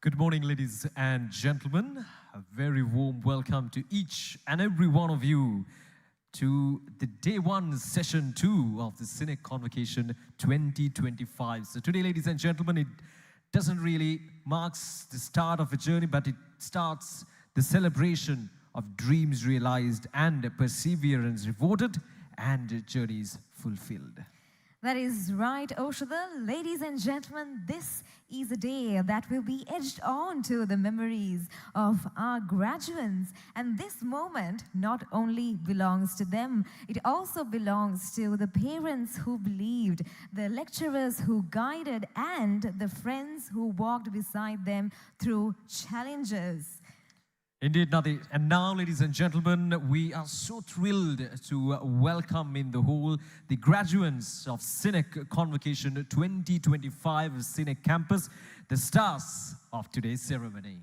Good morning, ladies and gentlemen. A very warm welcome to each and every one of you to the day one, session 2 of the CINEC Convocation 2025. So today, ladies and gentlemen, it doesn't really marks the start of a journey, but it starts the celebration of dreams realized and perseverance rewarded and journeys fulfilled. That is right, Oshada. Ladies and gentlemen, this is a day that will be edged on to the memories of our graduates. And this moment not only belongs to them, it also belongs to the parents who believed, the lecturers who guided, and the friends who walked beside them through challenges. Indeed, Nadi. And now, ladies and gentlemen, we are so thrilled to welcome in the hall the graduates of CINEC Convocation 2025 CINEC Campus, the stars of today's ceremony.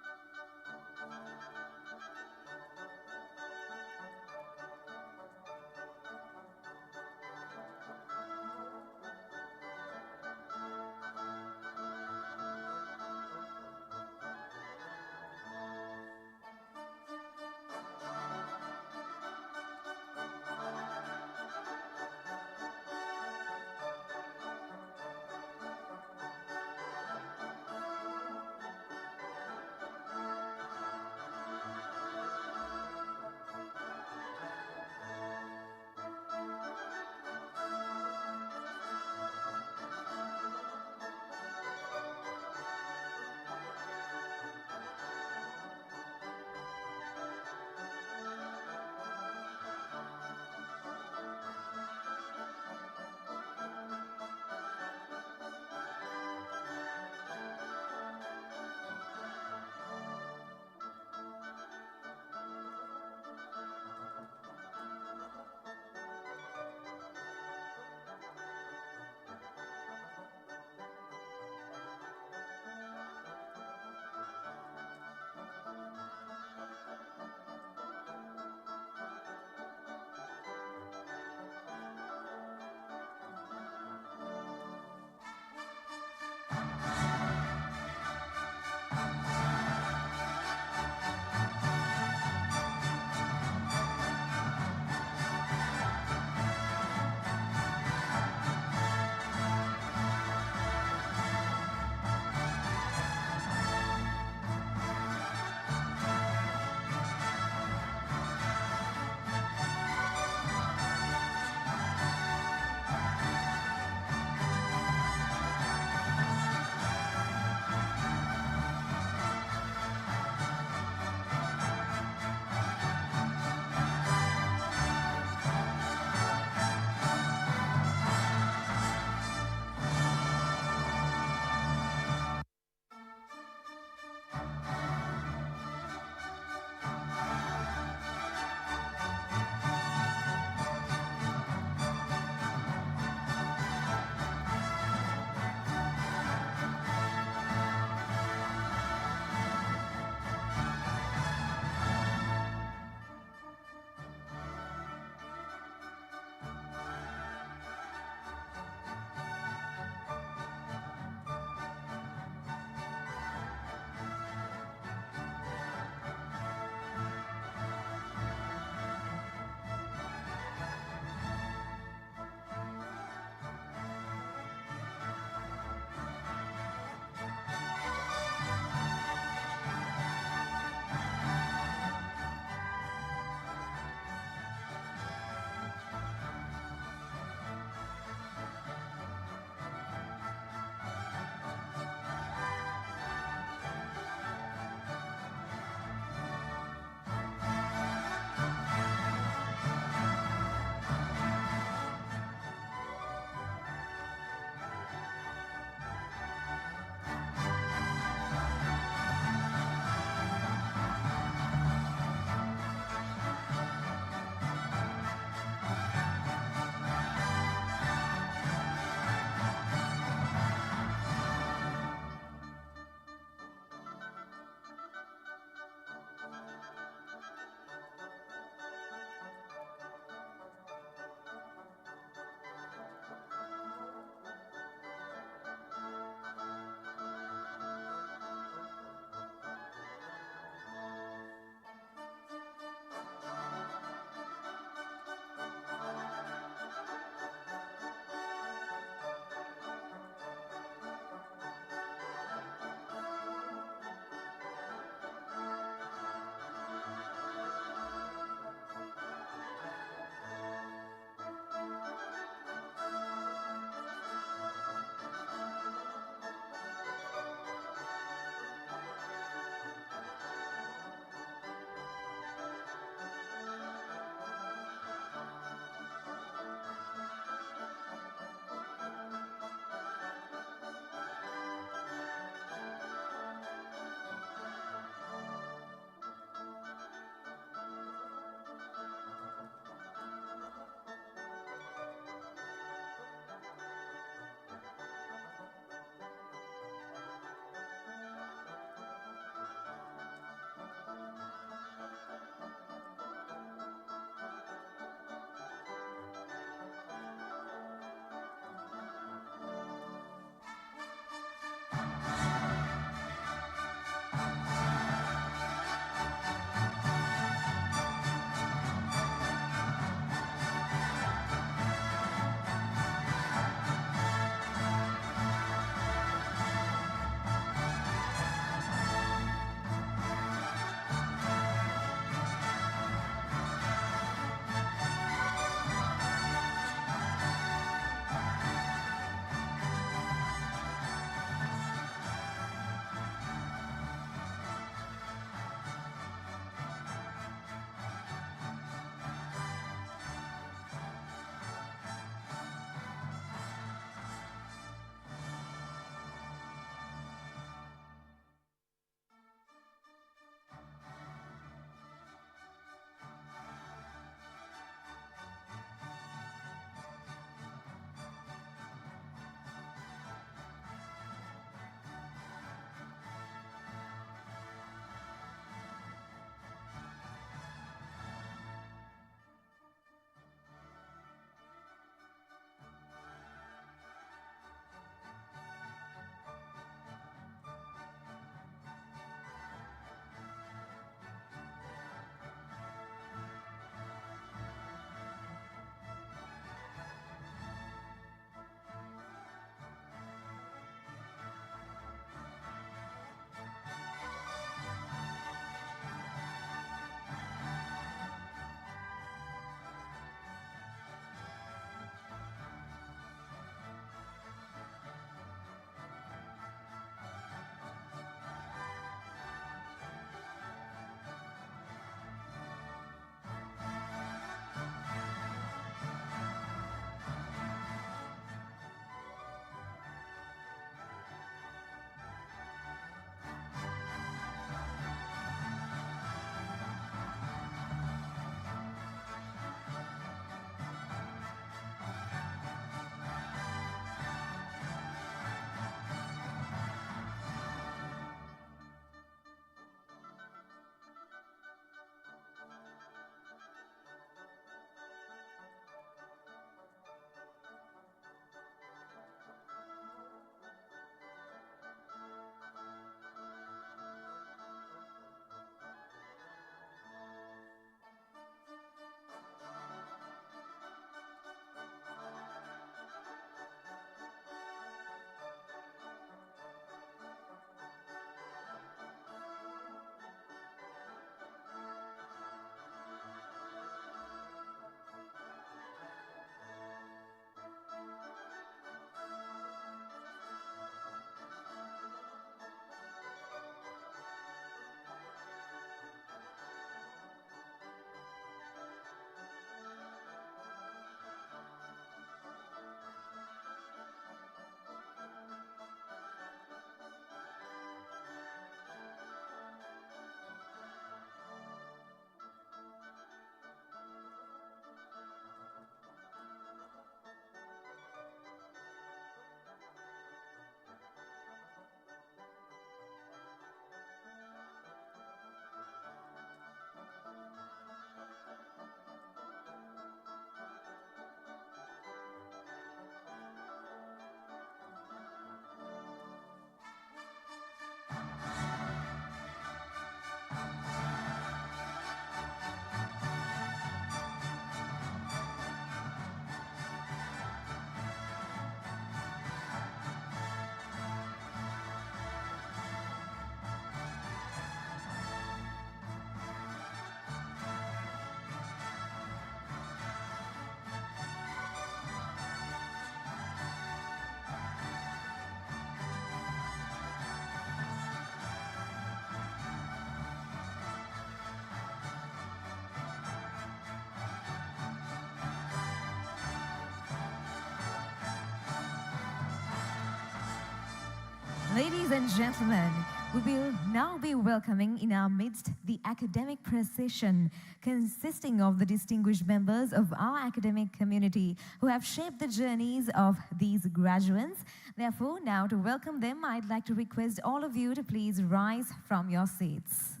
ladies and gentlemen, we will now be welcoming in our midst the academic procession consisting of the distinguished members of our academic community who have shaped the journeys of these graduates. Therefore, now to welcome them, I'd like to request all of you to please rise from your seats.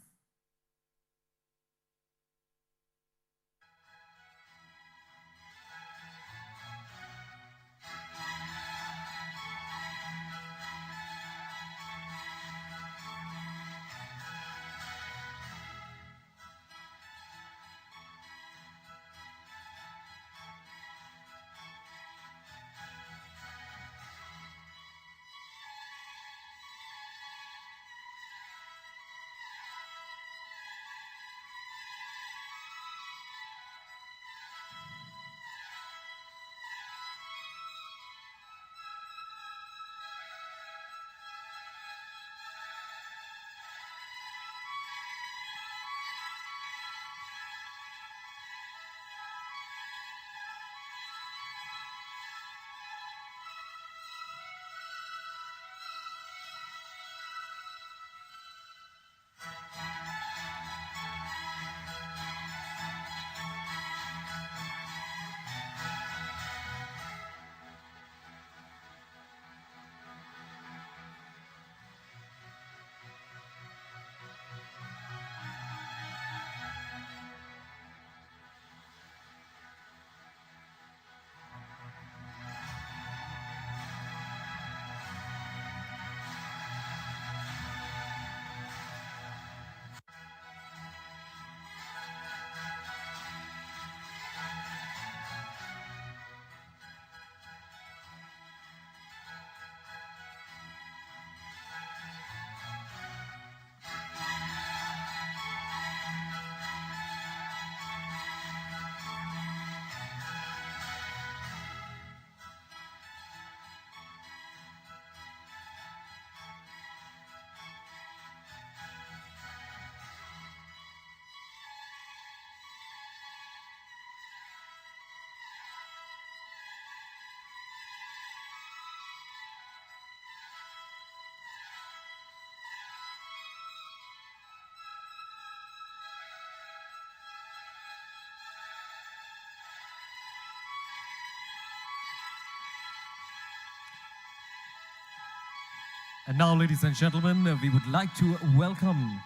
And now, ladies and gentlemen, we would like to welcome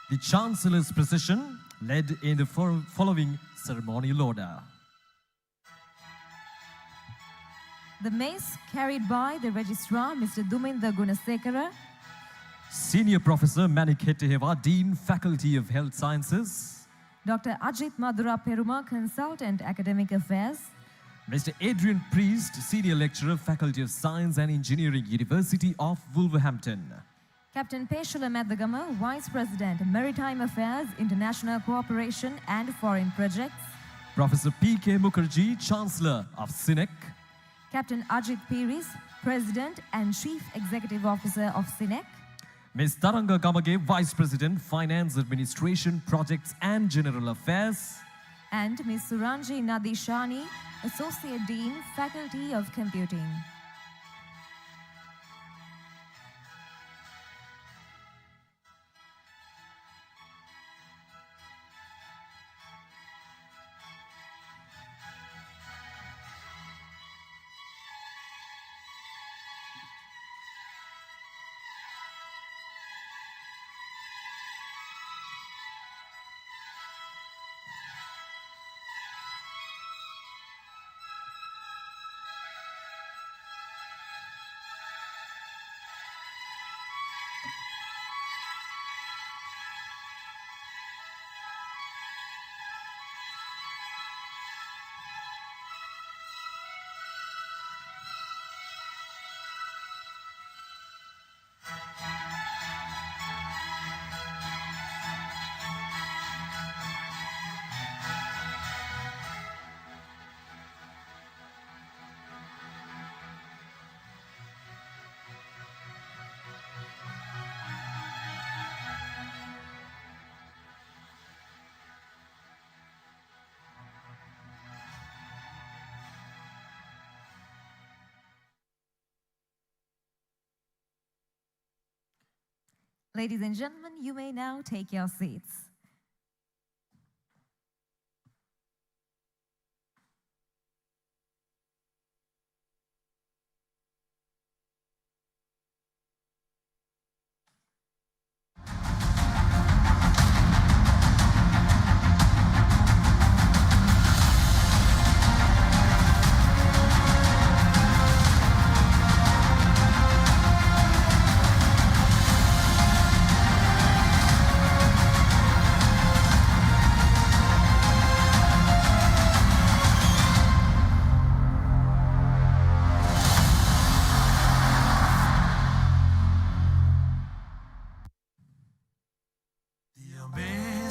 the Chancellor's procession led in the following ceremonial order. The mace carried by the Registrar, Mr. Duminda Gunasekara, Senior Professor Manik Heteheva, Dean, Faculty of Health Sciences, Dr. Ajit Madura Peruma, Consultant, Academic Affairs, Mr. Adrian Priest, Senior Lecturer, Faculty of Science and Engineering, University of Wolverhampton, Captain Peshula Madagama, Vice President, Maritime Affairs, International Cooperation and Foreign Projects, Professor P.K. Mukherjee, Chancellor of CINEC, Captain Ajit Piris, President and Chief Executive Officer of CINEC, Ms. Taranga Gamage, Vice President, Finance Administration, Projects and General Affairs, and Ms. Suranji Nadishani, Associate Dean, Faculty of Computing. Ladies and gentlemen, you may now take your seats.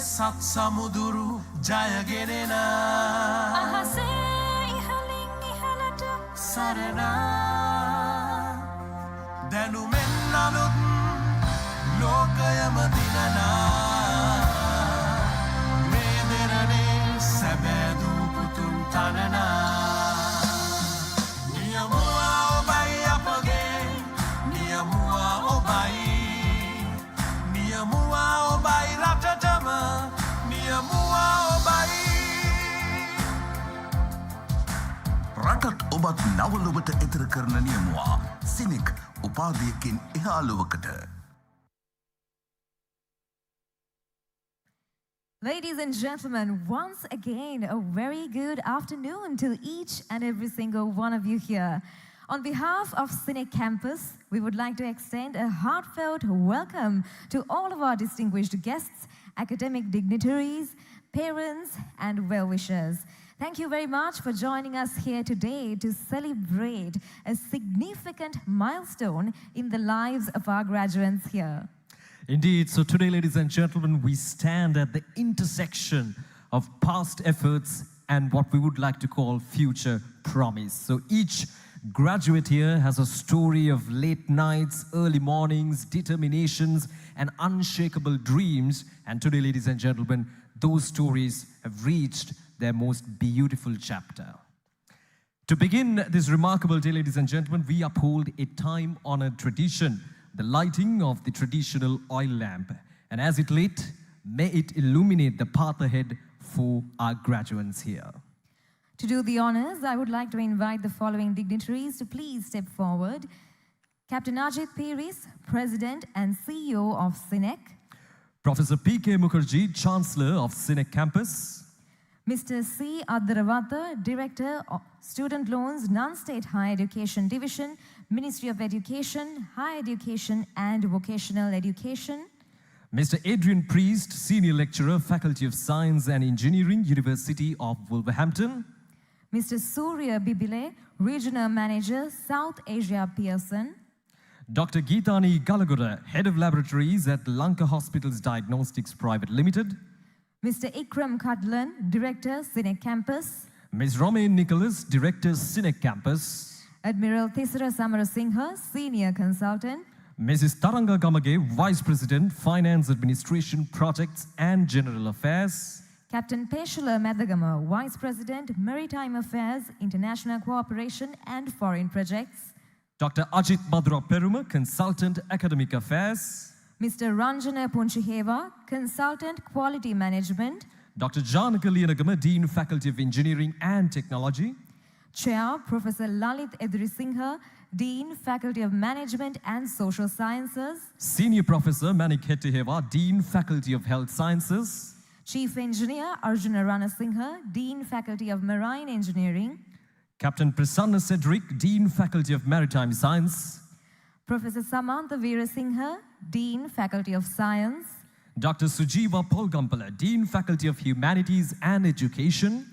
සත් සමුදුරු ජයගෙනෙන අහසේ ඉහළින් ඉහළට සරණ දැනුමෙන් අලුත් ලෝකයම දිනනා මේ දෙරනේ සැබෑදූ පුතුන් තනනා නියමුවා ඔබයි අපගේ නියමුවා ඔබයි නියමුවා ඔබයි රටටම නියමුවා ඔබයි රටත් ඔබත් නවලොවට එතර කරන නියමුවා සිනෙක් උපාධියකින් එහාලොවකට. Ladies and gentlemen, once again, a very good afternoon to each and every single one of you here. On behalf of CINEC Campus, we would like to extend a heartfelt welcome to all of our distinguished guests, academic dignitaries, parents, and well-wishers. Thank you very much for joining us here today to celebrate a significant milestone in the lives of our graduates here. Indeed, so today, ladies and gentlemen, we stand at the intersection of past efforts and what we would like to call future promise. So each graduate here has a story of late nights, early mornings, determinations, and unshakable dreams. And today, ladies and gentlemen, those stories have reached their most beautiful chapter. To begin this remarkable day, ladies and gentlemen, we uphold a time-honored tradition, the lighting of the traditional oil lamp. And as it lit, may it illuminate the path ahead for our graduates here. To do the honors, I would like to invite the following dignitaries to please step forward. Captain Ajit Piris, President and CEO of CINEC. Professor P.K. Mukherjee, Chancellor of CINEC Campus. Mr. C. Addarawata, Director of Student Loans, Non-State Higher Education Division, Ministry of Education, Higher Education and Vocational Education. Mr. Adrian Priest, Senior Lecturer, Faculty of Science and Engineering, University of Wolverhampton. Mr. Surya Bibile, Regional Manager, South Asia Pearson. Dr. Geetani Galagura, Head of Laboratories at Lanka Hospitals Diagnostics Private Limited. Mr. Ikram Kadlan, Director, CINEC Campus. Ms. Romain Nicholas, Director, CINEC Campus. Admiral Tisara Samarasinghe, Senior Consultant. Mrs. Taranga Gamage, Vice President, Finance Administration, Projects and General Affairs. Captain Peshala Madagama, Vice President, Maritime Affairs, International Cooperation and Foreign Projects. Dr. Ajit Madura Peruma, Consultant, Academic Affairs. Mr. Ranjana Punchiheva, Consultant, Quality Management. Dr. Janaka Lianagama, Dean, Faculty of Engineering and Technology. Chair, Professor Lalit Edrisinghe, Dean, Faculty of Management and Social Sciences. Senior Professor Manik Heteheva, Dean, Faculty of Health Sciences. Chief Engineer Arjuna Ranasinghe, Dean, Faculty of Marine Engineering. Captain Prasanna Cedric, Dean, Faculty of Maritime Science. Professor Samantha Veerasinghe, Dean, Faculty of Science. Dr. Sujiva Polgampala, Dean, Faculty of Humanities and Education.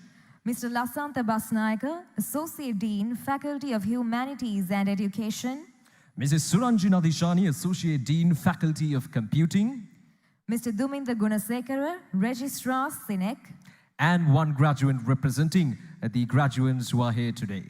Mr. Lasantha Basnaika, Associate Dean, Faculty of Humanities and Education. Mrs. Suranjana Dishani, Associate Dean, Faculty of Computing. Mr. Duminda Gunasekara, Registrar, CINEC. And one graduate representing the graduates who are here today.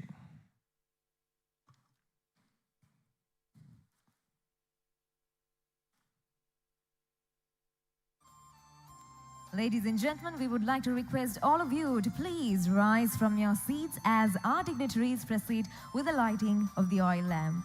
Ladies and gentlemen, we would like to request all of you to please rise from your seats as our dignitaries proceed with the lighting of the oil lamp.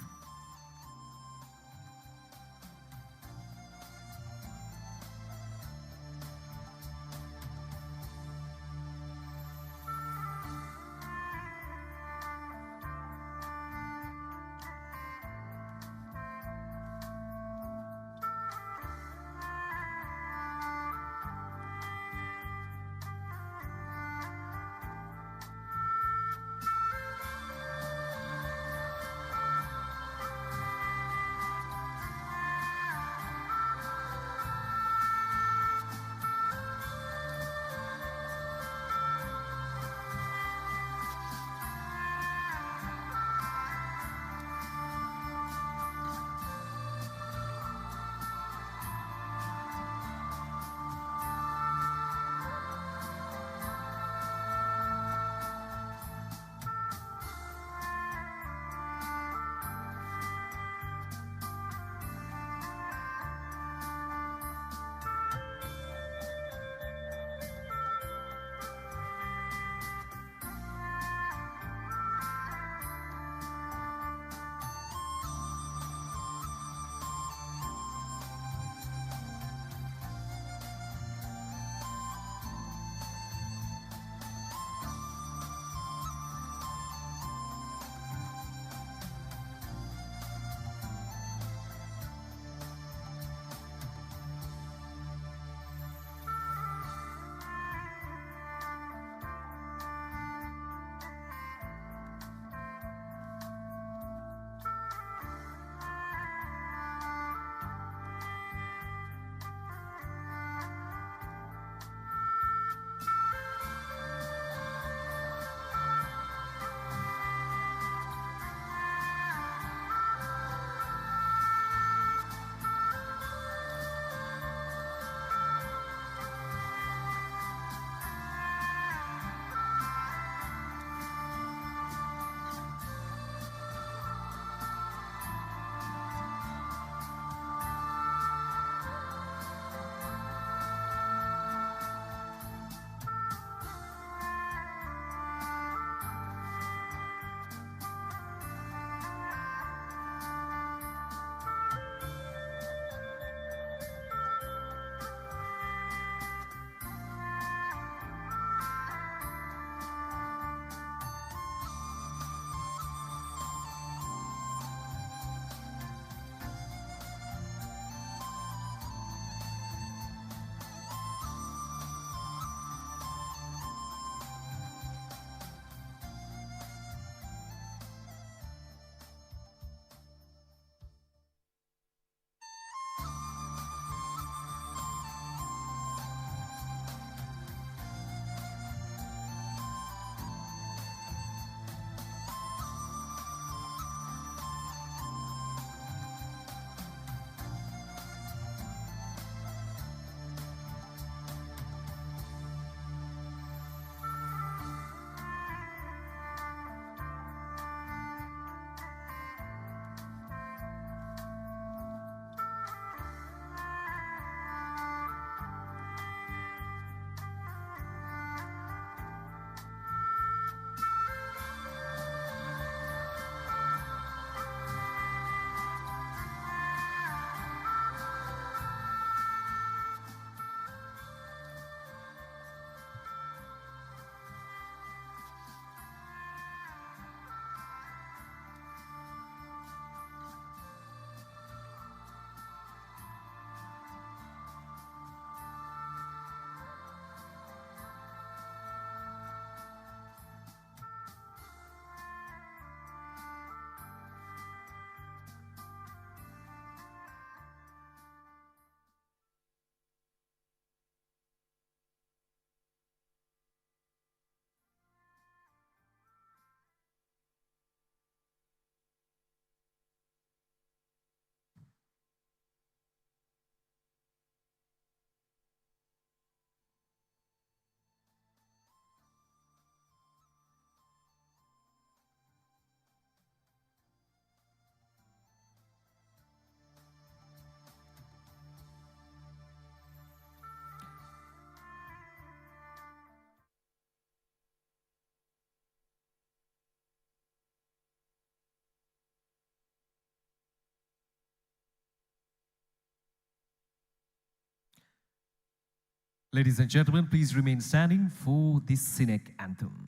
Ladies and gentlemen, please remain standing for the CINEC anthem.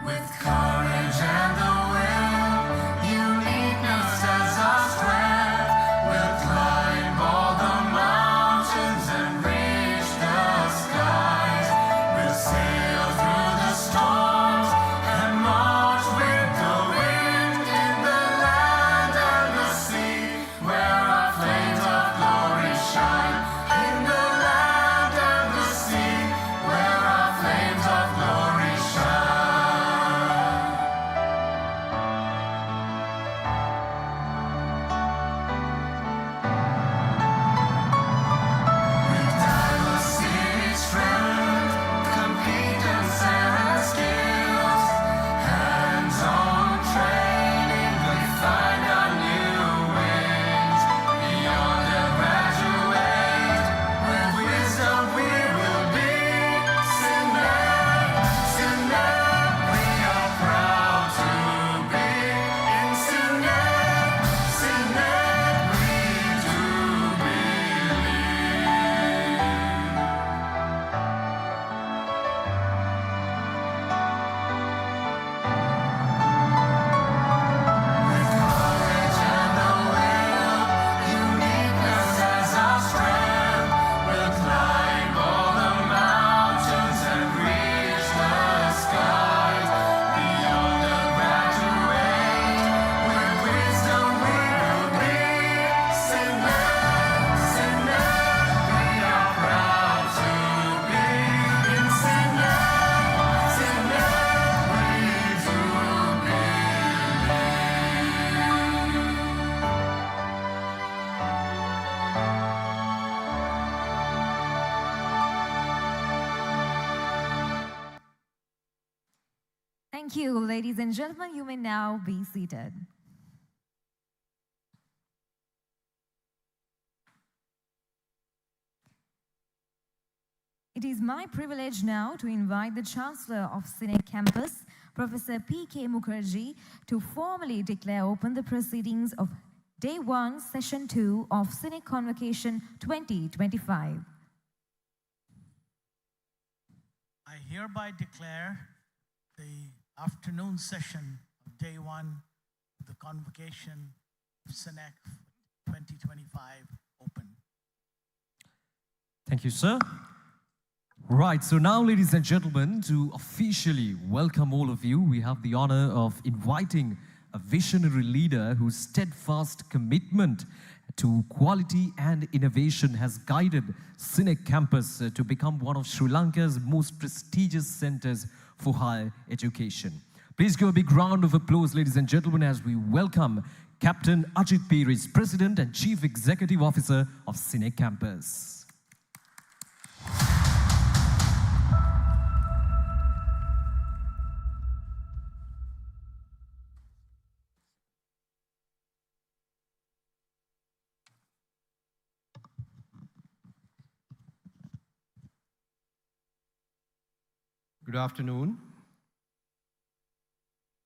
With courage and the will, uniqueness as our strength, we'll climb all the mountains and reach the skies. We'll sail through the storms and march with the wind in the land and the sea, where our flames of glory shine. In the land and the sea, where our flames of glory shine. With diversity, strength, competence, and skills, hands-on training, we find our new wings. Beyond the graduate, with wisdom we will be. CINEC, CINEC, we are proud to be. In CINEC, CINEC, we do believe. With courage and the will, uniqueness as our strength, we'll climb all the mountains and reach the skies. Beyond the graduate, with wisdom we will be. CINEC, CINEC, we are proud to be. In CINEC, CINEC, we do Thank you, ladies and gentlemen. You may now be seated. It is my privilege now to invite the Chancellor of CINEC Campus, Professor P.K. Mukherjee, to formally declare open the proceedings of Day 1, Session 2 of CINEC Convocation 2025. I hereby declare the afternoon session of Day 1 of the Convocation of CINEC 2025 open. Thank you, sir. Right, so now, ladies and gentlemen, to officially welcome all of you, we have the honor of inviting a visionary leader whose steadfast commitment to quality and innovation has guided CINEC Campus to become one of Sri Lanka's most prestigious centers for higher education. Please give a big round of applause, ladies and gentlemen, as we welcome Captain Ajit Piris, President and Chief Executive Officer of CINEC Campus. Good afternoon.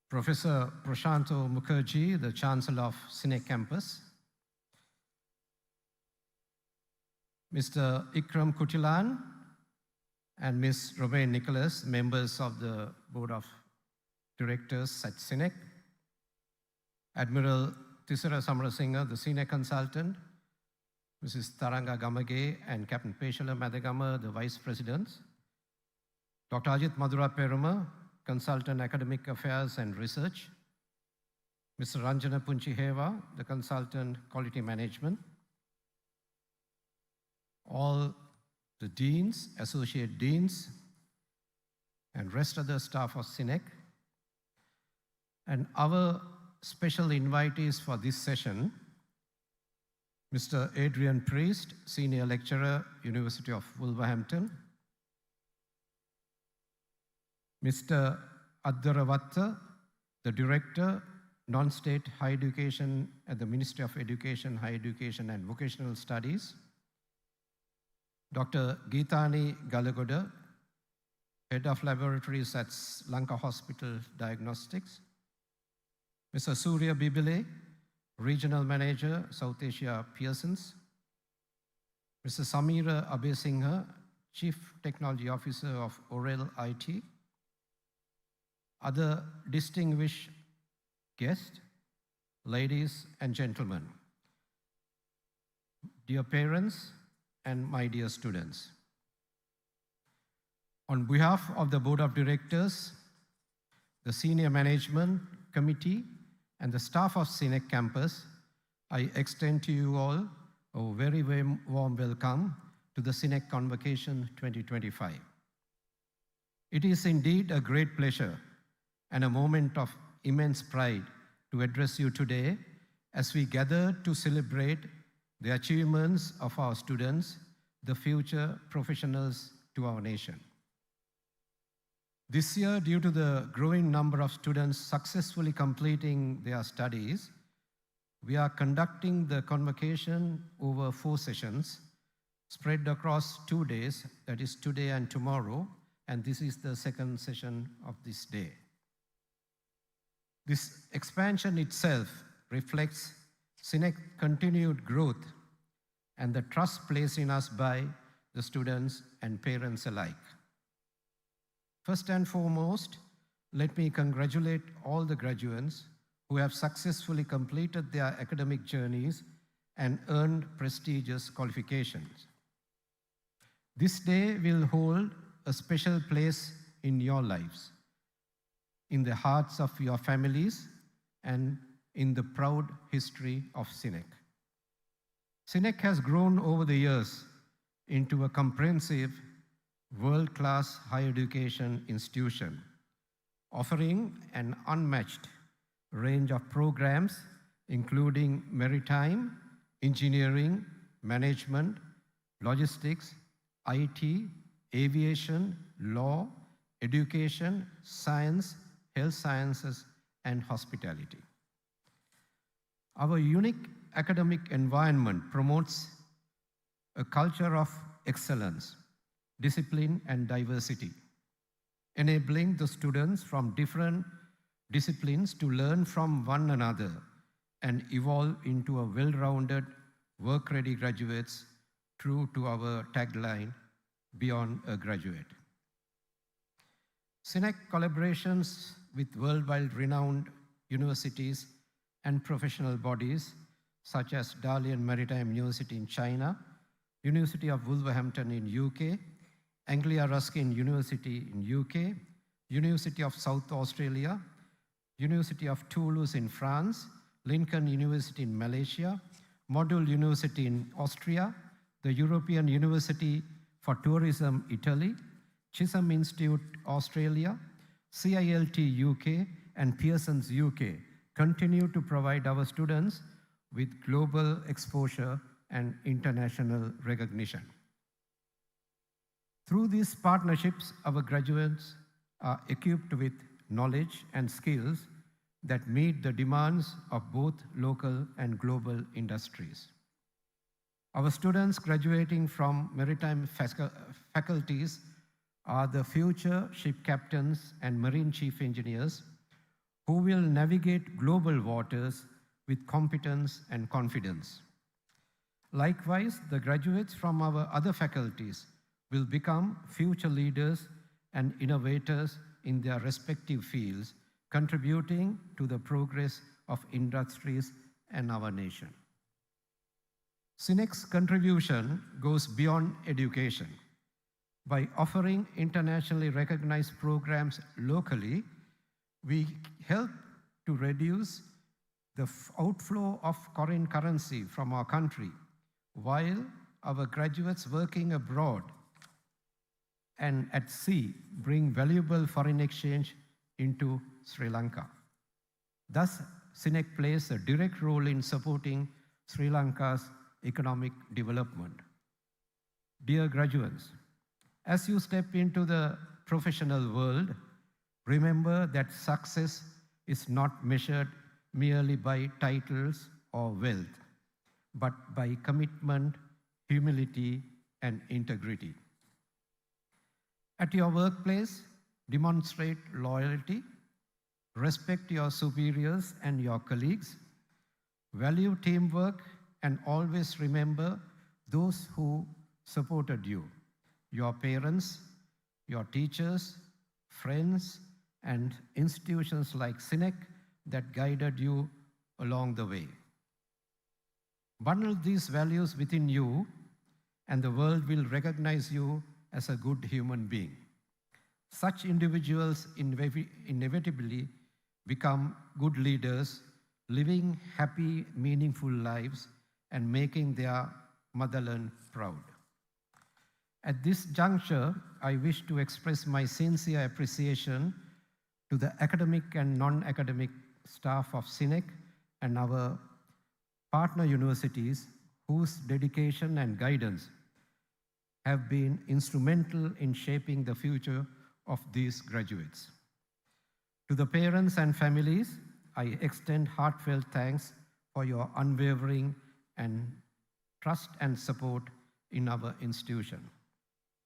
Professor Prashanto Mukherjee, the Chancellor of CINEC Campus. Mr. Ikram Kutilan and Ms. Romaine Nicholas, members of the Board of Directors at CINEC. Admiral Tisara Samarasinghe, the Senior Consultant. Mrs. Taranga Gamage and Captain Peshala Madagama, the Vice Presidents. Dr. Ajit Madura Peruma, Consultant Academic Affairs and Research. Mr. Ranjana Punchiheva, the Consultant Quality Management. All the Deans, Associate Deans, and rest of the staff of CINEC. And our special invitees for this session, Mr. Adrian Priest, Senior Lecturer, University of Wolverhampton. Mr. Addaravatta, the Director, non-state higher education at the Ministry of Education, Higher Education and Vocational Studies. Dr. Geethani Galagoda, Head of Laboratories at Lanka Hospital Diagnostics. Mr. Surya Bibile, Regional Manager, South Asia Pearsons. Mr. Samira Abesingha, Chief Technology Officer of Orel IT. Other distinguished guests, ladies and gentlemen, dear parents and my dear students. On behalf of the Board of Directors, the Senior Management Committee, and the staff of CINEC Campus, I extend to you all a very warm welcome to the CINEC Convocation 2025. It is indeed a great pleasure and a moment of immense pride to address you today as we gather to celebrate the achievements of our students, the future professionals to our nation. This year, due to the growing number of students successfully completing their studies, we are conducting the convocation over 4 sessions spread across 2 days, that is today and tomorrow, and this is the second session of this day. This expansion itself reflects CINEC's continued growth and the trust placed in us by the students and parents alike. First and foremost, let me congratulate all the graduates who have successfully completed their academic journeys and earned prestigious qualifications. This day will hold a special place in your lives, in the hearts of your families, and in the proud history of CINEC. CINEC has grown over the years into a comprehensive, world-class higher education institution, offering an unmatched range of programs, including maritime, engineering, management, logistics, IT, aviation, law, education, science, health sciences, and hospitality. Our unique academic environment promotes a culture of excellence, discipline, and diversity, enabling the students from different disciplines to learn from one another and evolve into a well-rounded, work-ready graduates, true to our tagline, Beyond a Graduate. CINEC collaborations with worldwide renowned universities and professional bodies such as Dalian Maritime University in China, University of Wolverhampton in UK, Anglia Ruskin University in UK, University of South Australia, University of Toulouse in France, Lincoln University in Malaysia, Module University in Austria, the European University for Tourism Italy, Chisholm Institute Australia, CILT UK, and Pearsons UK continue to provide our students with global exposure and international recognition. Through these partnerships, our graduates are equipped with knowledge and skills that meet the demands of both local and global industries. Our students graduating from maritime faculties are the future ship captains and marine chief engineers who will navigate global waters with competence and confidence. Likewise, the graduates from our other faculties will become future leaders and innovators in their respective fields, contributing to the progress of industries and our nation. CINEC's contribution goes beyond education. By offering internationally recognized programs locally, we help to reduce the outflow of foreign currency from our country, while our graduates working abroad and at sea bring valuable foreign exchange into Sri Lanka. Thus, CINEC plays a direct role in supporting Sri Lanka's economic development. Dear graduates, as you step into the professional world, remember that success is not measured merely by titles or wealth, but by commitment, humility, and integrity. At your workplace, demonstrate loyalty, respect your superiors and your colleagues, value teamwork, and always remember those who supported you, your parents, your teachers, friends, and institutions like CINEC that guided you along the way. Bundle these values within you, and the world will recognize you as a good human being. Such individuals inevitably become good leaders, living happy, meaningful lives, and making their motherland proud. At this juncture, I wish to express my sincere appreciation to the academic and non-academic staff of CINEC and our partner universities whose dedication and guidance have been instrumental in shaping the future of these graduates. To the parents and families, I extend heartfelt thanks for your unwavering and trust and support in our institution.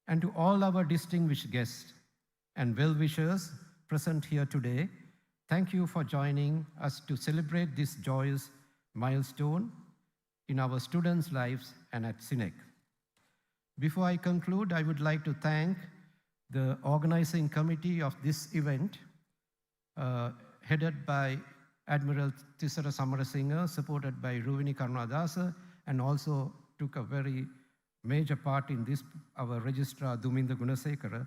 And to all our distinguished guests and well-wishers present here today, thank you for joining us to celebrate this joyous milestone in our students' lives and at CINEC. Before I conclude, I would like to thank the organizing committee of this event, headed by Admiral Tisara Samarasinghe, supported by Ruvini Karunadasa, and also took a very major part in this, our Registrar Duminda Gunasekara.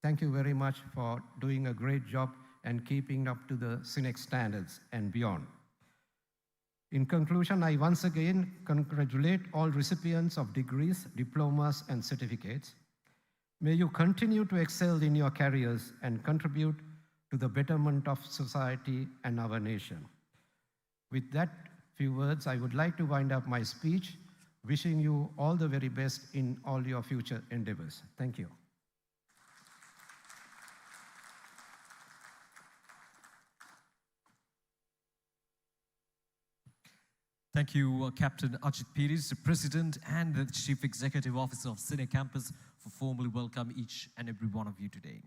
Thank you very much for doing a great job and keeping up to the CINEC standards and beyond. In conclusion, I once again congratulate all recipients of degrees, diplomas, and certificates. May you continue to excel in your careers and contribute to the betterment of society and our nation. With that few words, I would like to wind up my speech, wishing you all the very best in all your future endeavors. Thank you. Thank you, Captain Ajit Piris, the President and the Chief Executive Officer of CINEC Campus, for formally welcome each and every one of you today.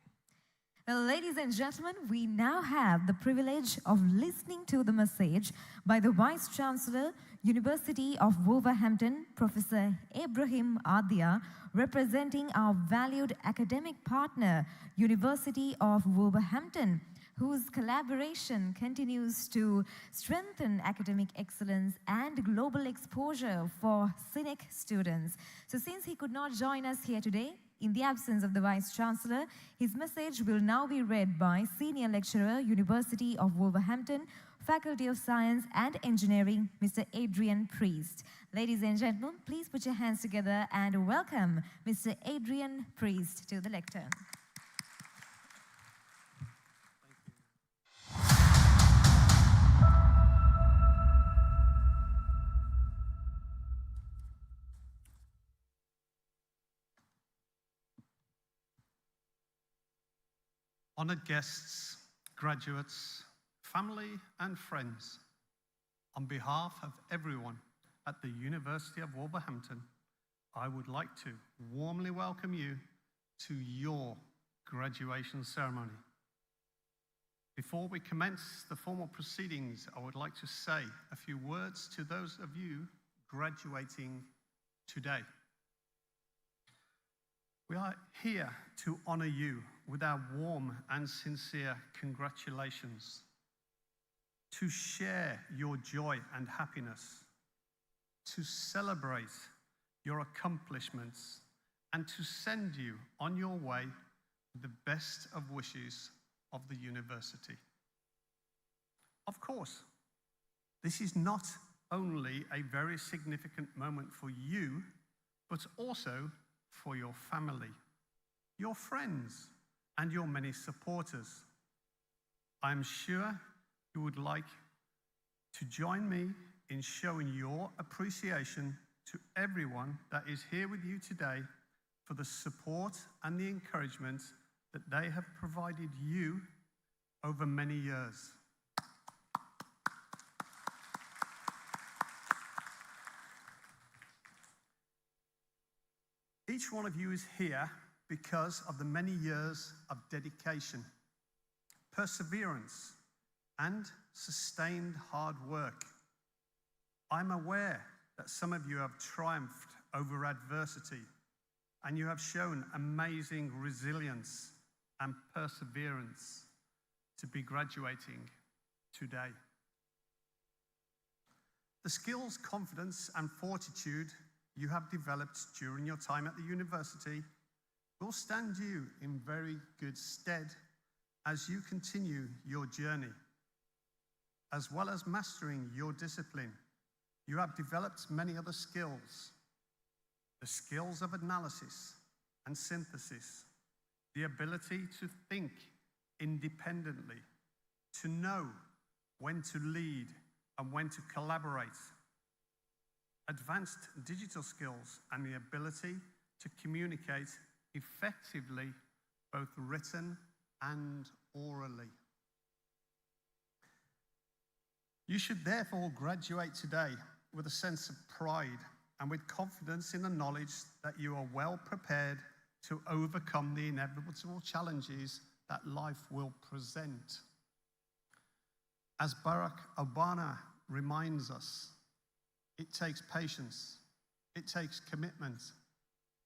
Well, ladies and gentlemen, we now have the privilege of listening to the message by the Vice Chancellor, University of Wolverhampton, Professor Ibrahim Adia, representing our valued academic partner, University of Wolverhampton, whose collaboration continues to strengthen academic excellence and global exposure for CINEC students. So since he could not join us here today, in the absence of the Vice Chancellor, his message will now be read by Senior Lecturer, University of Wolverhampton, Faculty of Science and Engineering, Mr. Adrian Priest. Ladies and gentlemen, please put your hands together and welcome Mr. Adrian Priest to the lectern. Honored guests, graduates, family and friends, on behalf of everyone at the University of Wolverhampton, I would like to warmly welcome you to your graduation ceremony. Before we commence the formal proceedings, I would like to say a few words to those of you graduating today. We are here to honor you with our warm and sincere congratulations, to share your joy and happiness, to celebrate your accomplishments, and to send you on your way with the best of wishes of the university. Of course, this is not only a very significant moment for you, but also for your family, your friends, and your many supporters. I'm sure you would like to join me in showing your appreciation to everyone that is here with you today for the support and the encouragement that they have provided you over many years. Each one of you is here because of the many years of dedication, perseverance, and sustained hard work. I'm aware that some of you have triumphed over adversity, and you have shown amazing resilience and perseverance to be graduating today. The skills, confidence, and fortitude you have developed during your time at the university will stand you in very good stead as you continue your journey. As well as mastering your discipline, you have developed many other skills. The skills of analysis and synthesis, the ability to think independently, to know when to lead and when to collaborate, advanced digital skills, and the ability to communicate effectively, both written and orally. You should therefore graduate today with a sense of pride and with confidence in the knowledge that you are well prepared to overcome the inevitable challenges that life will present. As Barack Obama reminds us, it takes patience, it takes commitment,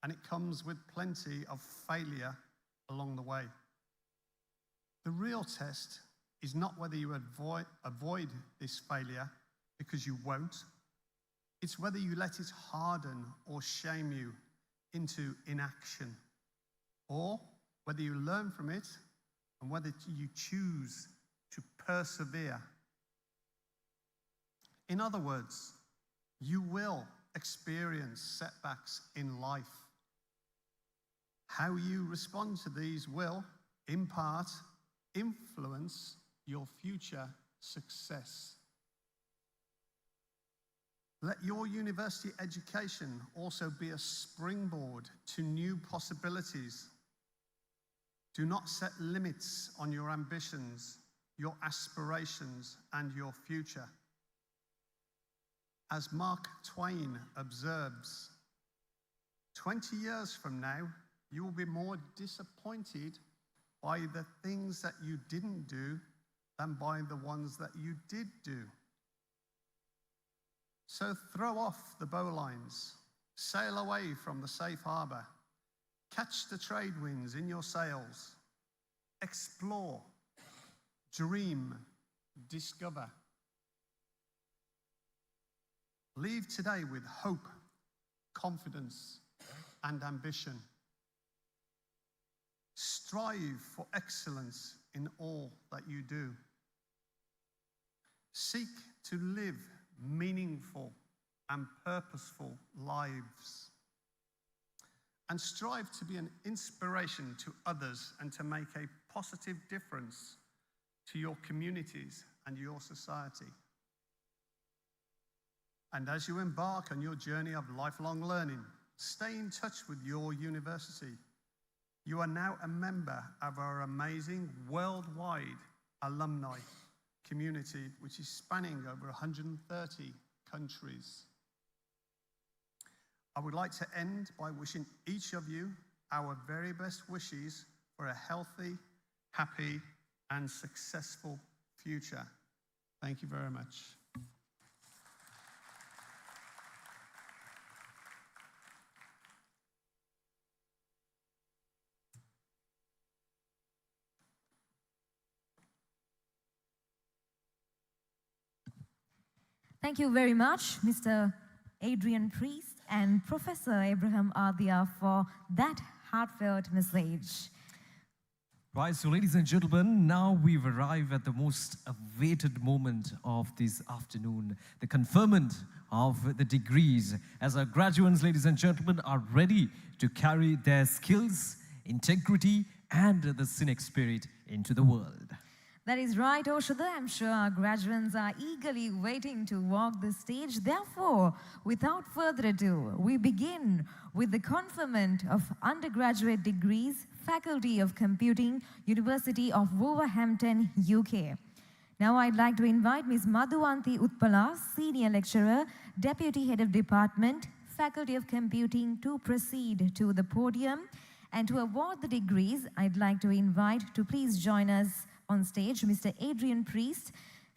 and it comes with plenty of failure along the way. The real test is not whether you avoid this failure, because you won't. It's whether you let it harden or shame you into inaction, or whether you learn from it and whether you choose to persevere. In other words, you will experience setbacks in life. How you respond to these will, in part, influence your future success. Let your university education also be a springboard to new possibilities. Do not set limits on your ambitions, your aspirations, and your future. As Mark Twain observes, 20 years from now, you will be more disappointed by the things that you didn't do than by the ones that you did do. So throw off the bowlines, sail away from the safe harbor, catch the trade winds in your sails, explore, dream, discover. Leave today with hope, confidence, and ambition. Strive for excellence in all that you do. Seek to live meaningful and purposeful lives. And strive to be an inspiration to others and to make a positive difference to your communities and your society. And as you embark on your journey of lifelong learning, stay in touch with your university. You are now a member of our amazing worldwide alumni community, which is spanning over 130 countries. I would like to end by wishing each of you our very best wishes for a healthy, happy, and successful future. Thank you very much. Thank you very much, Mr. Adrian Priest and Professor Abraham Adhia, for that heartfelt message. Right, so ladies and gentlemen, now we've arrived at the most awaited moment of this afternoon, the conferment of the degrees, as our graduates, ladies and gentlemen, are ready to carry their skills, integrity, and the CINEC spirit into the world. That is right, Oshada. I'm sure our graduates are eagerly waiting to walk the stage. Therefore, without further ado, we begin with the conferment of undergraduate degrees, Faculty of Computing, University of Wolverhampton, UK. Now I'd like to invite Ms. Madhuvanti Utpala, Senior Lecturer, Deputy Head of Department, Faculty of Computing, to proceed to the podium. And to award the degrees, I'd like to invite to please join us on stage Mr. Adrian Priest,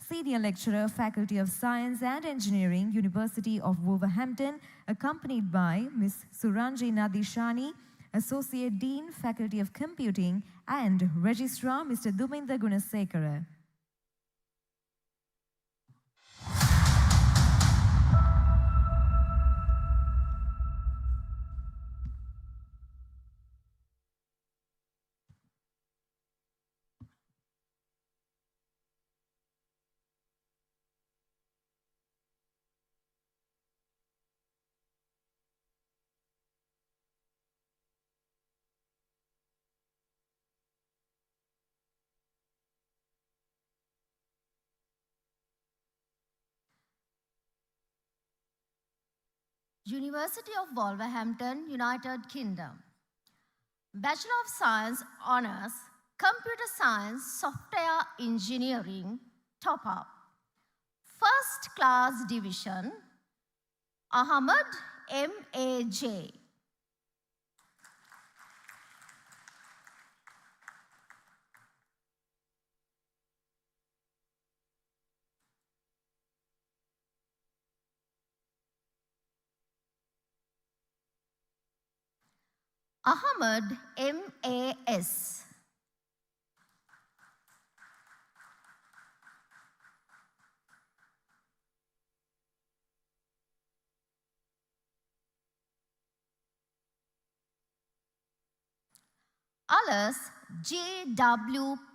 Senior Lecturer, Faculty of Science and Engineering, University of Wolverhampton, accompanied by Ms. Suranji Nadishani, Associate Dean, Faculty of Computing, and Registrar, Mr. Duminda Gunasekara. University of Wolverhampton, United Kingdom. Bachelor of Science Honours, Computer Science, Software Engineering, top up. First Class Division, Ahmad M.A.J. Ahmad M.A.S. Alice G.W.P.H.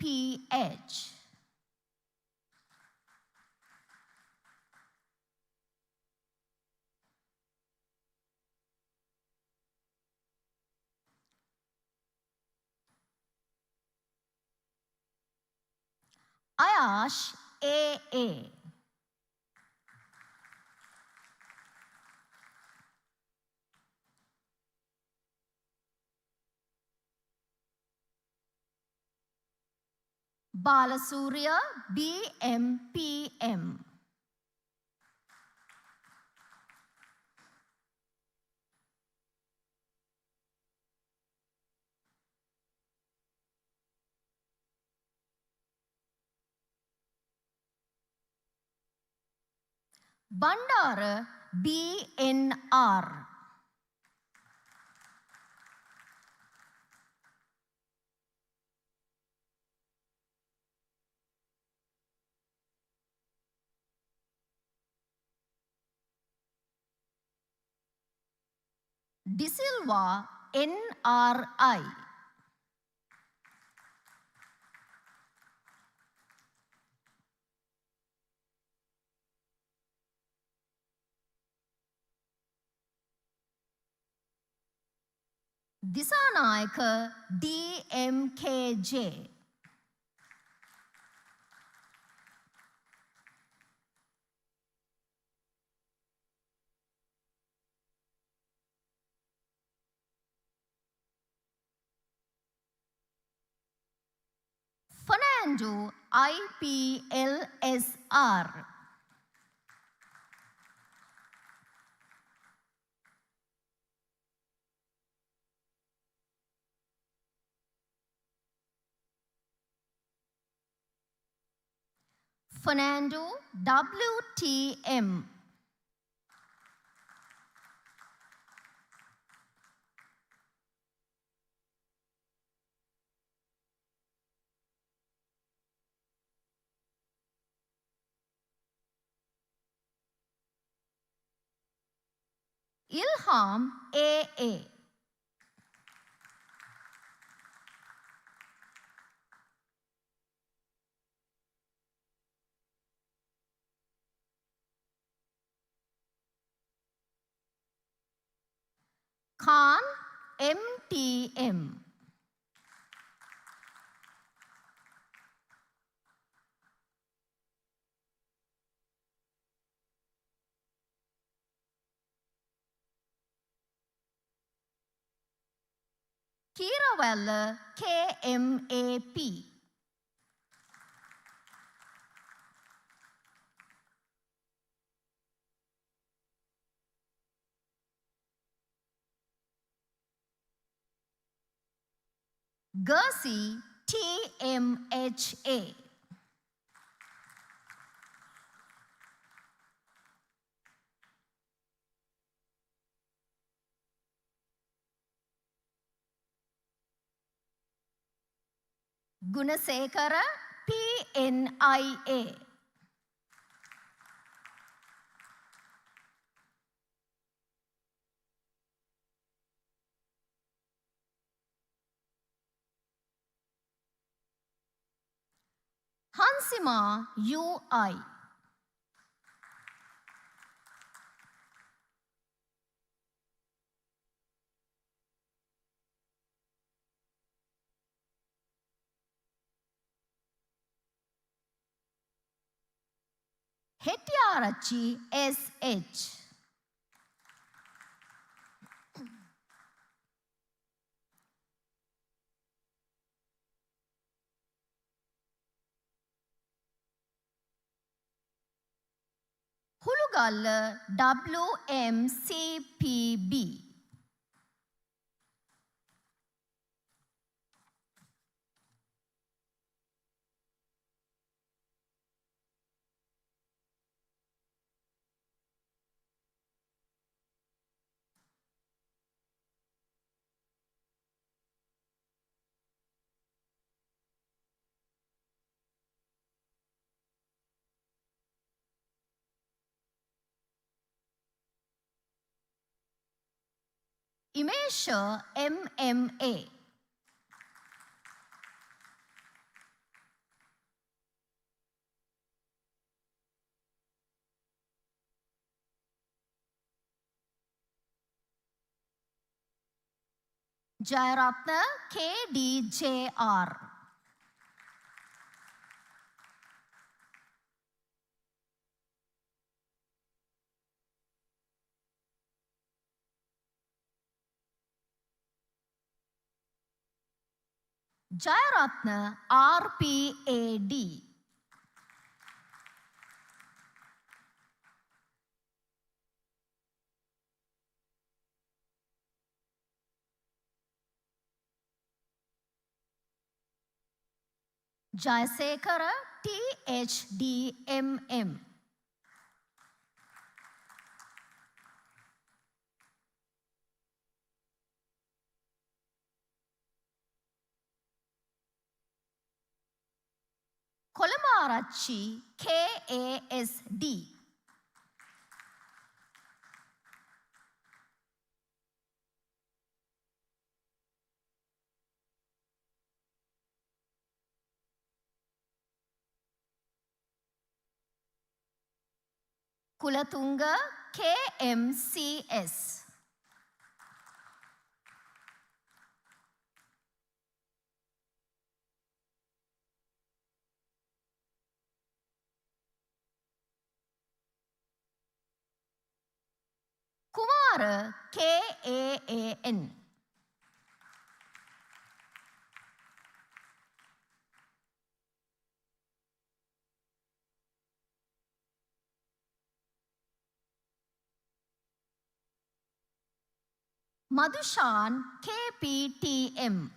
Ayash A.A. Balasurya B.M.P.M. Bandara B.N.R. De Silva N.R.I. Disanayaka D.M.K.J. Fernando I.P.L.S.R. Fernando W.T.M. Ilham A.A. Khan M.T.M. Kiravalla K.M.A.P. Gersi TMHA. Gunasekara PNIA. Hansima UI. Hettiarachchi SH. Hulugalla WMCPB. Imesha MMA. Jayaratna KDJR. Jayaratna RPAD. Jayasekara THDMM. Kolamarachi KASD. Kulatunga KMCS. Kumara KAAN. Madhushan KPTM.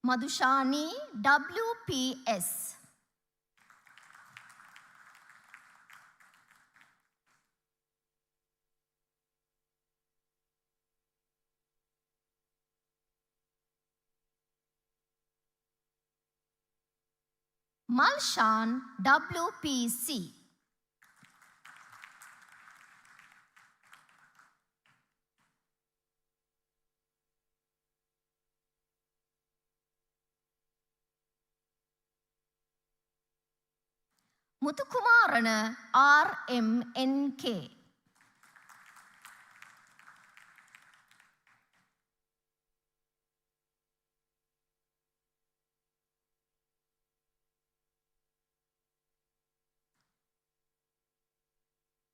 Madhushani WPS. Malshan WPC. Muthukumarana RMNK.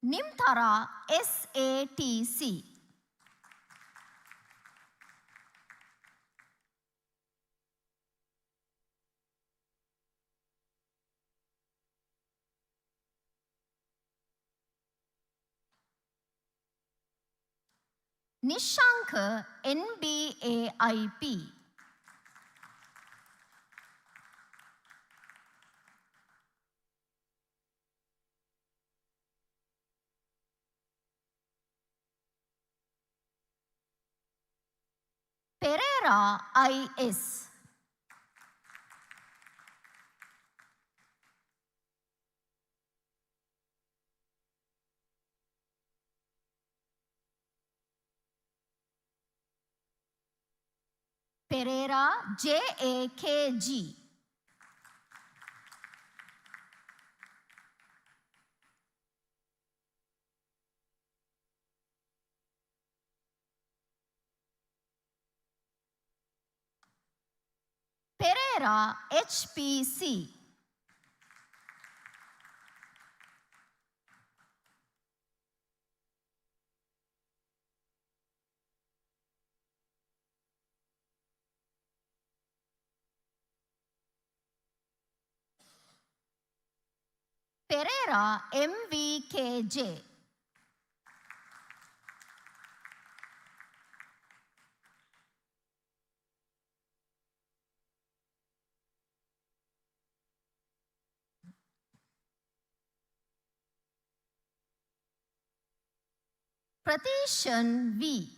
Nimthara SATC. Nishanka NBAIP. Pereira IS. Pereira JAKG. Pereira HPC. Pereira MVKJ. Procession V.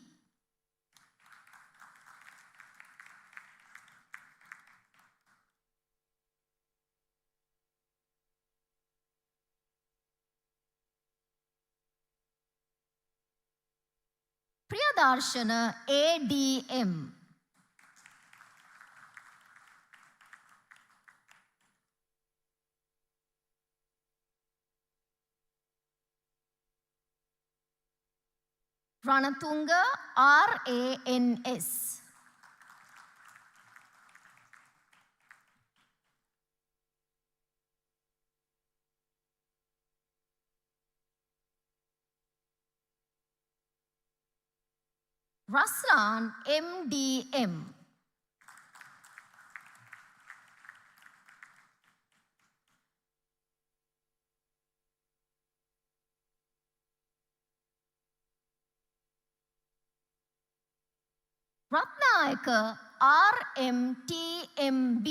Priyadarshana ADM. Ranatunga RANS. Raslan MDM. Ratnayaka RMTMB.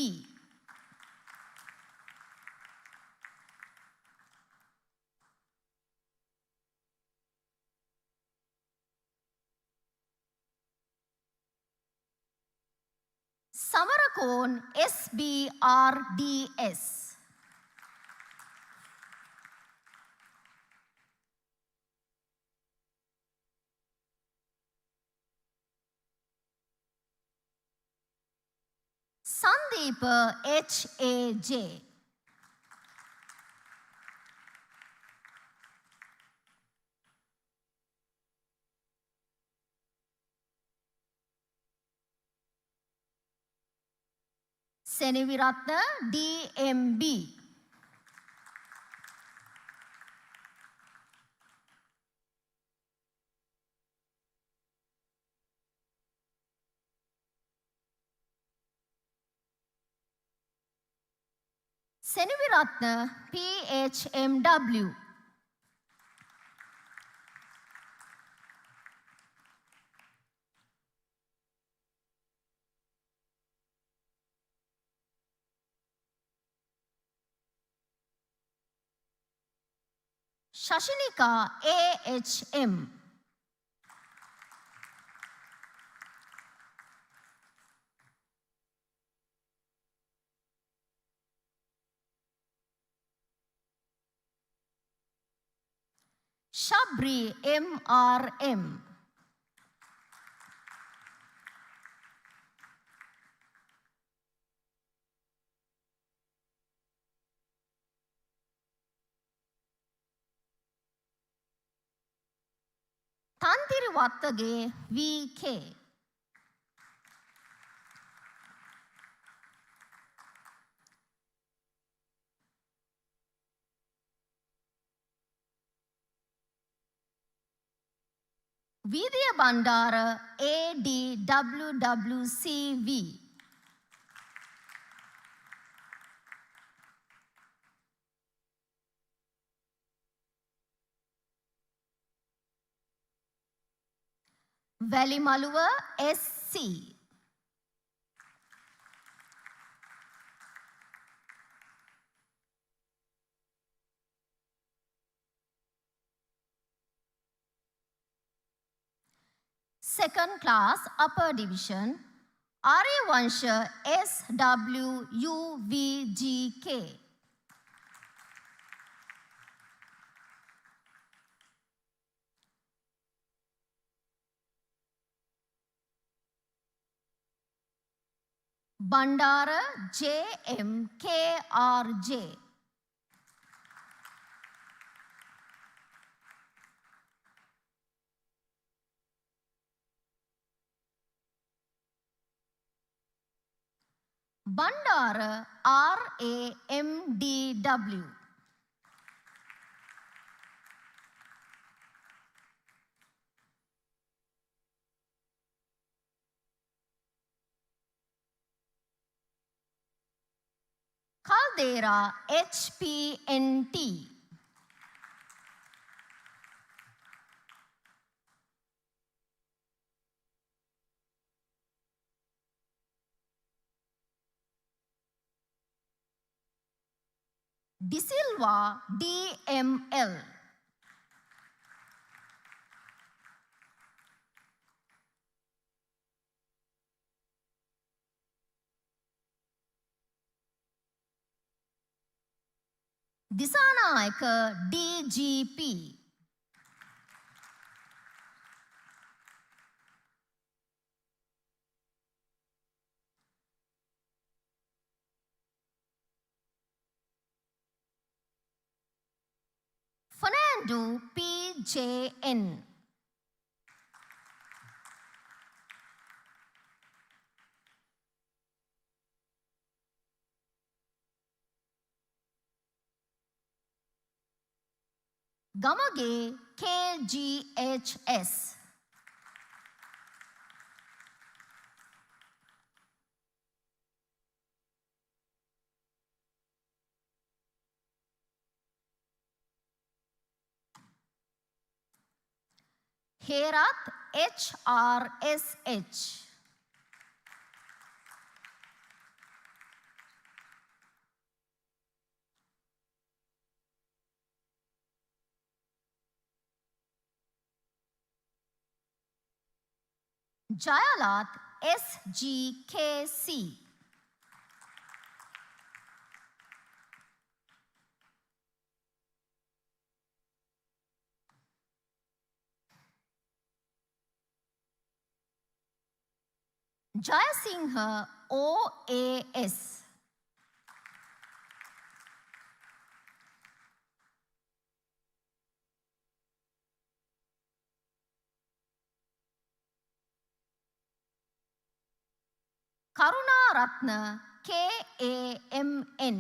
Samarakon SBRDS. Sandeep HAJ. Seniviratna DMB. Seniviratna PHMW. Shashinika AHM. Shabri MRM. Tantirivattage VK. Vidya Bandara ADWWCV. වැලිමලුව SC. Second class upper division Aryawansha SWUVGK. Bandara JMKRJ. Bandara RAMDW. Caldera HPNT. De Silva DML. Disanayaka DGP. Fernando PJN. Gamage KGHS. Herat HRSH. Jayalat SGKC. Jayasingha OAS. Karunaratna KAMN.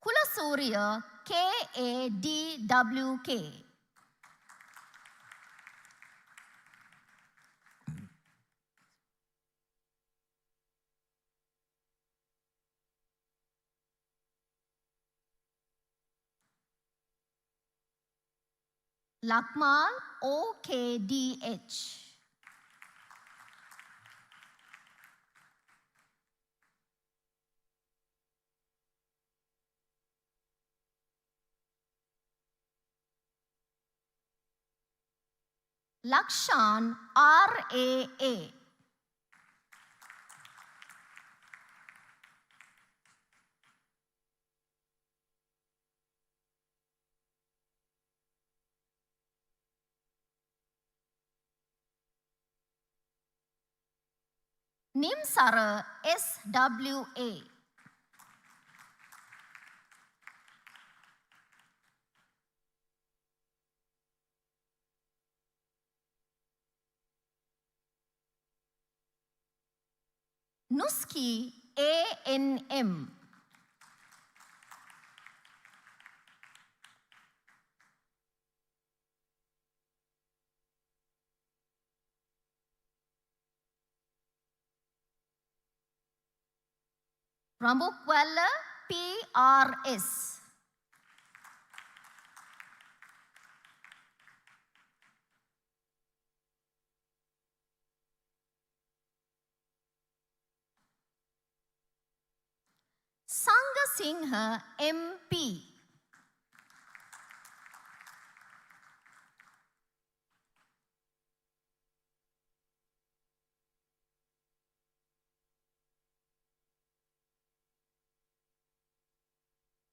Kulasurya KADWK. Lakmal OKDH. Lakshan RAA. Nimsara SWA. Nuski ANM. Rambukwalla PRS. Sangasinghe MP.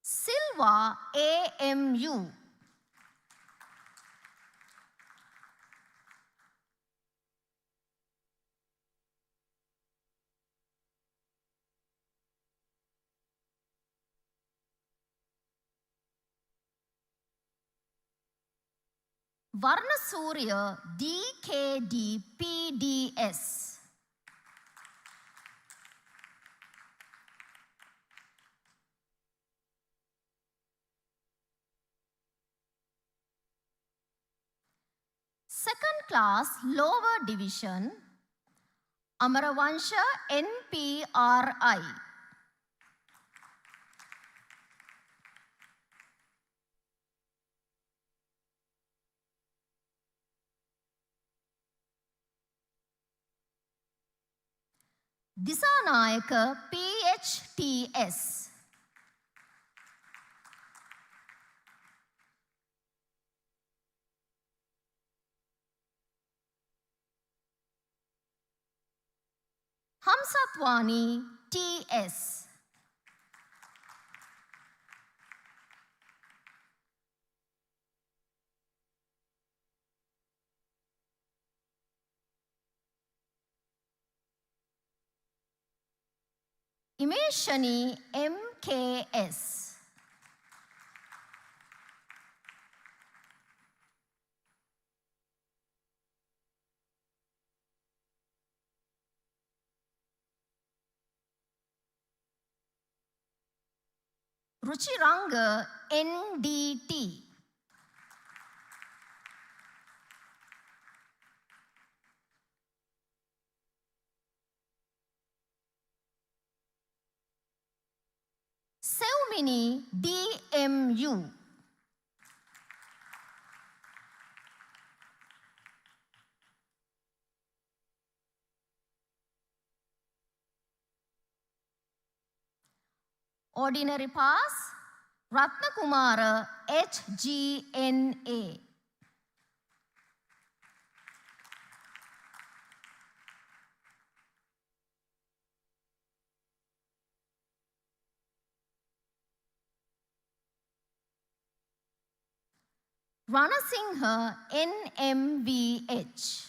Silva AMU. Varnasurya DKD PDS. Second class lower division Amaravansha NPRI. Disanayaka PHTS. Hamsatwani TS. Imeshani MKS. Ruchiranga NDT. Seumini DMU. Ordinary pass Ratnakumara HGNA. Ranasinghe NMVH.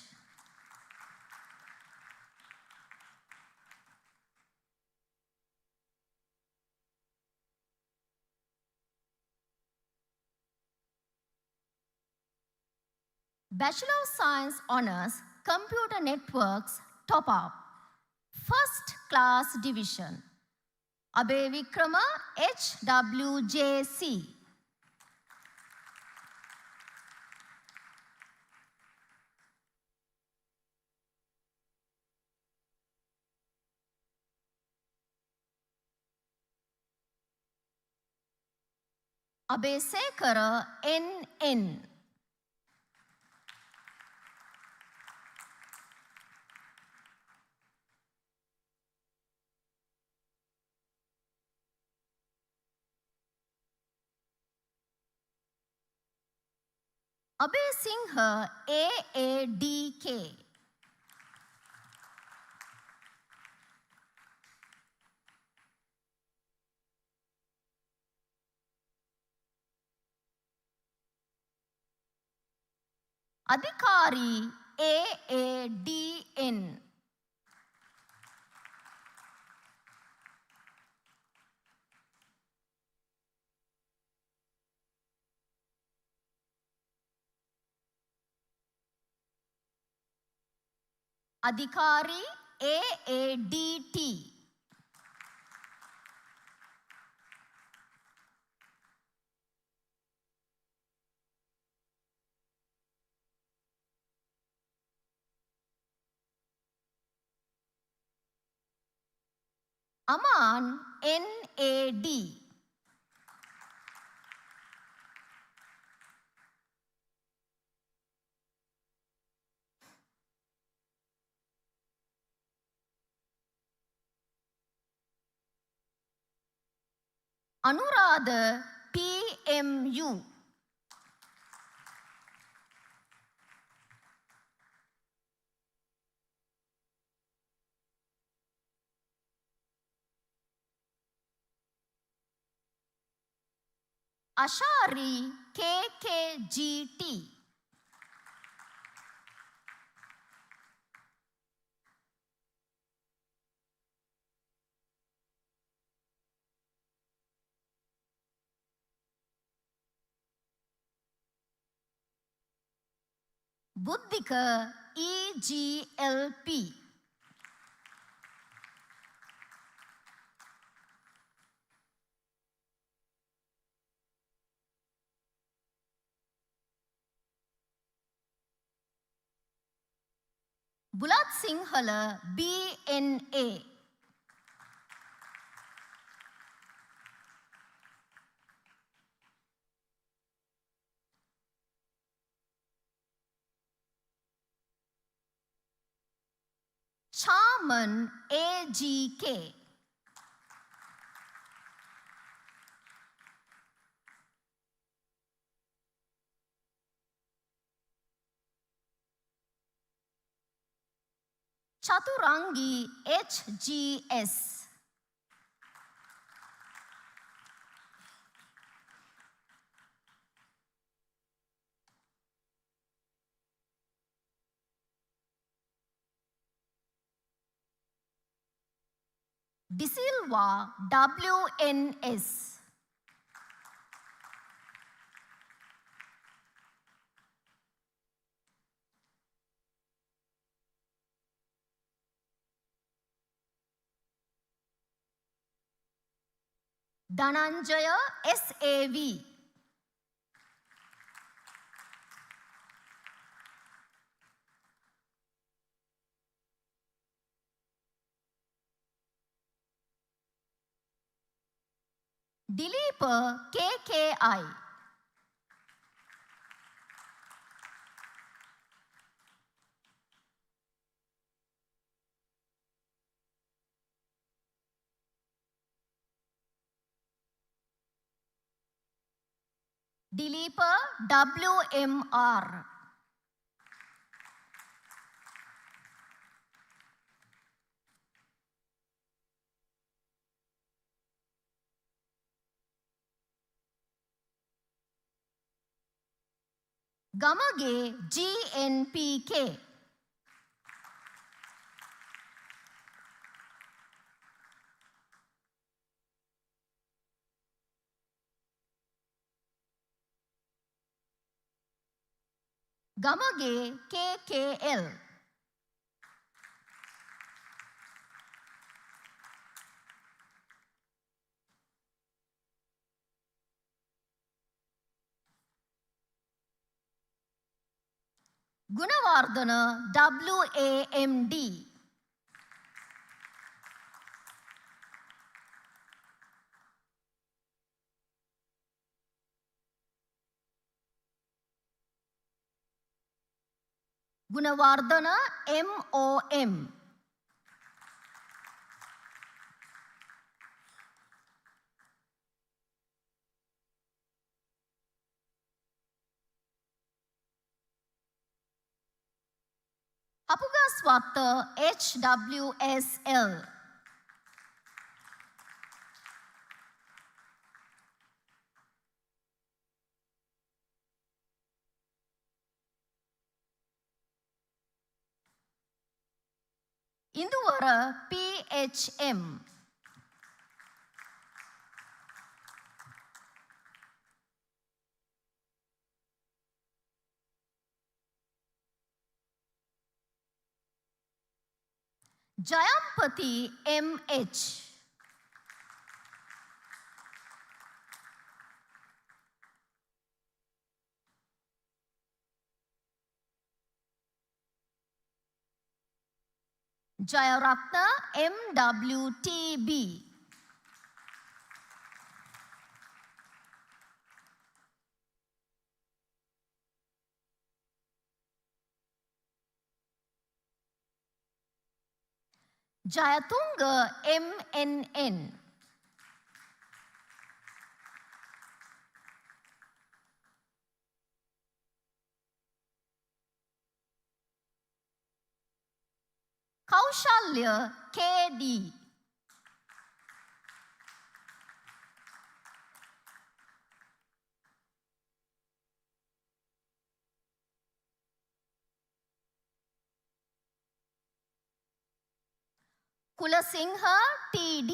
Bachelor of Science Honours Computer Networks Top Up. First Class Division Abe Vikrama HWJC. Abe Sekara NN. Abe Singhe AADK. Adhikari AADN. Adhikari AADT. Aman NAD. Anurada PMU. Ashari KKGT. Buddhika EGLP. Bulat Sinhala BNA. Charman AGK. Chaturangi HGS. De Silva WNS. Dhananjaya SAV. Dileepa KKI. Dileepa WMR. Gamage GNPK. Gamage KKL. Gunawardhana WAMD. Gunawardhana MOM. Hapugaswatha HWSL. Induvara PHM. Jayampati MH. Jayaratna MWTB. Jayatunga MNN. Kaushalya KD. Kulasingha TD.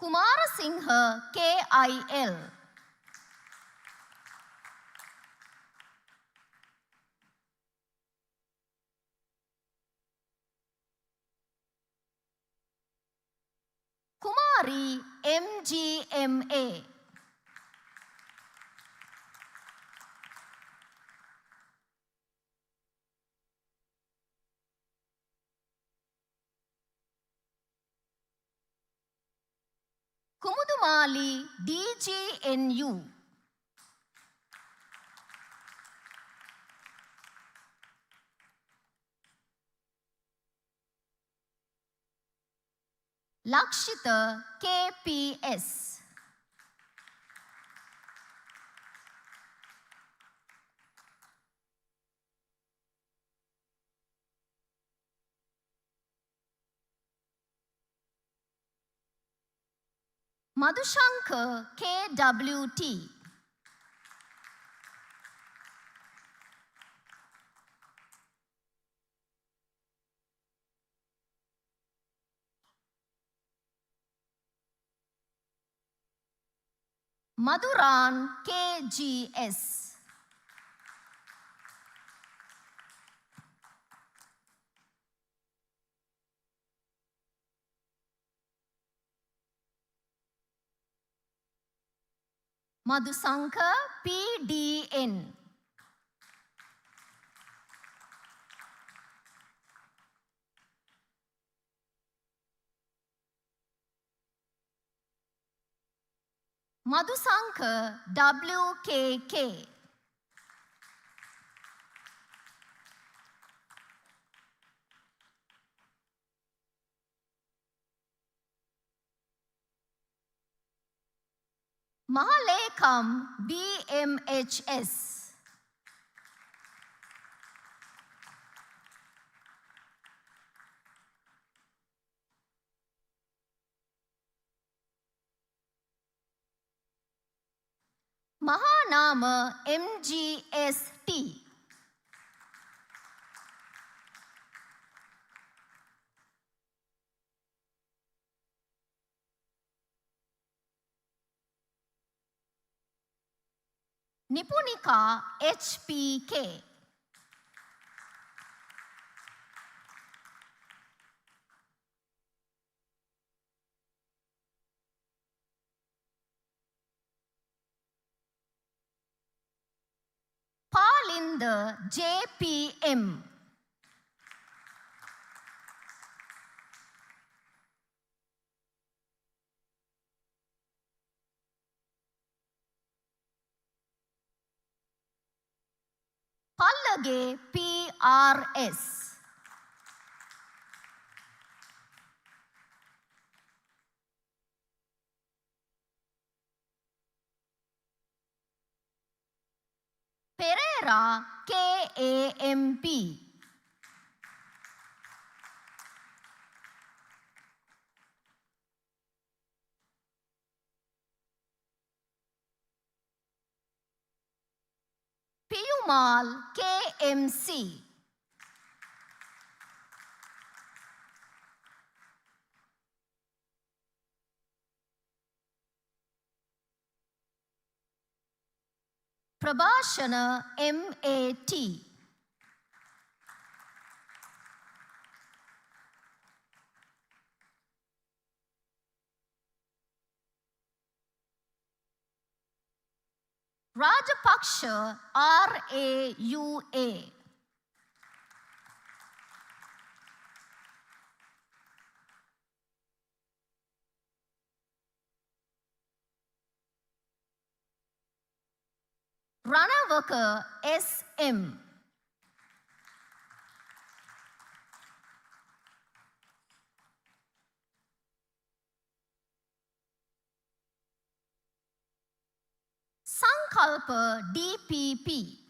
Kumarasingha KIL. Kumari MGMA. Kumudumali DGNU. Lakshita KPS. Madhushankar KWT. Madhuran KGS. Madhusankar PDN. Madhusankar WKK. Mahalekam BMHS. Mahanama MGST. Nipunika HPK. Palinda JPM. Pallage PRS. Pereira KAMP. Piyumal KMC. Prabhashana MAT. Rajapaksha RAUA. Ranawaka SM. Sankalpa DPP.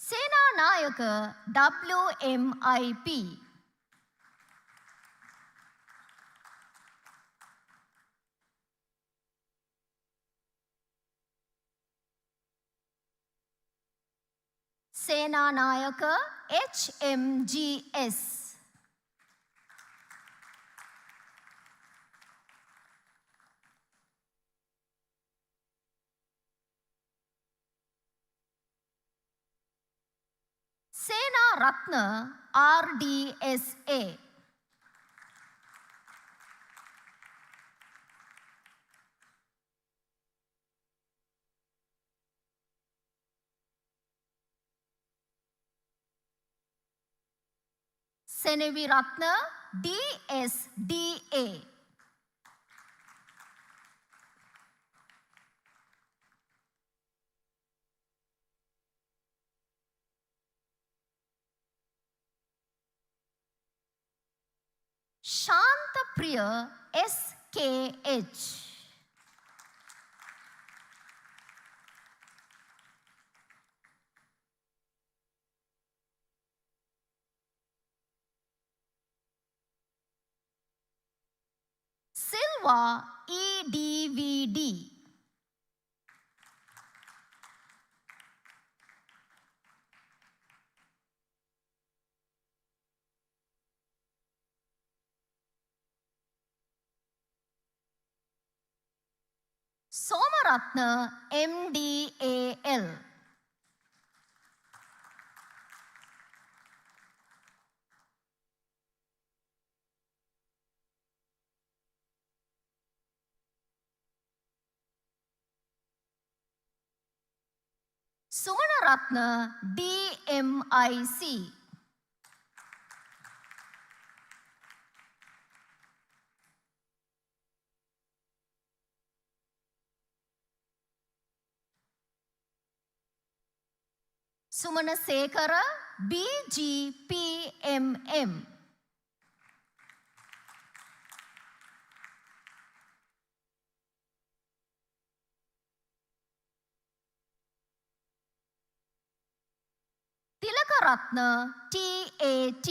Senanayaka WMIP. Senanayaka HMGS. Sena Ratna RDSA. Senevi Ratna DSDA. Shantapriya SKH. Silva EDVD. Somaratna MDAL. Sumanaratna DMIC. Sumana Sekara BGPMM. Tilakaratna TAT.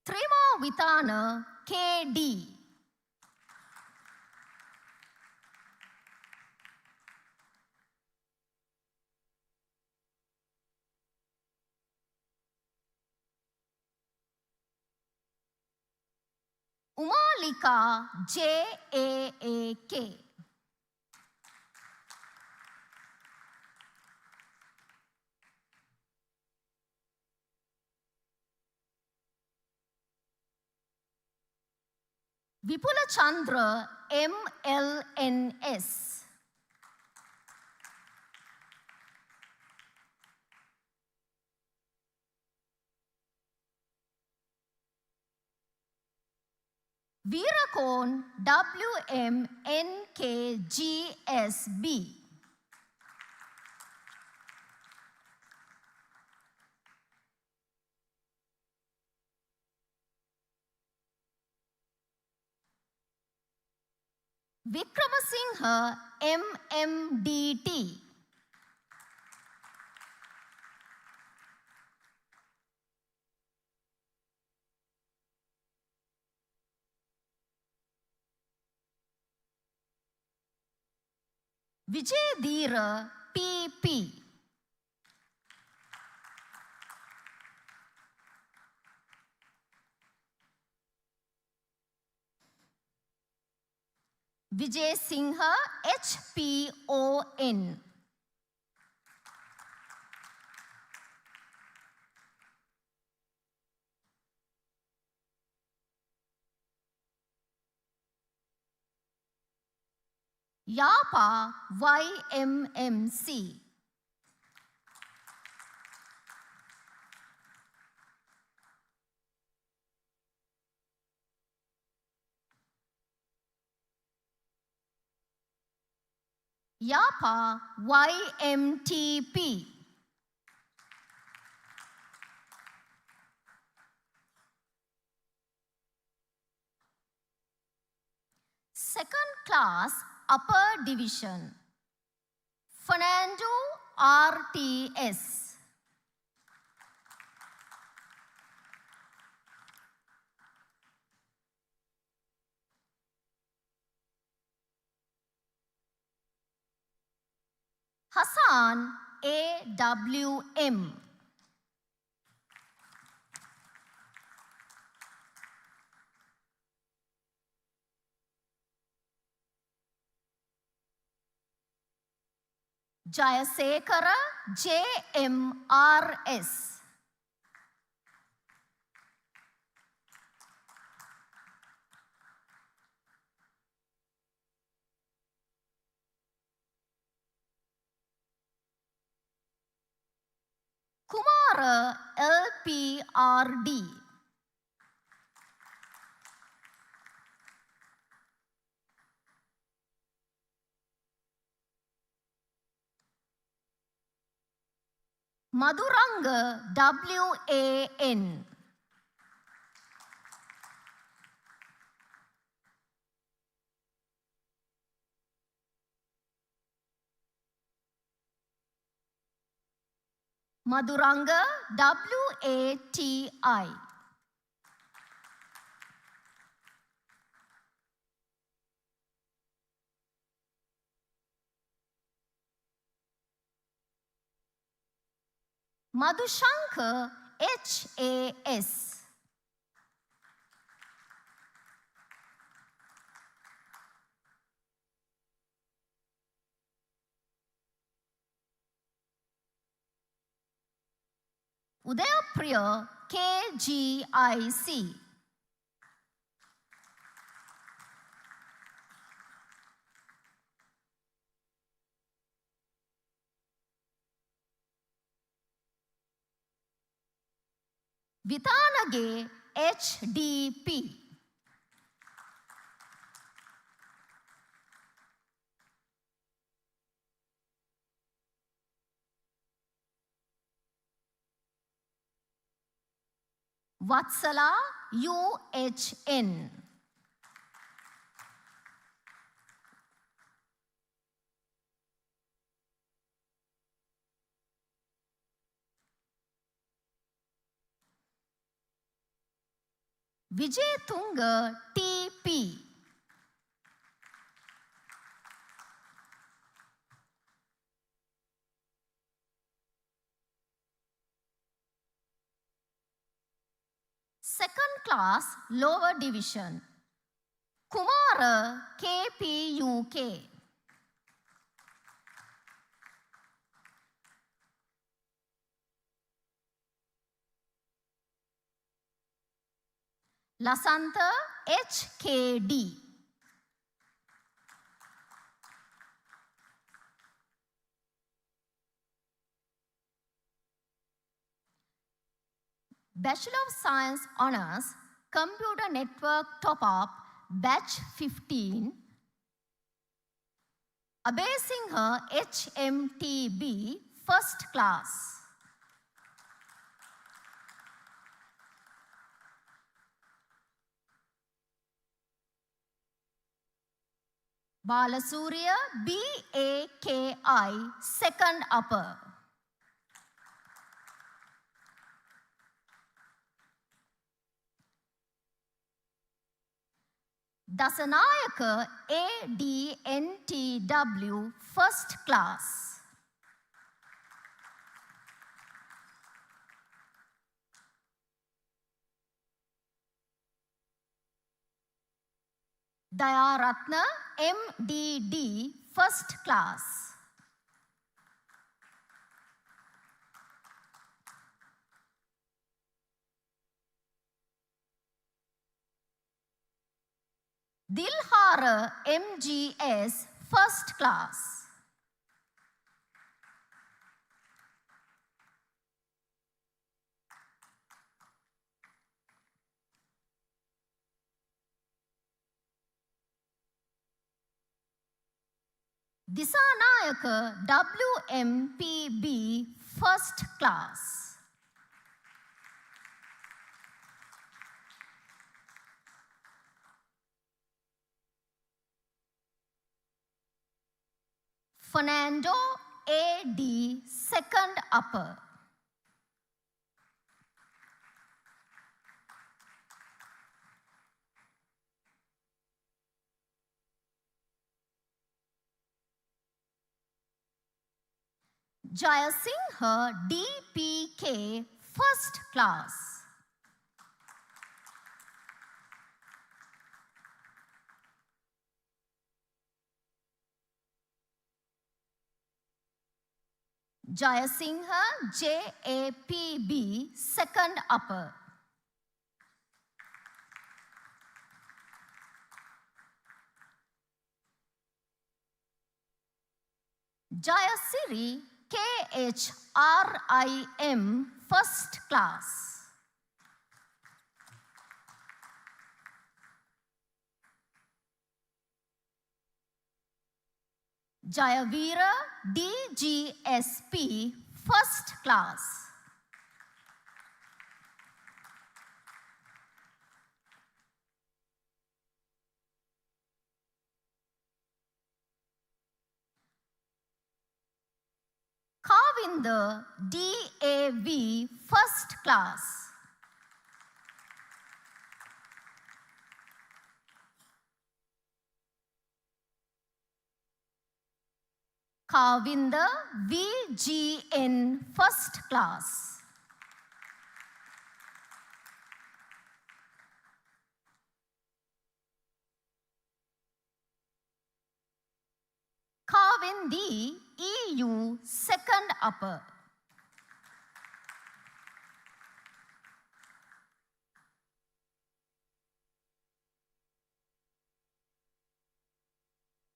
Trimavithana KD. Umalika JAAK. Vipula Chandra MLNS. Virakon WMNKGSB. Vikramasinghe MMDT. Vijay Dheera PP. Vijay Singha HPON. Yapa YMMC. Yapa YMTP. Second class upper division. Fernando RTS. Hassan AWM. Jayasekara JMRS. Kumara LPRD. Maduranga WAN. Maduranga WATI. Madhushankar HAS. Udayapriya KGIC. Vitanage HDP. Vatsala UHN. Vijayatunga TP. Second class lower division. Kumara KPUK. Lasantha HKD. Bachelor of Science Honours, Computer Network Top-Up, Batch 15. Abhay Singha HMTB, First Class. Balasuriya BAKI, Second Upper. Dasanayaka ADNTW, First Class. Dayaratna MDD, First Class. Dilhara MGS, first class. Disanayaka WMPB first class. Fernando AD second upper. Jayasinghe DPK first class. Jayasinghe JAPB second upper. Jayasiri KHRIM first class. Jayavira DGSP first class. Kavinder DAV first class. Kavinder VGN first class. Kavindi EU second upper.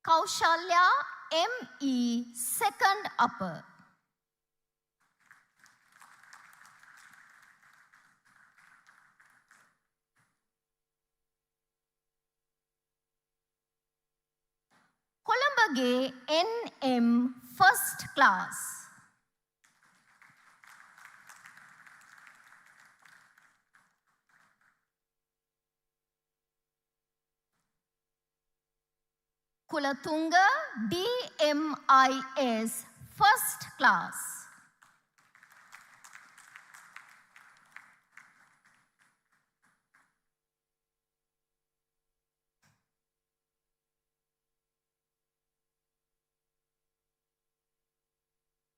Kaushalya ME second upper. Kolambage NM first class. Kulatunga DMIS first class.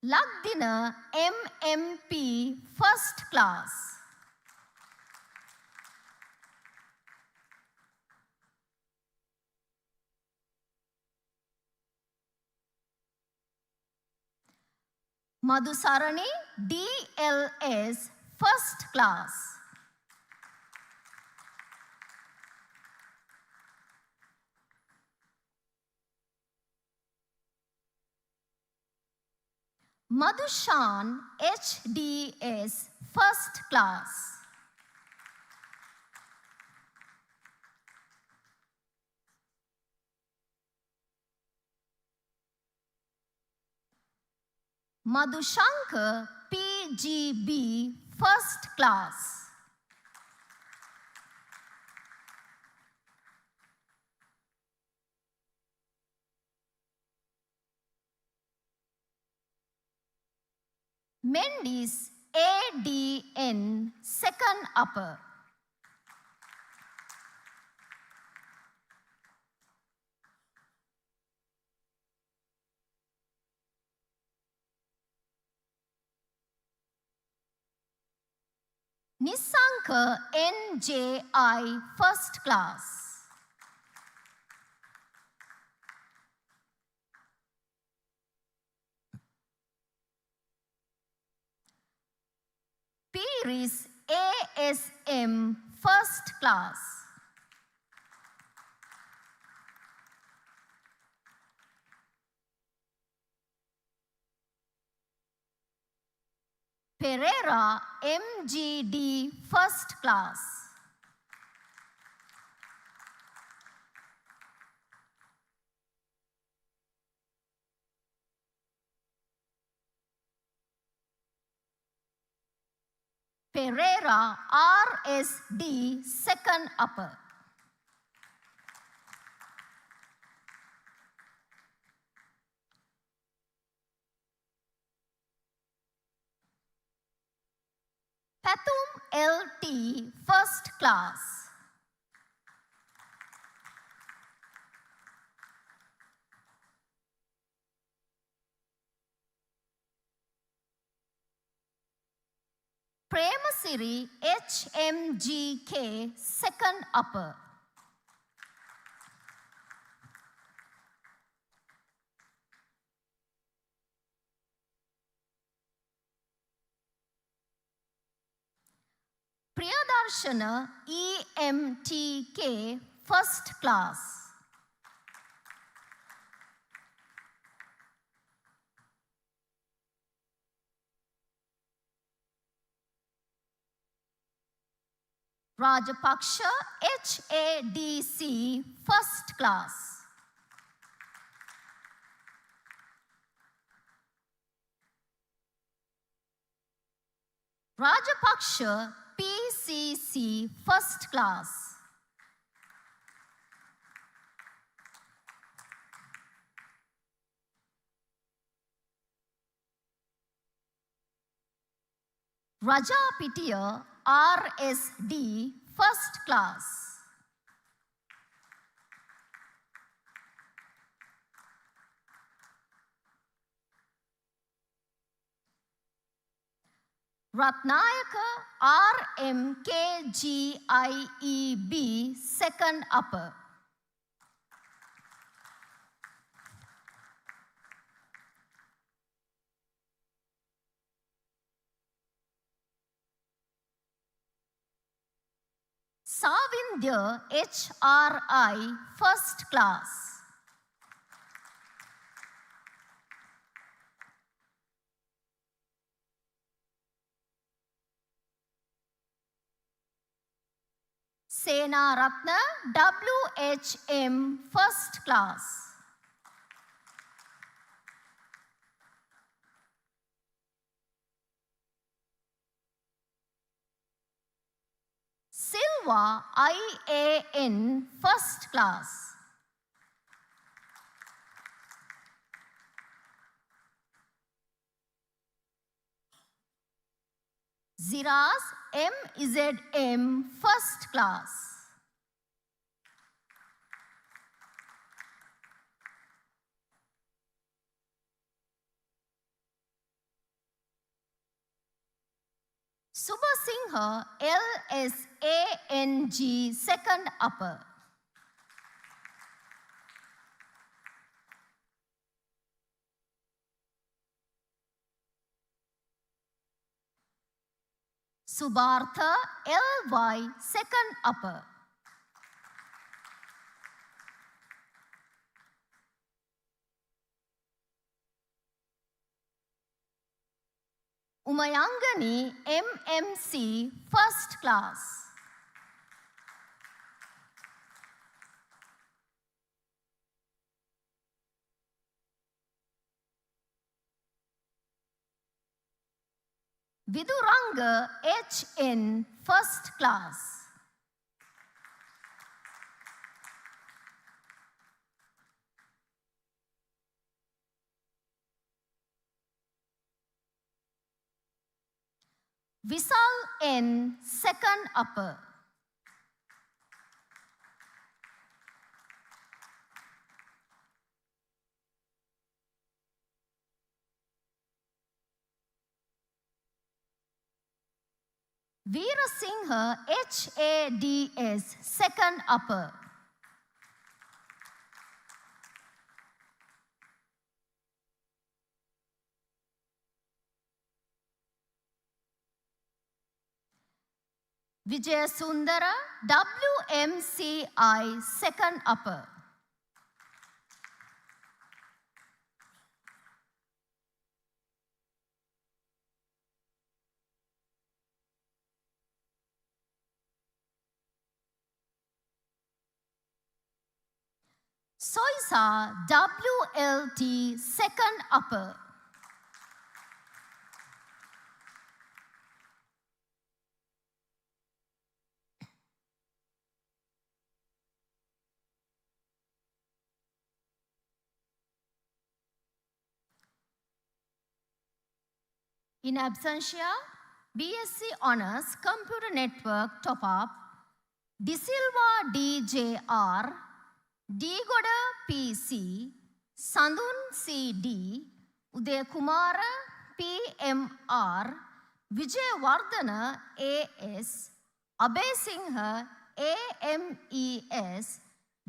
Lagdina MMP first class. Madhusarani DLS first class. Madhushan HDS first class. Madhushankar PGB first class. Mendes ADN second upper. Nisanka NJI first class. Piris ASM first class. Pereira, MGD, first class. Pereira, RSD, second upper. Pathum, LT, first class. Premasiri, HMGK, second upper. Priyadarshana, EMTK, first class. Rajapaksha, HADC, first class. Rajapaksha, PCC, first class. Rajapitiya, RSD, first class. Ratnayaka, RMKGIEB, second upper. Savindya, HRI, first class. Sena Ratna, WHM, first class. Silva, IAN, first class. Ziraz, MZM, first class. Subhasingha, LSANG, second upper. Subhartha, LY, second upper. Umayangani, MMC, first class. Viduranga, HN, first class. Visal N, second upper. Veerasinghe, HADS, second upper. Vijayasundara, WMCI, second upper. Soisa WLT second upper. In absentia, BSc Honours Computer Network top-up, De Silva DJR, Digoda PC, Sandun CD, Uday Kumara PMR, Vijay Vardhana AS, Abhay Singha AMES,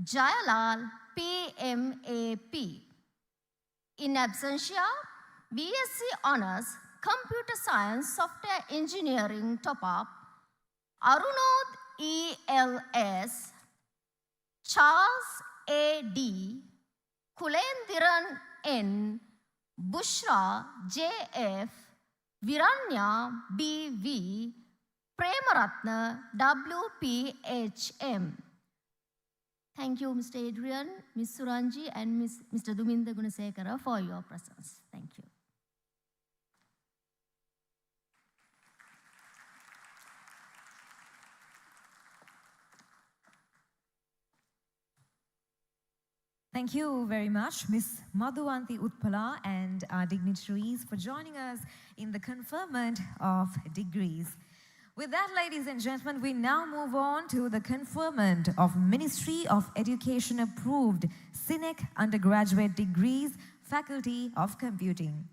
Jayalal PMAP. In absentia, BSc Honours Computer Science Software Engineering top-up, Arunod ELS, Charles AD, Kulendiran N, Bushra JF, Viranya BV, Premaratna WPHM. Thank you, Mr. Adrian, Ms. Suranji, and Mr. Duminda Gunasekara for your presence. Thank you. Thank you very much, Ms. Madhuvanti Utpala and our dignitaries for joining us in the conferment of degrees. With that, ladies and gentlemen, we now move on to the conferment of Ministry of Education approved CINEC undergraduate degrees, Faculty of Computing.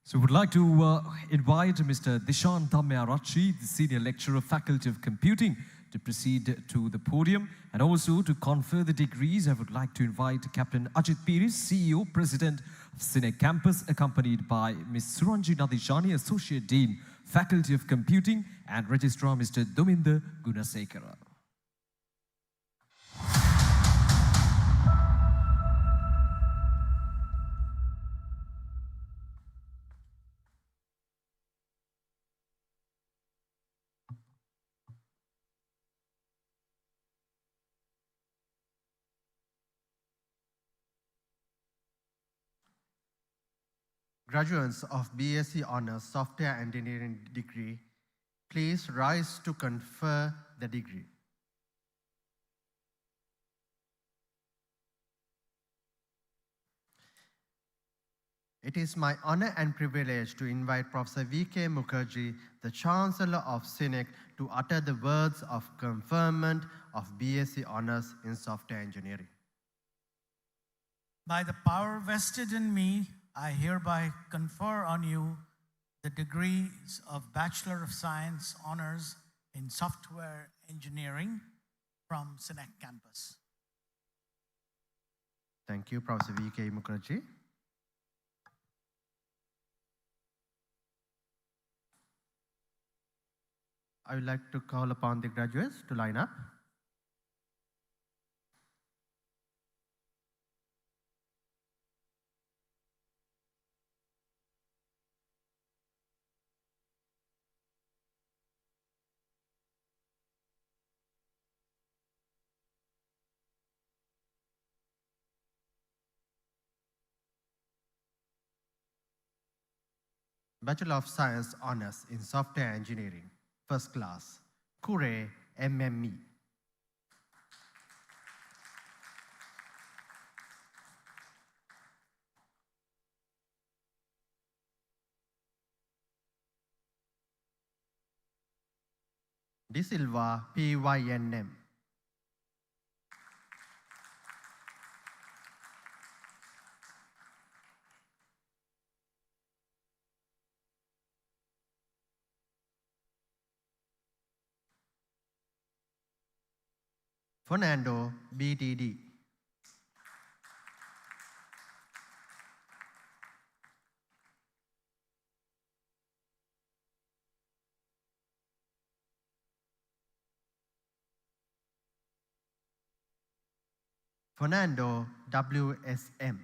So we'd like to invite Mr. Dishan Dhammayarachi, the Senior Lecturer, Faculty of Computing, to proceed to the podium. And also to confer the degrees, I would like to invite Captain Ajit Piris, CEO, President of CINEC Campus, accompanied by Ms. Suranji Nadishani, Associate Dean, Faculty of Computing, and Registrar Mr. Duminda Gunasekara. Graduates of BSc Honours Software Engineering degree, please rise to confer the degree. It is my honor and privilege to invite Professor V.K. Mukherjee, the Chancellor of CINEC, to utter the words of conferment of BSc Honours in Software Engineering. By the power vested in me, I hereby confer on you the degrees of Bachelor of Science Honours in Software Engineering from CINEC Campus. Thank you, Professor V.K. Mukherjee. I would like to call upon the graduates to line up. Bachelor of Science Honours in Software Engineering, First Class, Kure MME. De Silva PYNM. Fernando BTD. Fernando WSM.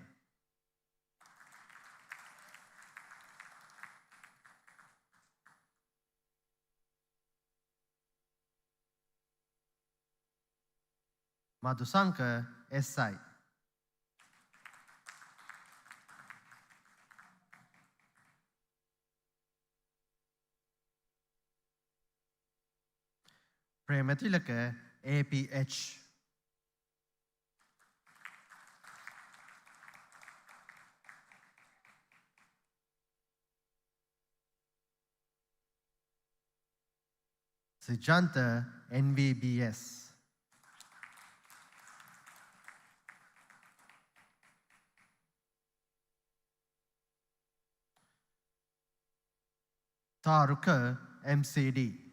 Madhusankar SI. Prematilaka, APH. Sijanta, NVBS. Taruka, MCD.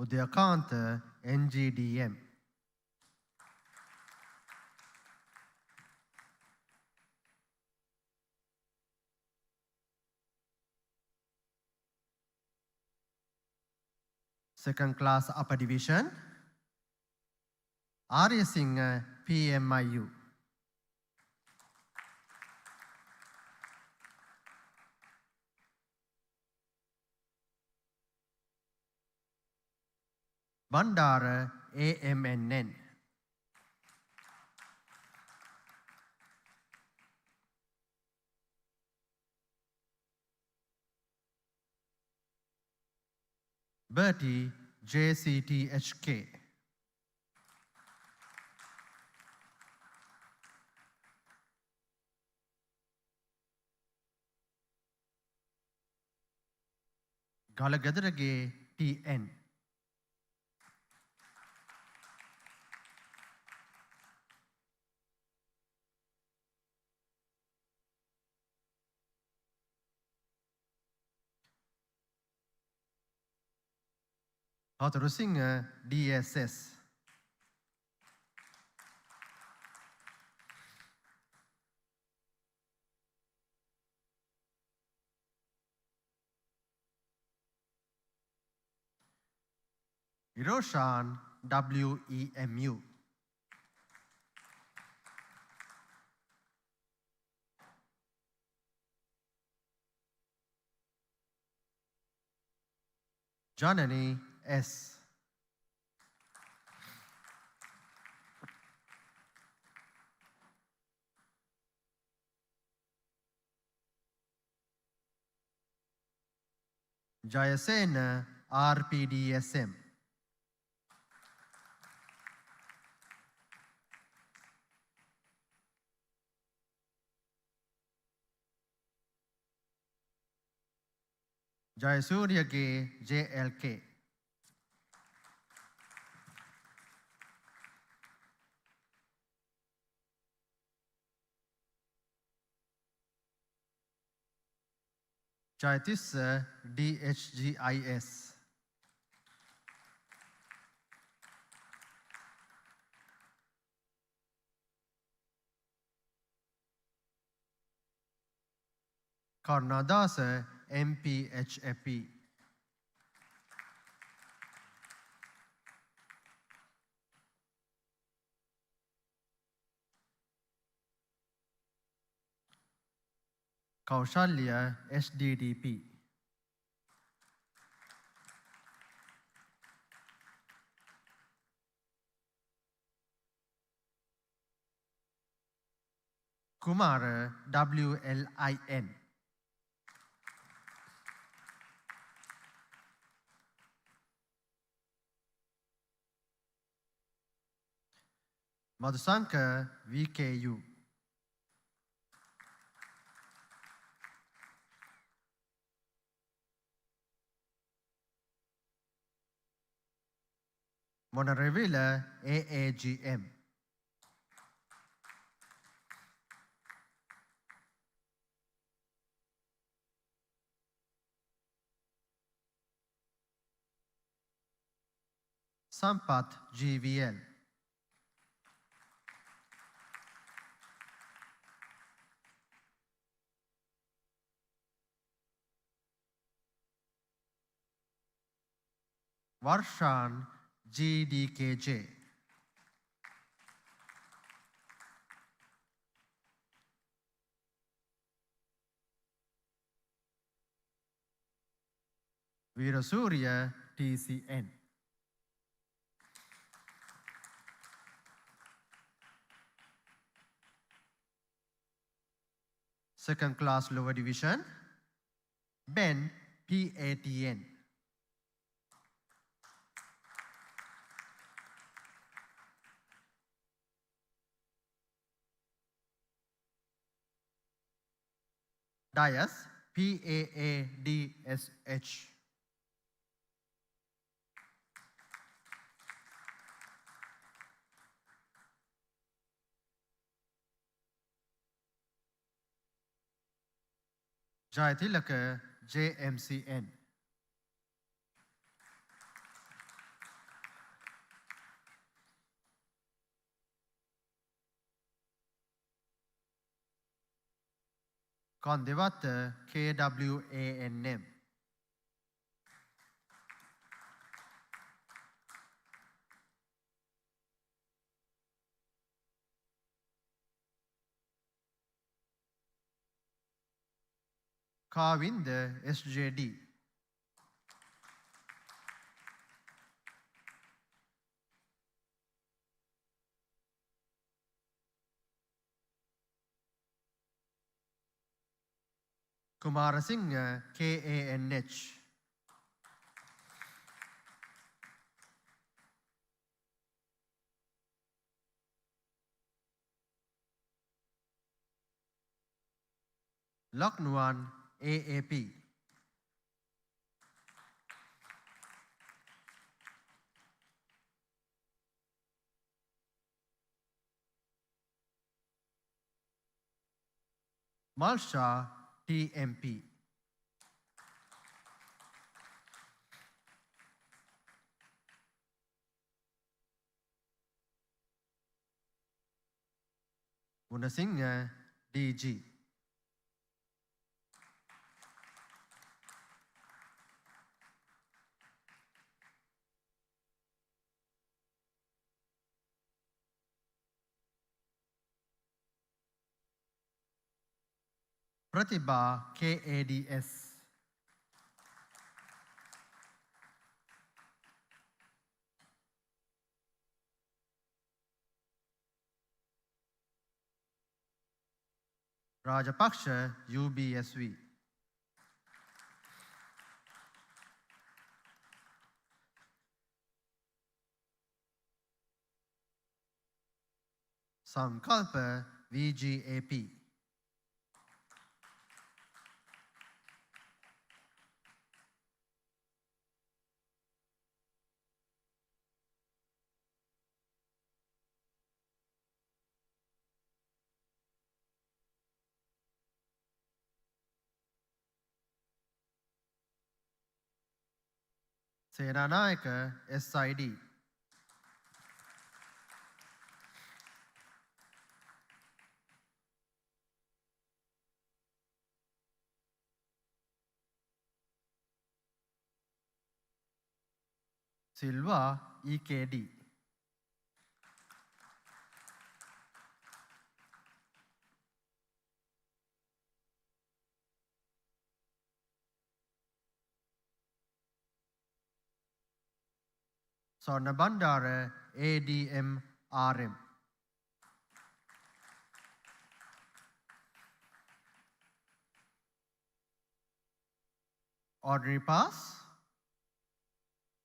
Udayakanta, NGDM. Second class upper division, Arya Singh, PMIU. Bandara, AMNN. Bertie, JCTHK. Galagadarage, TN. Hatarusinga, DSS. Iroshan, WEMU. Janani, S. Jayasena, RPDSM. Jayasurya K, JLK. Jayatissa, DHGIS. Karnadasa, MPHAP. Kaushalya, SDDP. Kumar, WLIN. Madhusanka, VKU. Monarevila, AAGM. Sampath, GVL. Varshan, GDKJ. Veerasurya, TCN. Second class lower division, Ben PATN. Dias PAADSH. Jayathilaka JMCN. Kondewata KWANM. Kavinda SJD. Kumarasinghe KANH. Loknuan AAP. Malsha TMP. Gunasinghe DG. Pratibha KADS. Rajapaksha UBSV. Sankalpa VGAP. Senanayaka SID. Silva EKD. Sornabandara ADM RM. Ordinary pass.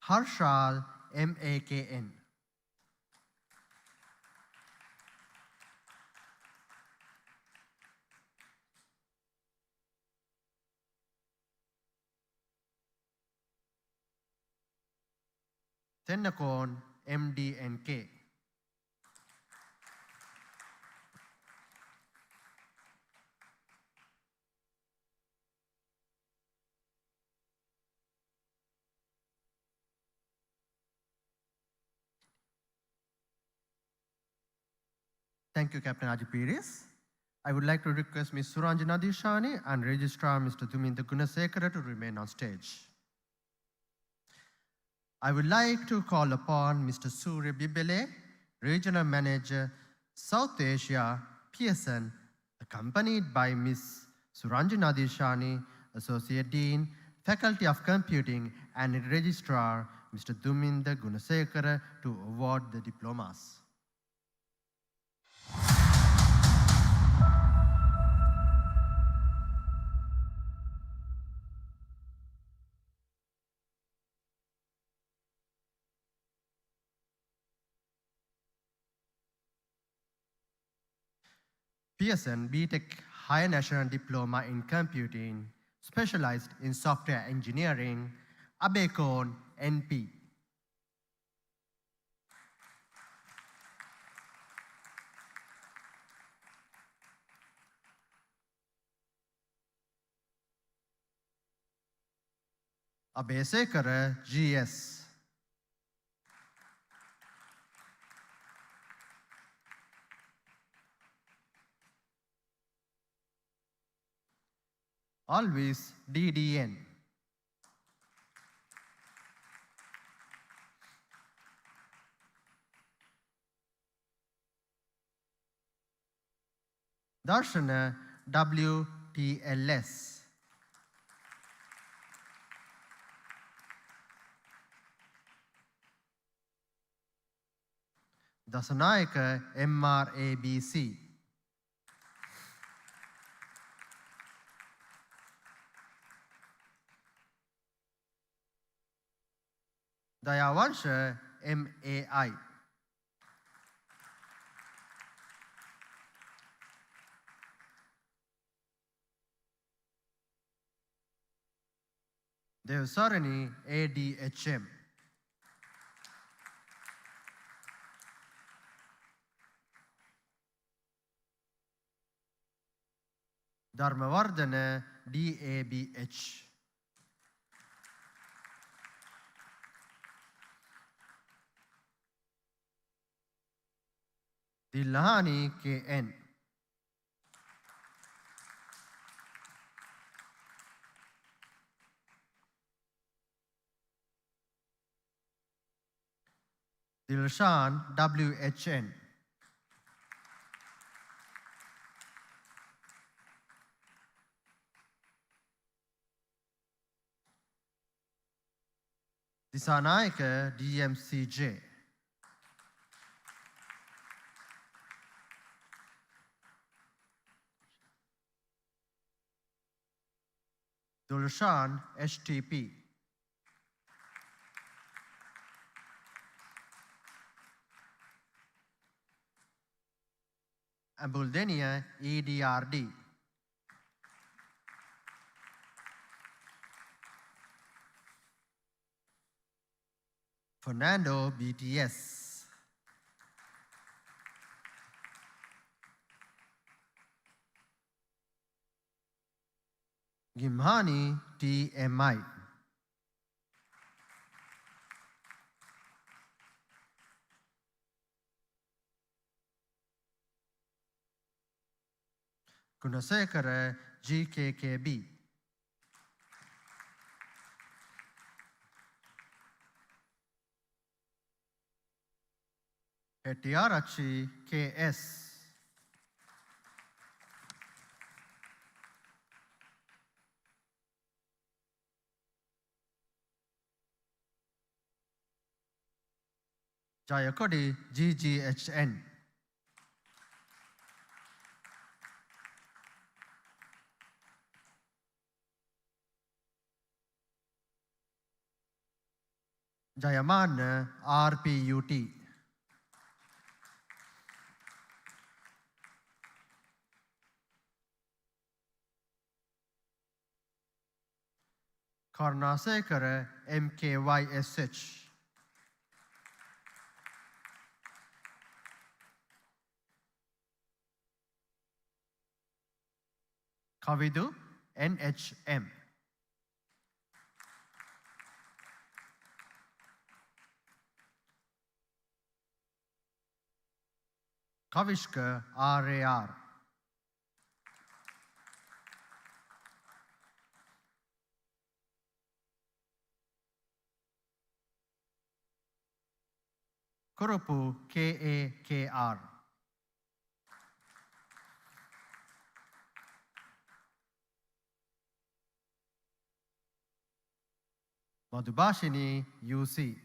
Harshal MAKN. Tennakon MDNK. Thank you, Captain Ajipiris. I would like to request Ms. Suranjana Dishani and Registrar Mr. Duminda Gunasekara to remain on stage. I would like to call upon Mr. Surya Bibele, Regional Manager, South Asia, Pearson, accompanied by Ms. Suranjana Dishani, Associate Dean, Faculty of Computing, and Registrar Mr. Duminda Gunasekara to award the diplomas. Pearson BTech Higher National Diploma in Computing, specialized in software engineering, Abekon, NP. Abesekara GS. Always DDN. Darshana WTLS. Dasanayaka MRABC. Dayavansha MAI. Devsarani ADHM. Dharmavardhana DABH. Dilhani KN. Dilshan WHN. Disanayaka DMCJ. Dulshan HTP. Ambuldenia EDRD. Fernando BTS. Gimhani TMI. Kunasekara GKKB. Etiarachi KS. Jayakodi GGHN. Jayaman RPUT. Karnasekara MKYSH. Kavidu NHM. Kavishka RAR. Kurupu KAKR. Madhubashini UC.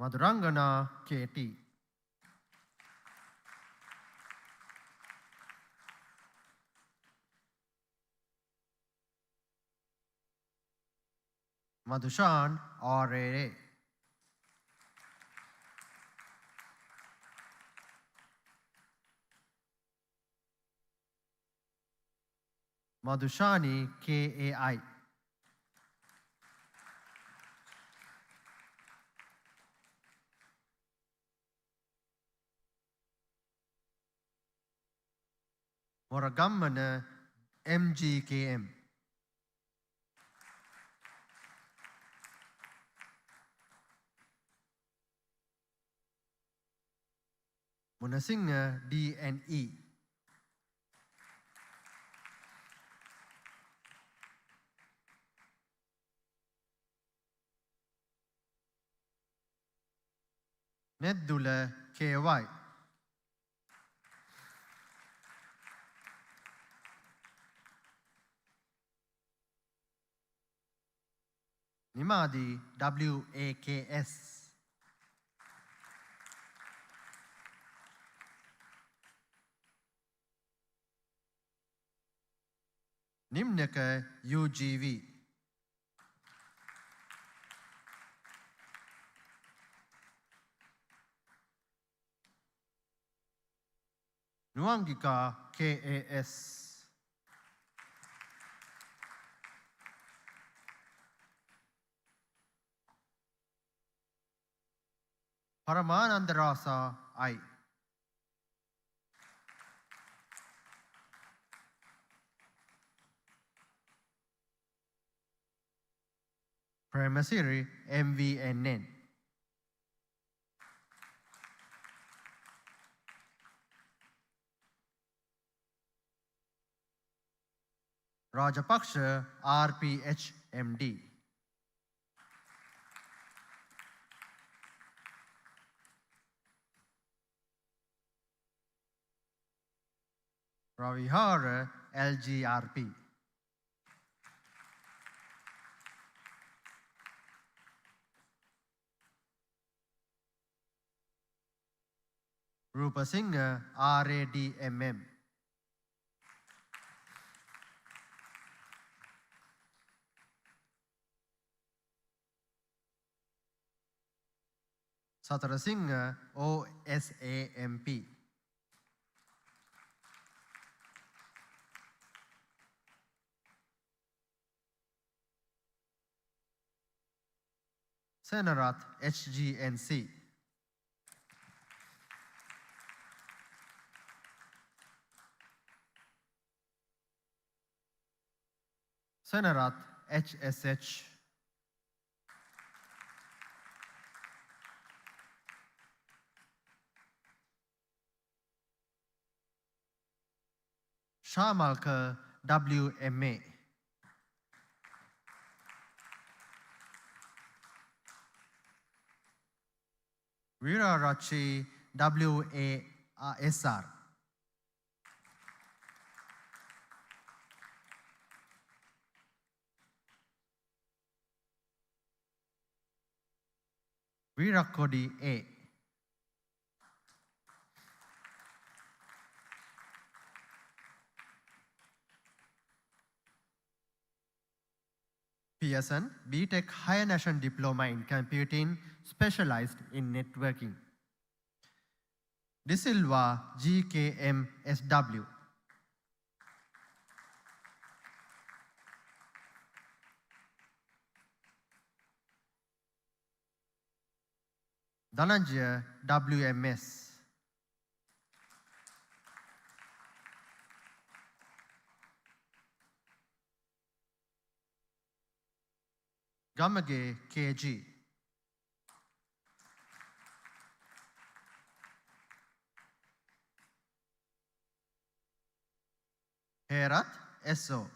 Madhurangana KT. Madhushan RAA. Madhushani KAI. Moragammana MGKM. Munasinga DNE. Neddula KY. Nimadi WAKS. Nimnaka UGV. Nuangika KAS. Paramanandarasa I. Premasiri MVNN. Rajapaksha RPHMD. Ravihara LGRP. Rupa Singh RADMM. Satara Singh OSAMP. Senarath HGNC. Senarath HSH. Shamalka WMA. Virarachi WASR. Virakodi A. Pearson BTech Higher National Diploma in Computing, specialized in networking. De Silva GKM SW. Dhananjaya WMS. Gamage KG. Herath SO.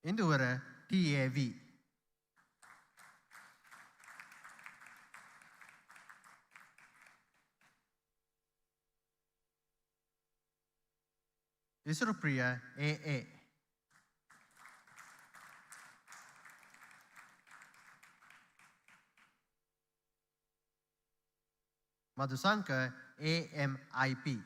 Induvara TAV. Visurupriya AA. Madhusanka AMIP.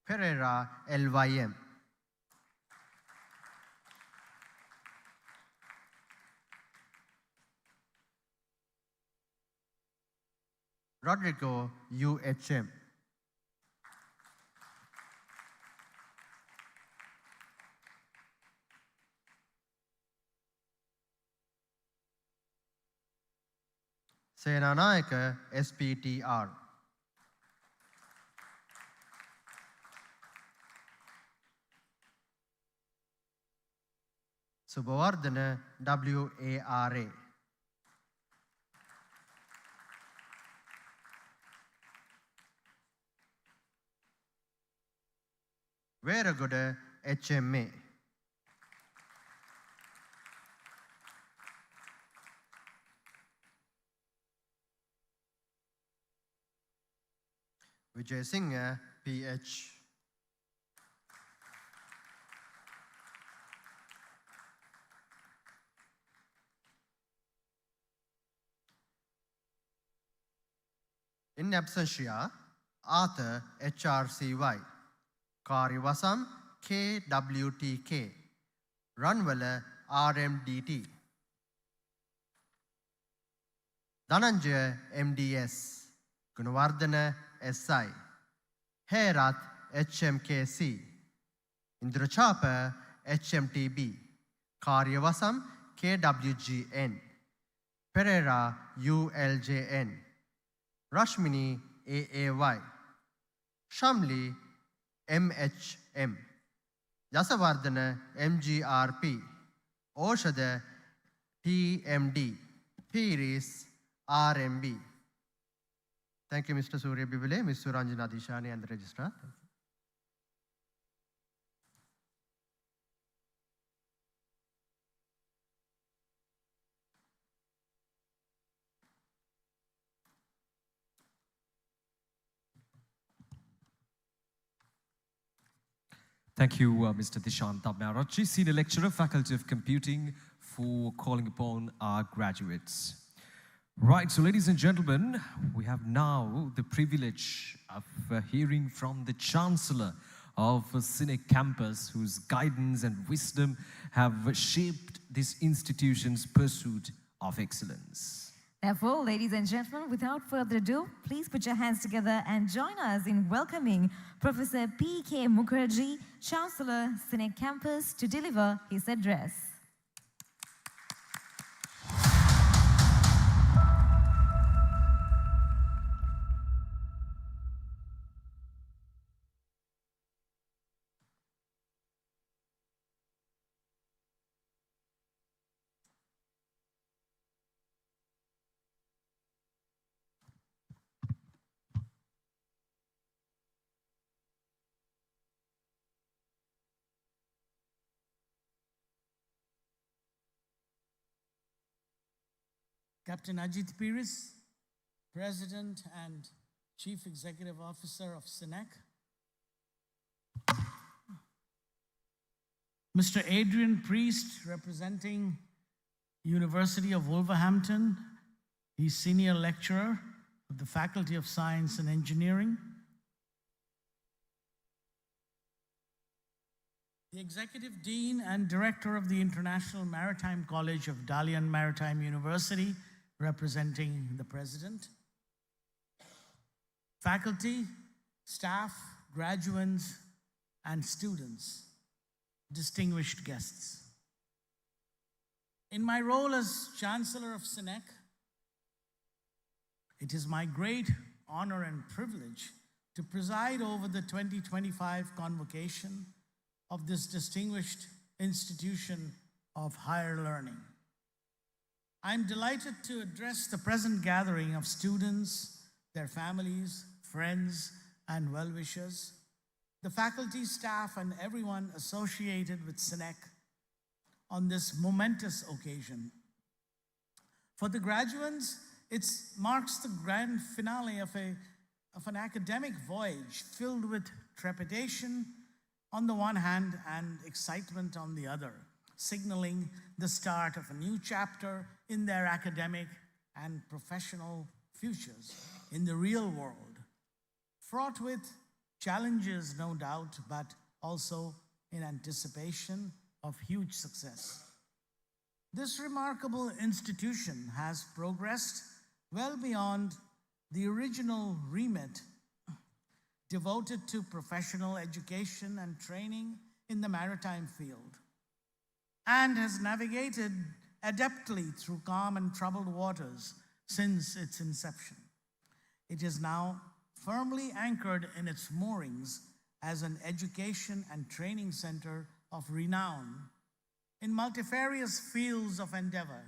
Pereira, LYM. Rodrigo, UHM. Senanayaka, SPTR. Subhavardhana, WARA. Veragoda, HMA. Vijay Singh, PH. In absentia, Arthur, HRCY. Karivasam, KWTK. Ranwala, RMDT. Dhananjaya, MDS. Gunawardhana, SI. Herath, HMKC. Indrachapa, HMTB. Karyavasam, KWGN. Pereira, ULJN. Rashmini, AAY. Shamli, MHM. Yasavardhana, MGRP. Oshada, TMD. Piris, RMB. Thank you, Mr. Surya Bibile, Ms. Suranjana Dishani, and the Registrar. Thank you, Mr. Dishant Damyarachi, Senior Lecturer, Faculty of Computing, for calling upon our graduates. Right, so ladies and gentlemen, we have now the privilege of hearing from the Chancellor of CINEC campus, whose guidance and wisdom have shaped this institution's pursuit of excellence. Therefore, ladies and gentlemen, without further ado, please put your hands together and join us in welcoming Professor P.K. Mukherjee, Chancellor, CINEC campus, to deliver his address. Captain Ajit Piris, President and Chief Executive Officer of CINEC. Mr. Adrian Priest, representing University of Wolverhampton. He's Senior Lecturer of the Faculty of Science and Engineering. The Executive Dean and Director of the International Maritime College of Dalian Maritime University, representing the President. Faculty, staff, graduates, and students, distinguished guests. In my role as Chancellor of CINEC, it is my great honor and privilege to preside over the 2025 convocation of this distinguished institution of higher learning. I'm delighted to address the present gathering of students, their families, friends, and well-wishers, the faculty, staff, and everyone associated with CINEC on this momentous occasion. For the graduates, it marks the grand finale of an academic voyage filled with trepidation on the one hand and excitement on the other. signaling the start of a new chapter in their academic and professional futures in the real world, fraught with challenges, no doubt, but also in anticipation of huge success. This remarkable institution has progressed well beyond the original remit devoted to professional education and training in the maritime field, and has navigated adeptly through calm and troubled waters since its inception. It is now firmly anchored in its moorings as an education and training center of renown in multifarious fields of endeavor,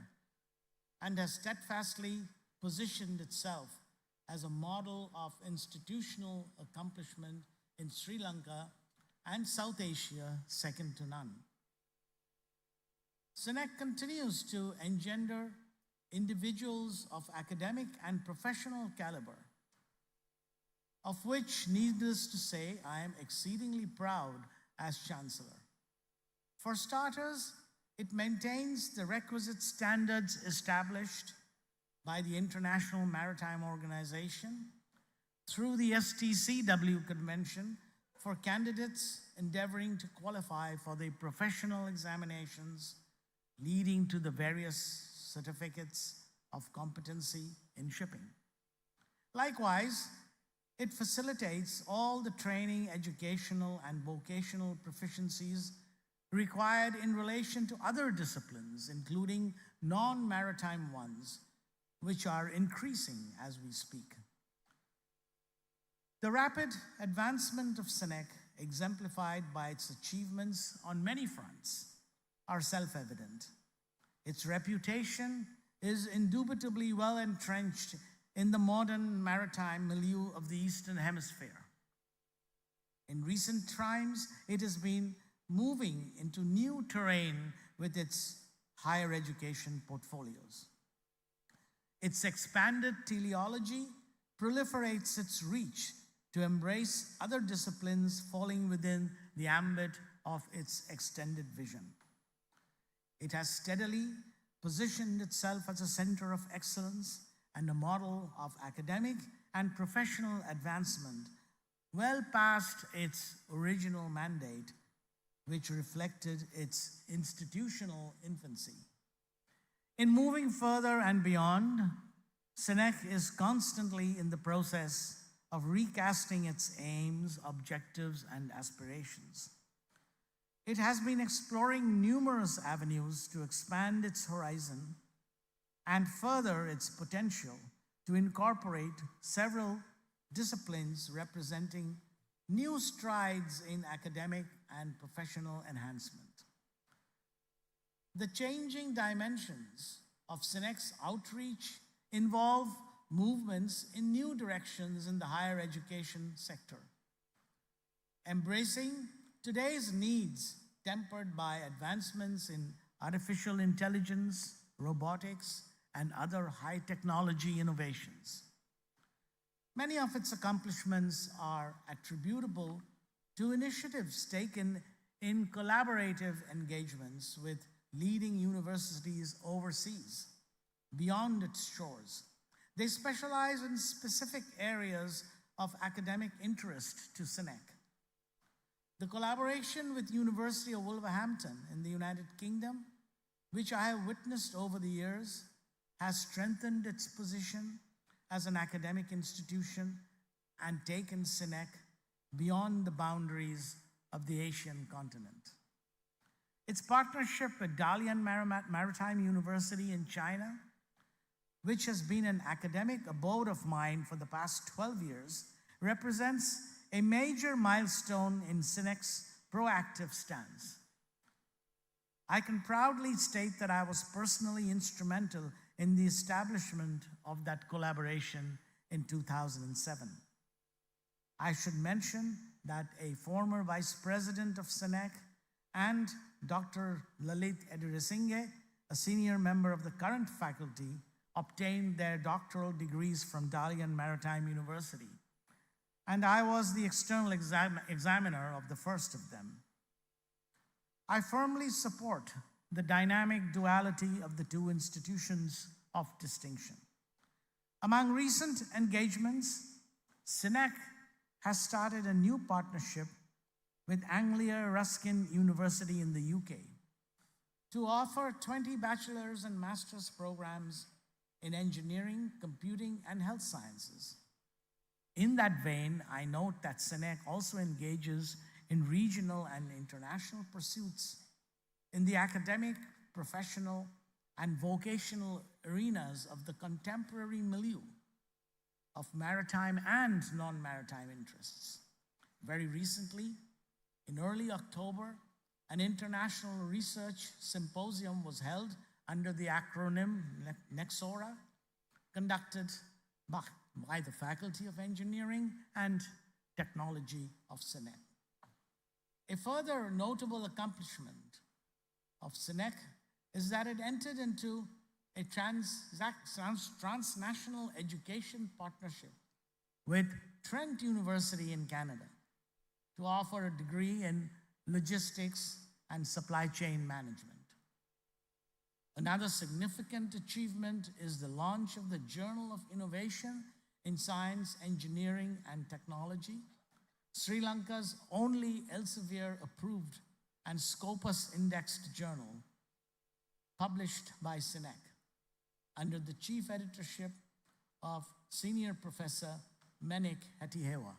and has steadfastly positioned itself as a model of institutional accomplishment in Sri Lanka and South Asia, second to none. CINEC continues to engender individuals of academic and professional caliber, of which, needless to say, I am exceedingly proud as Chancellor. For starters, it maintains the requisite standards established by the International Maritime Organization through the STCW Convention for candidates endeavoring to qualify for the professional examinations leading to the various certificates of competency in shipping. Likewise, it facilitates all the training, educational, and vocational proficiencies required in relation to other disciplines, including non-maritime ones, which are increasing as we speak. The rapid advancement of CINEC, exemplified by its achievements on many fronts, are self-evident. Its reputation is indubitably well entrenched in the modern maritime milieu of the Eastern Hemisphere. In recent times, it has been moving into new terrain with its higher education portfolios. Its expanded teleology proliferates its reach to embrace other disciplines falling within the ambit of its extended vision. It has steadily positioned itself as a center of excellence and a model of academic and professional advancement well past its original mandate, which reflected its institutional infancy. In moving further and beyond, CINEC is constantly in the process of recasting its aims, objectives, and aspirations. It has been exploring numerous avenues to expand its horizon and further its potential to incorporate several disciplines representing new strides in academic and professional enhancement. The changing dimensions of CINEC's outreach involve movements in new directions in the higher education sector, embracing today's needs tempered by advancements in artificial intelligence, robotics, and other high technology innovations. Many of its accomplishments are attributable to initiatives taken in collaborative engagements with leading universities overseas, beyond its shores. They specialize in specific areas of academic interest to CINEC. The collaboration with University of Wolverhampton in the United Kingdom, which I have witnessed over the years, has strengthened its position as an academic institution and taken CINEC beyond the boundaries of the Asian continent. Its partnership with Dalian Maritime University in China, which has been an academic abode of mine for the past 12 years, represents a major milestone in CINEC's proactive stance. I can proudly state that I was personally instrumental in the establishment of that collaboration in 2007. I should mention that a former vice president of CINEC and Dr. Lalit Edirisinghe, a senior member of the current faculty, obtained their doctoral degrees from Dalian Maritime University, and I was the external examiner of the first of them. I firmly support the dynamic duality of the two institutions of distinction. Among recent engagements, CINEC has started a new partnership with Anglia Ruskin University in the UK to offer 20 bachelor's and master's programs in engineering, computing, and health sciences. In that vein, I note that CINEC also engages in regional and international pursuits in the academic, professional, and vocational arenas of the contemporary milieu of maritime and non-maritime interests. Very recently, in early October, an international research symposium was held under the acronym NEXORA, conducted by the Faculty of Engineering and Technology of CINEC. A further notable accomplishment of CINEC is that it entered into a transnational education partnership with Trent University in Canada to offer a degree in logistics and supply chain management. Another significant achievement is the launch of the Journal of Innovation in Science, Engineering, and Technology, Sri Lanka's only Elsevier-approved and Scopus-indexed journal, published by CINEC under the chief editorship of Senior Professor Menik Hetihewa.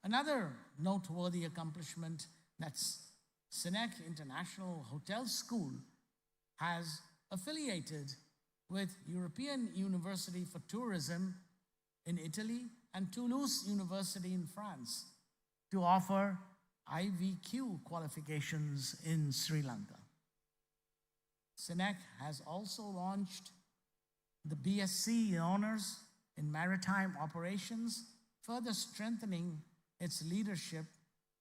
Another noteworthy accomplishment that CINEC International Hotel School has affiliated with European University for Tourism in Italy and Toulouse University in France to offer IVQ qualifications in Sri Lanka. CINEC has also launched the BSc in Honors in Maritime Operations, further strengthening its leadership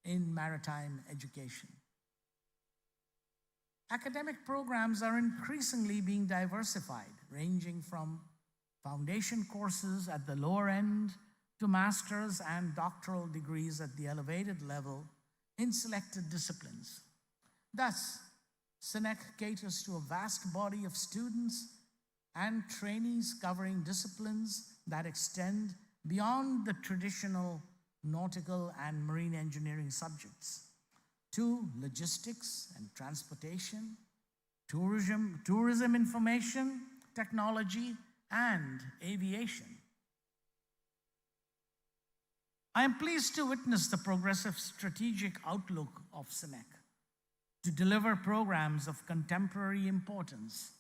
in maritime education. Academic programs are increasingly being diversified, ranging from foundation courses at the lower end to master's and doctoral degrees at the elevated level in selected disciplines. Thus, CINEC caters to a vast body of students and trainees covering disciplines that extend beyond the traditional nautical and marine engineering subjects to logistics and transportation, tourism information, technology, and aviation. I am pleased to witness the progressive strategic outlook of CINEC to deliver programs of contemporary importance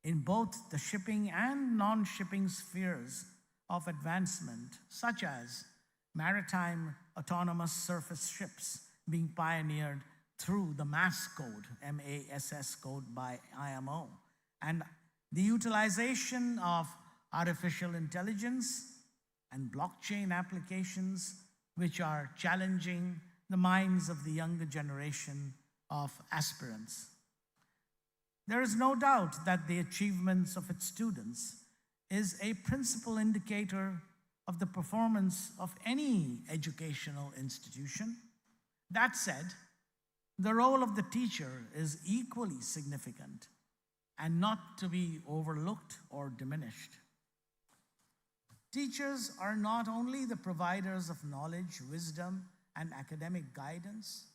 in both the shipping and non-shipping spheres of advancement, such as maritime autonomous surface ships being pioneered through the MASS code, M-A-S-S code by IMO, and the utilization of artificial intelligence and blockchain applications, which are challenging the minds of the younger generation of aspirants. There is no doubt that the achievements of its students is a principal indicator of the performance of any educational institution. That said, the role of the teacher is equally significant and not to be overlooked or diminished. Teachers are not only the providers of knowledge, wisdom, and academic guidance,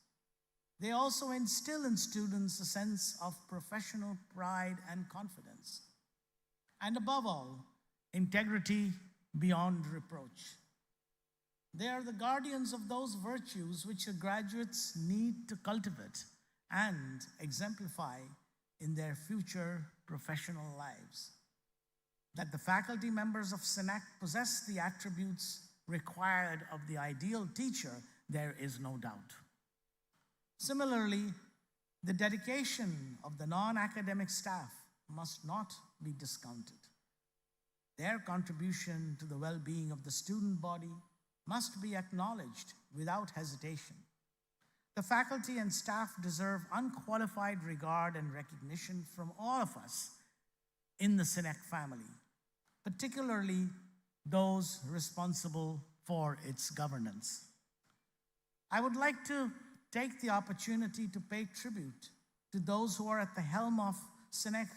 they also instill in students a sense of professional pride and confidence, and above all, integrity beyond reproach. They are the guardians of those virtues which the graduates need to cultivate and exemplify in their future professional lives. That the faculty members of CINEC possess the attributes required of the ideal teacher, there is no doubt. Similarly, the dedication of the non-academic staff must not be discounted. Their contribution to the well-being of the student body must be acknowledged without hesitation. The faculty and staff deserve unqualified regard and recognition from all of us in the CINEC family, particularly those responsible for its governance. I would like to take the opportunity to pay tribute to those who are at the helm of CINEC,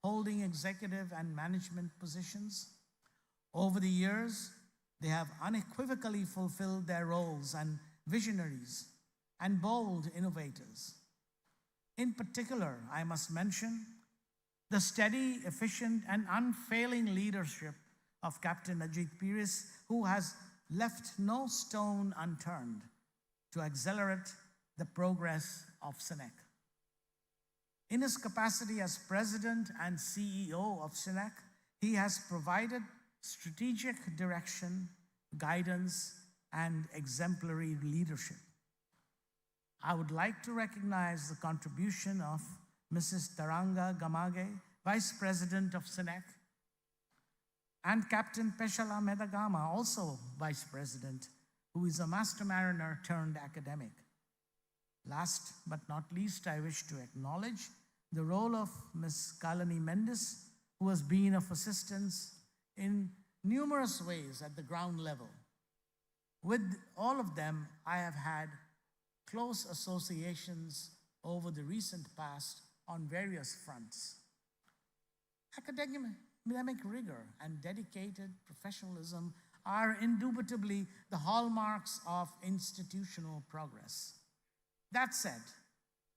holding executive and management positions. Over the years, they have unequivocally fulfilled their roles and visionaries and bold innovators. In particular, I must mention the steady, efficient, and unfailing leadership of Captain Ajit Pires, who has left no stone unturned to accelerate the progress of CINEC. In his capacity as President and CEO of CINEC, he has provided strategic direction, guidance, and exemplary leadership. I would like to recognize the contribution of Mrs. Taranga Gamage, Vice President of CINEC, and Captain Peshala Medagama, also Vice President, who is a master mariner turned academic. Last but not least, I wish to acknowledge the role of Ms. Kalani Mendes, who has been of assistance in numerous ways at the ground level. With all of them, I have had close associations over the recent past on various fronts. Academic rigor and dedicated professionalism are indubitably the hallmarks of institutional progress. That said,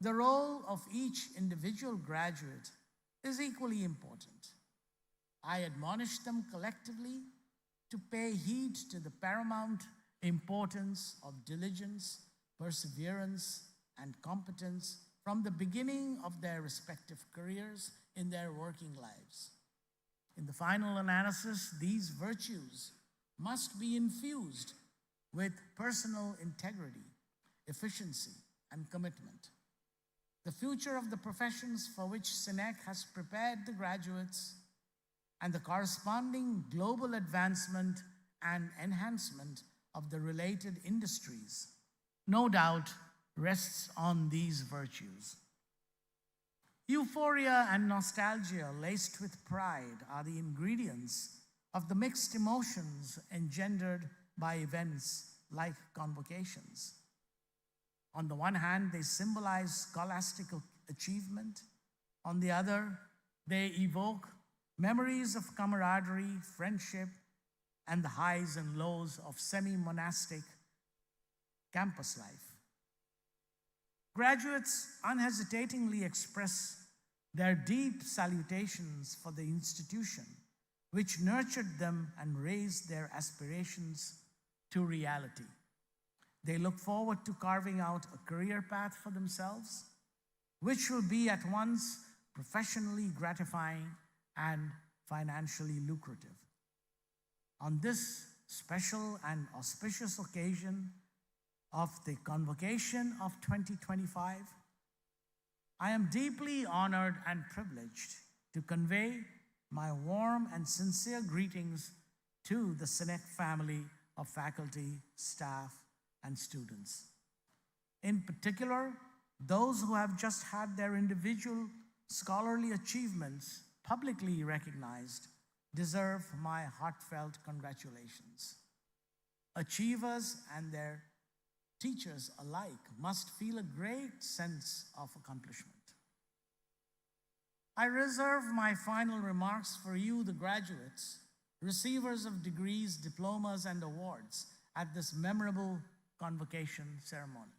the role of each individual graduate is equally important. I admonish them collectively to pay heed to the paramount importance of diligence, perseverance, and competence from the beginning of their respective careers in their working lives. In the final analysis, these virtues must be infused with personal integrity, efficiency, and commitment. The future of the professions for which CINEC has prepared the graduates and the corresponding global advancement and enhancement of the related industries, no doubt rests on these virtues. Euphoria and nostalgia laced with pride are the ingredients of the mixed emotions engendered by events like convocations. On the one hand, they symbolize scholastic achievement. On the other, they evoke memories of camaraderie, friendship, and the highs and lows of semi-monastic campus life. Graduates unhesitatingly express their deep salutations for the institution, which nurtured them and raised their aspirations to reality. They look forward to carving out a career path for themselves, which will be at once professionally gratifying and financially lucrative. On this special and auspicious occasion of the Convocation of 2025, I am deeply honored and privileged to convey my warm and sincere greetings to the CINEC family of faculty, staff, and students. In particular, those who have just had their individual scholarly achievements publicly recognized deserve my heartfelt congratulations. Achievers and their teachers alike must feel a great sense of accomplishment. I reserve my final remarks for you, the graduates, receivers of degrees, diplomas, and awards at this memorable convocation ceremony.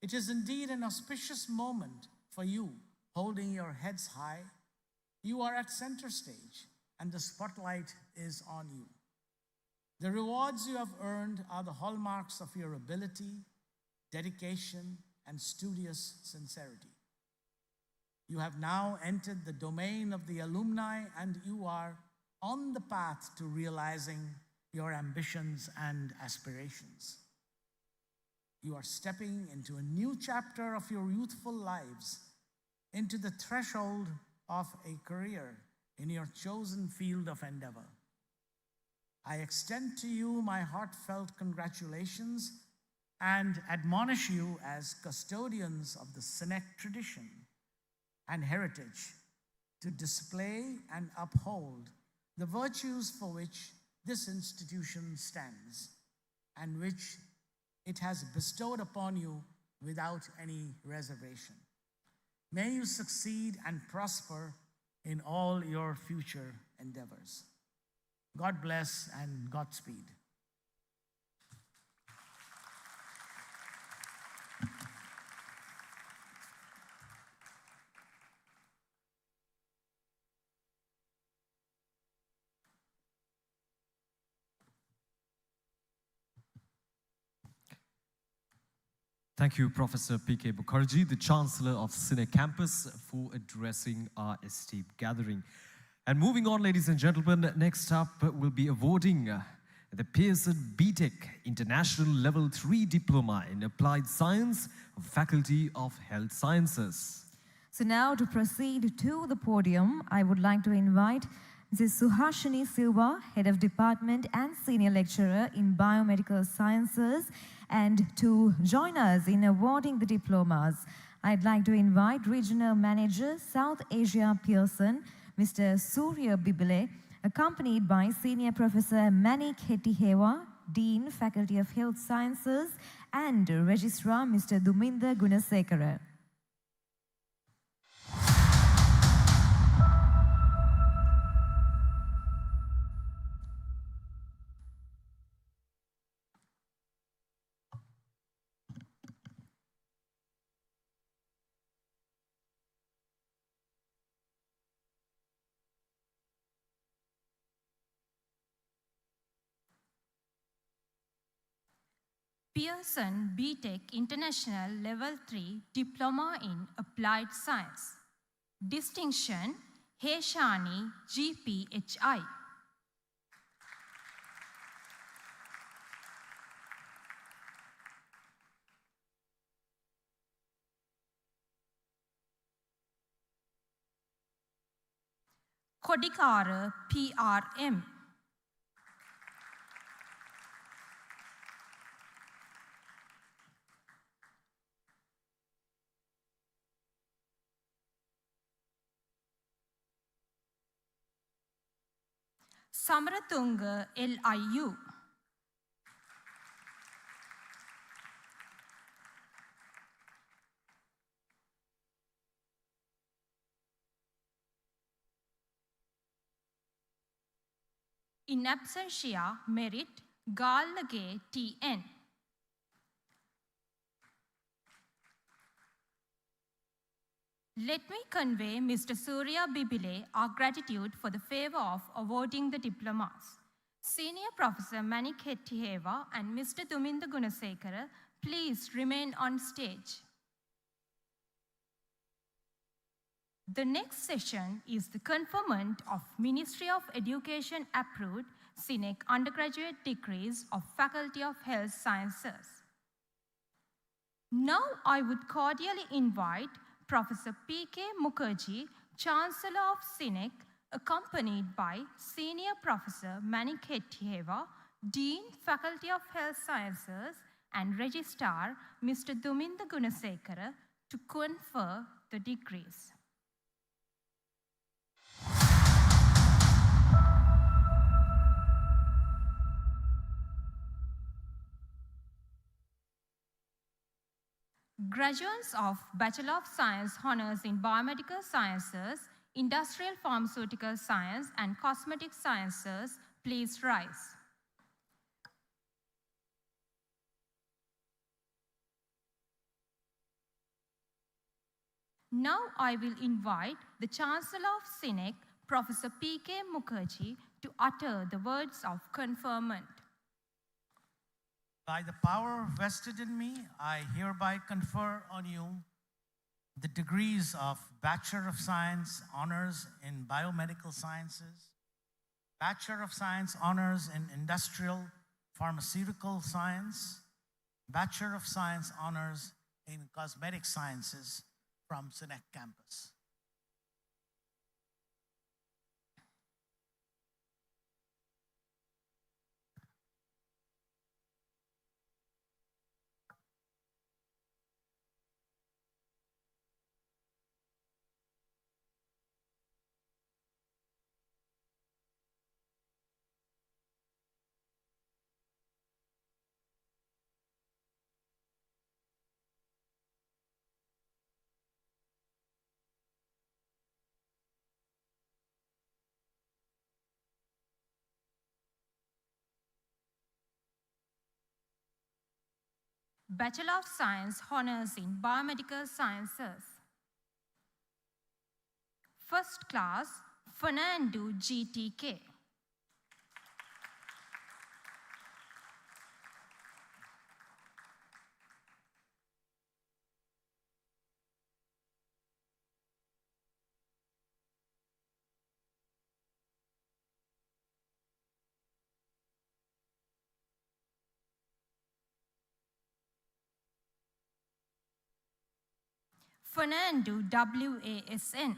It is indeed an auspicious moment for you, holding your heads high. You are at center stage, and the spotlight is on you. The rewards you have earned are the hallmarks of your ability, dedication, and studious sincerity. You have now entered the domain of the alumni, and you are on the path to realizing your ambitions and aspirations. You are stepping into a new chapter of your youthful lives, into the threshold of a career in your chosen field of endeavor. I extend to you my heartfelt congratulations and admonish you as custodians of the CINEC tradition and heritage to display and uphold the virtues for which this institution stands and which it has bestowed upon you without any reservation. May you succeed and prosper in all your future endeavors. God bless and Godspeed. Thank you, Professor P.K. Mukherjee, the Chancellor of CINEC Campus, for addressing our esteemed gathering. And moving on, ladies and gentlemen, next up will be awarding the Pearson BTech International Level 3 Diploma in Applied Science, Faculty of Health Sciences. So now to proceed to the podium, I would like to invite Mrs. Suhashini Silva, Head of Department and Senior Lecturer in Biomedical Sciences, and to join us in awarding the diplomas. I'd like to invite Regional Manager, South Asia Pearson, Mr. Surya Bibile, accompanied by Senior Professor Manik Hettihewa, Dean, Faculty of Health Sciences, and Registrar Mr. Duminda Gunasekara. Pearson BTech International Level 3 Diploma in Applied Science. Distinction, Heshani GPHI. Kodikara PRM. Samaratunga LIU. In absentia, merit, Gallage TN. Let me convey Mr. Surya Bibile our gratitude for the favor of awarding the diplomas. Senior Professor Manik Hettihewa and Mr. Duminda Gunasekara, please remain on stage. The next session is the conferment of Ministry of Education approved CINEC undergraduate degrees of Faculty of Health Sciences. Now I would cordially invite Professor P.K. Mukherjee, Chancellor of CINEC, accompanied by Senior Professor Manik Hettihewa, Dean, Faculty of Health Sciences, and Registrar Mr. Duminda Gunasekara, to confer the degrees. Graduates of Bachelor of Science honors in Biomedical Sciences, Industrial Pharmaceutical Science, and Cosmetic Sciences, please rise. Now I will invite the Chancellor of CINEC, Professor P.K. Mukherjee, to utter the words of conferment. By the power vested in me, I hereby confer on you the degrees of Bachelor of Science Honors in Biomedical Sciences, Bachelor of Science Honors in Industrial Pharmaceutical Science, Bachelor of Science Honors in Cosmetic Sciences from CINEC Campus. Bachelor of Science honors in Biomedical Sciences. First class, Fernando GTK. Fernando WASN.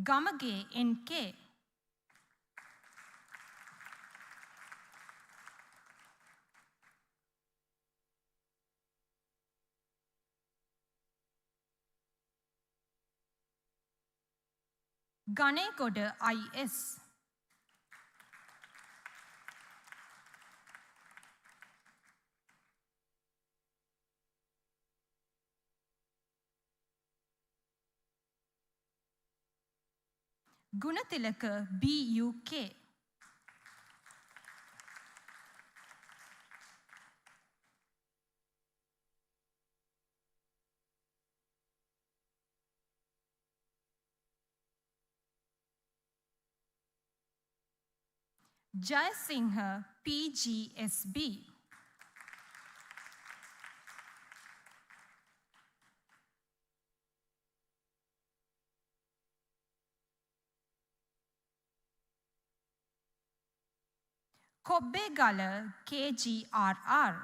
Gamage NK. Ganegoda IS. Gunatilaka BUK. Jayasinghe PGSB. Kobbegala KGRR.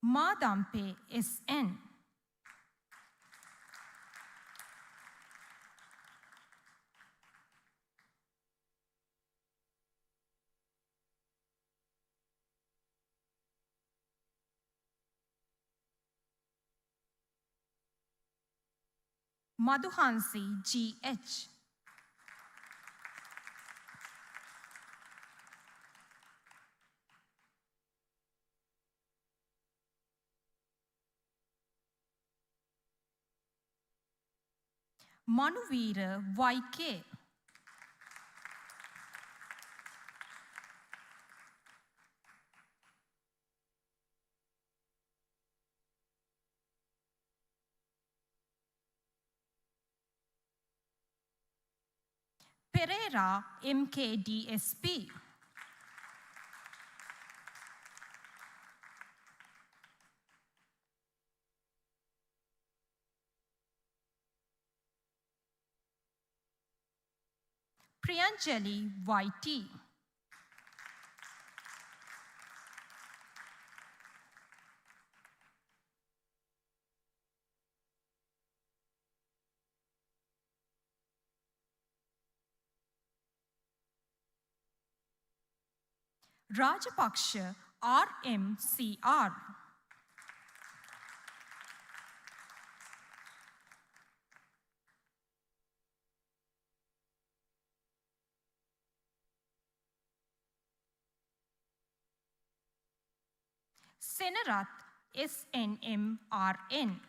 Madampe SN. Madhuhansi GH. Manuvira YK. Pereira MKDSP. Priyanjali YT. Rajapaksha RMCR. Senarath SNMRN.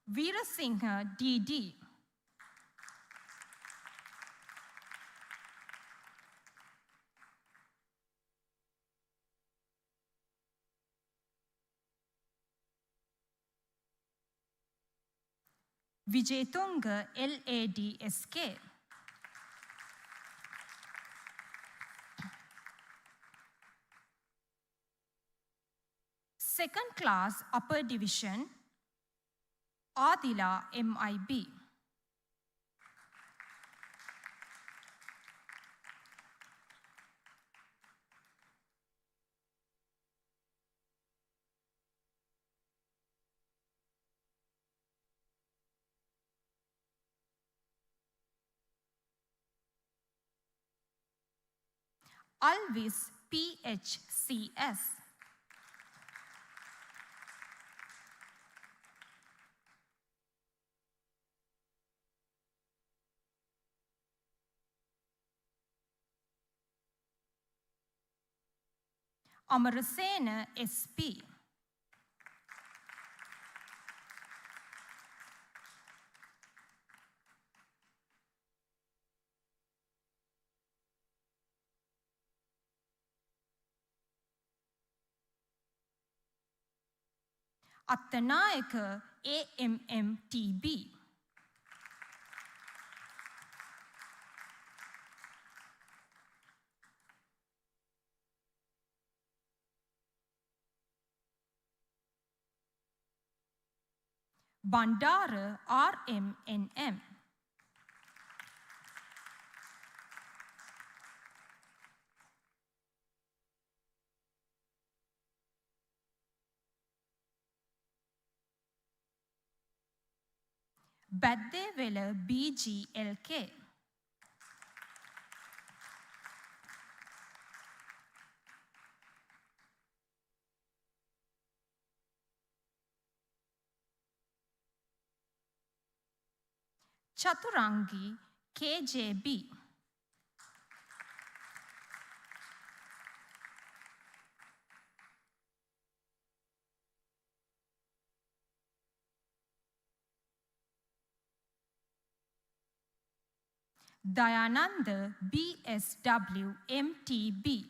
Veerasinghe DD. Vijetunga LADSK. Second class upper division, Adila MIB. Alvis, PHCS. Amarasena, SP. Attanayaka, AMMTB. Bandara, RMNM. Baddevela, BGLK. Chaturangi, KJB. Dayananda, BSW, MTB.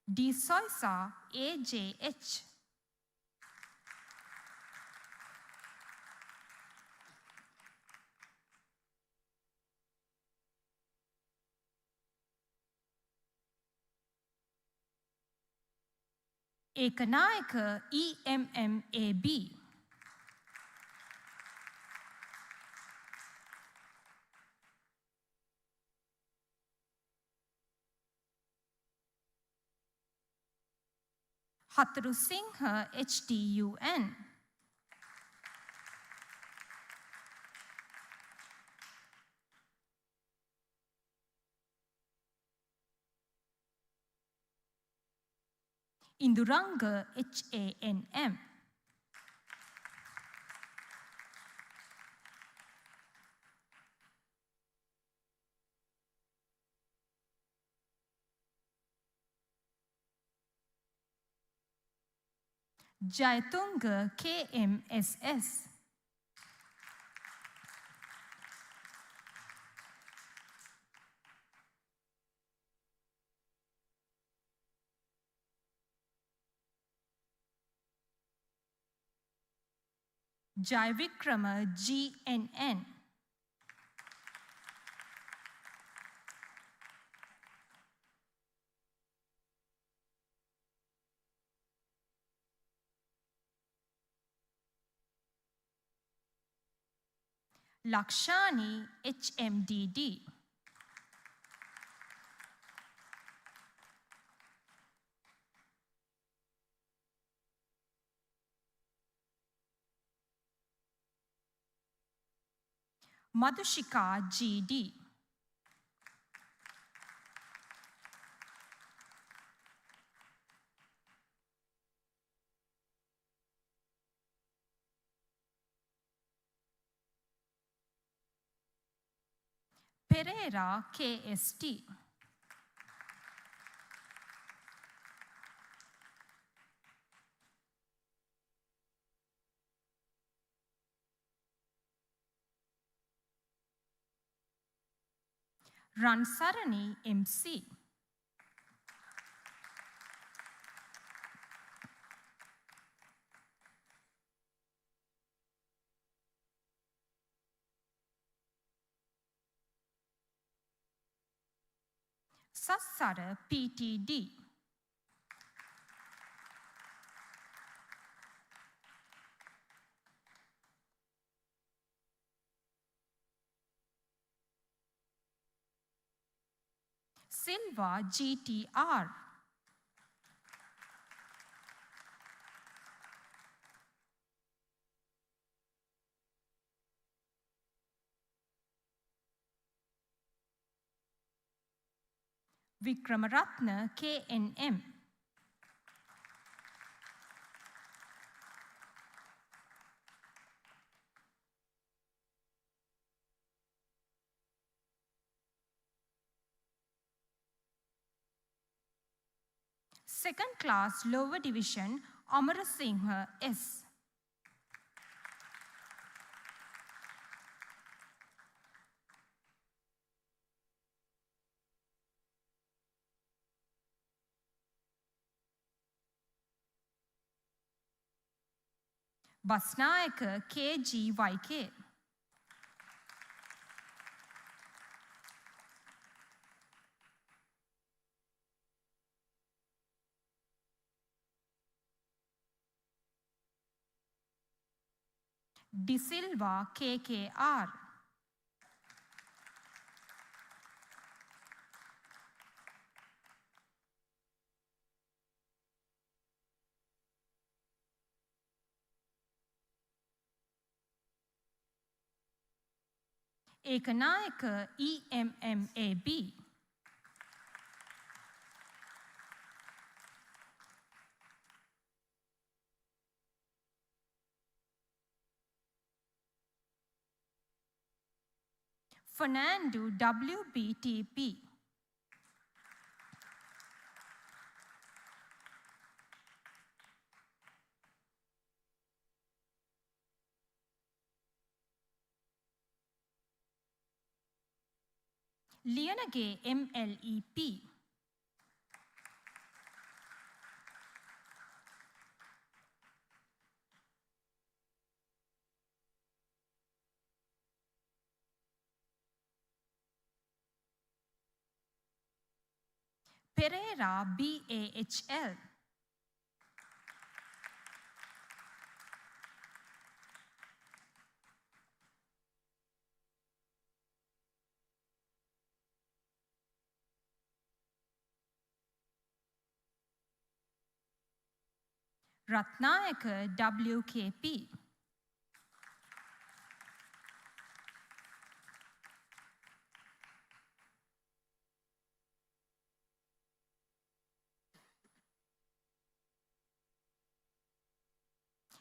De Soisa, AJH. Ekanayaka, EMMAB. Hataru Singha, HTUN. Induranga, HANM. Jaitunga, KMSS. Jaivikrama, GNN. Lakshani, HMDD. Madhushika, GD. Pereira, KST. Ransarani, MC. Sassara, PTD. Silva, GTR. Vikramaratne KNM. Second class lower division Amarasinghe S. Basnayaka KGYK. De Silva KKR. Ekanayaka EMMAB. Fernando WBTP. Lianage MLEP. Pereira BAHL. Ratnayaka WKP.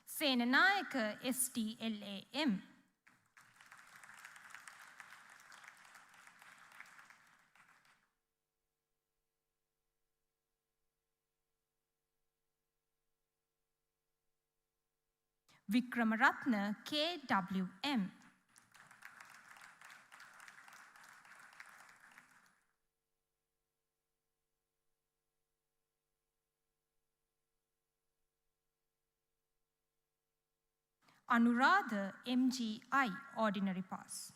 Senanayaka STLAM. Vikramaratne KWM. Anuradha MGI Ordinary Pass.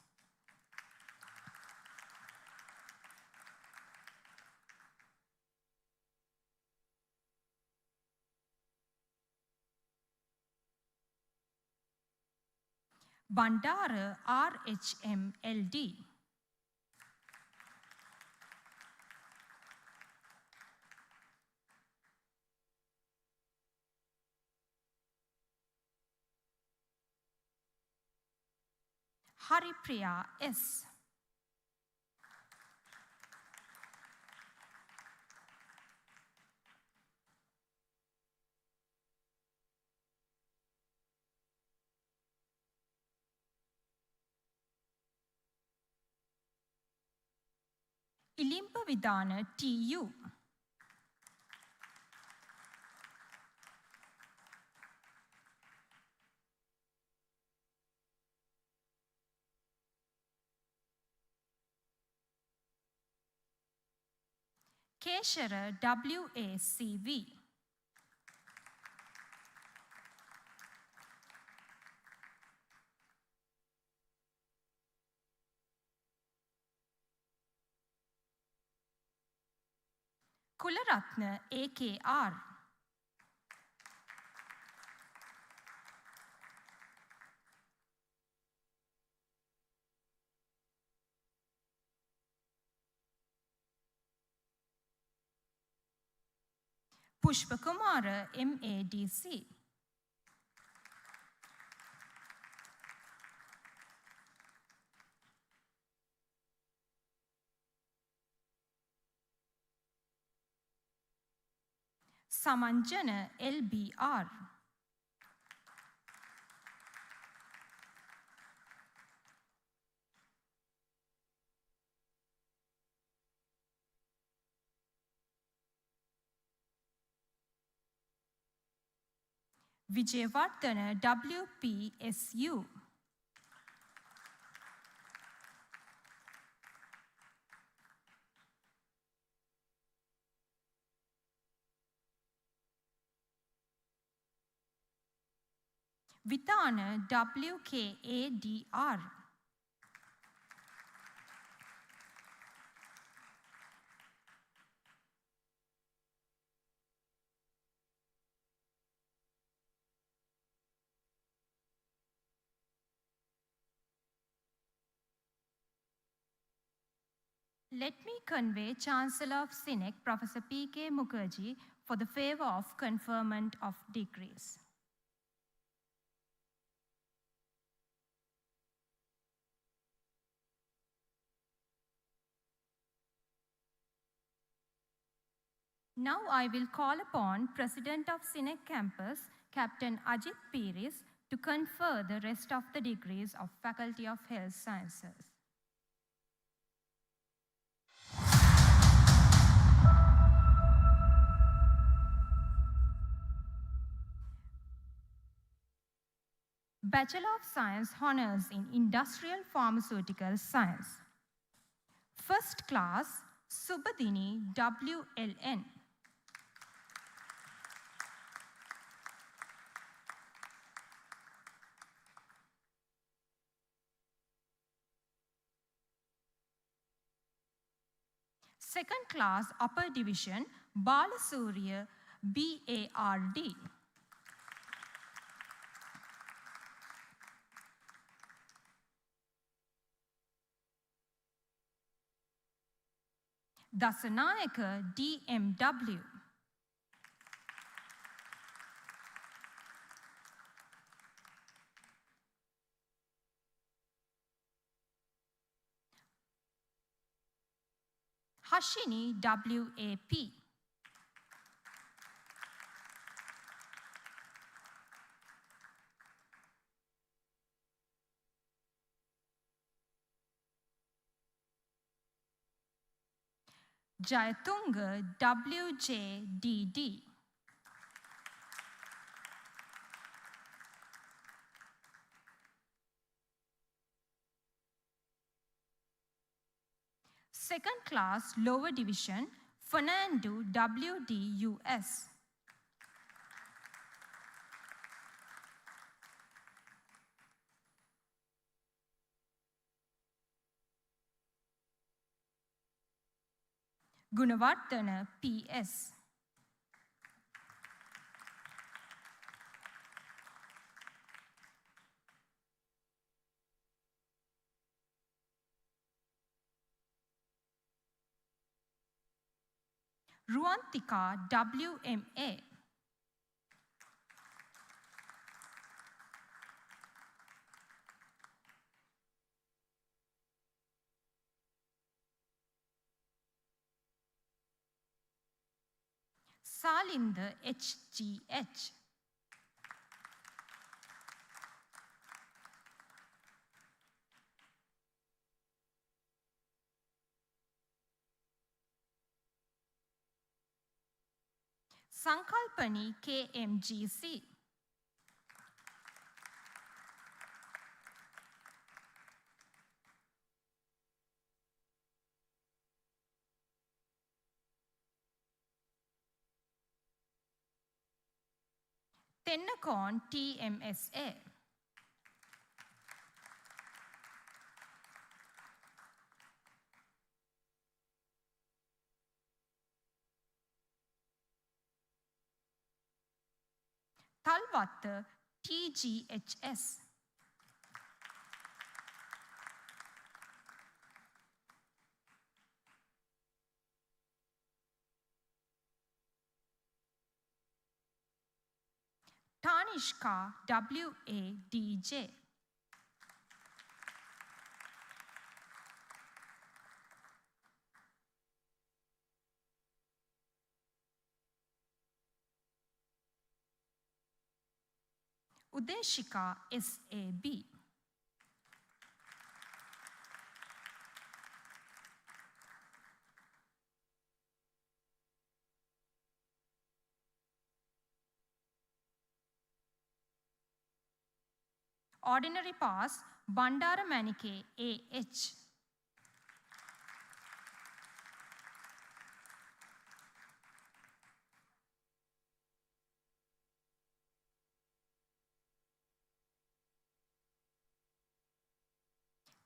Bandara RHMLD. Haripriya S. Ilimpa Vidana TU. Keshara WACV. Kularatna AKR. Pushpakumara MADC. Samanjana LBR. Vijayavardhana WPSU. Vitana WKADR. Let me convey Chancellor of CINEC, Professor P.K. Mukherjee, for the favor of conferment of degrees. Now I will call upon President of CINEC Campus, Captain Ajit Piris, to confer the rest of the degrees of Faculty of Health Sciences. Bachelor of Science Honors in Industrial Pharmaceutical Science. First class, Subhadini WLN. Second class, Upper Division, Balasurya BARD. Dasanayaka DMW. Hashini WAP. Jayatunga WJDD. Second class, lower division, Fernando WDUS. Gunavardhana PS. Ruantika WMA. Salinda HGH. Sankalpani KMGC. Tennakon TMSA. Talvatta TGHS. Tanishka WADJ. Udeshika SAB. Ordinary pass, Bandara Manike AH.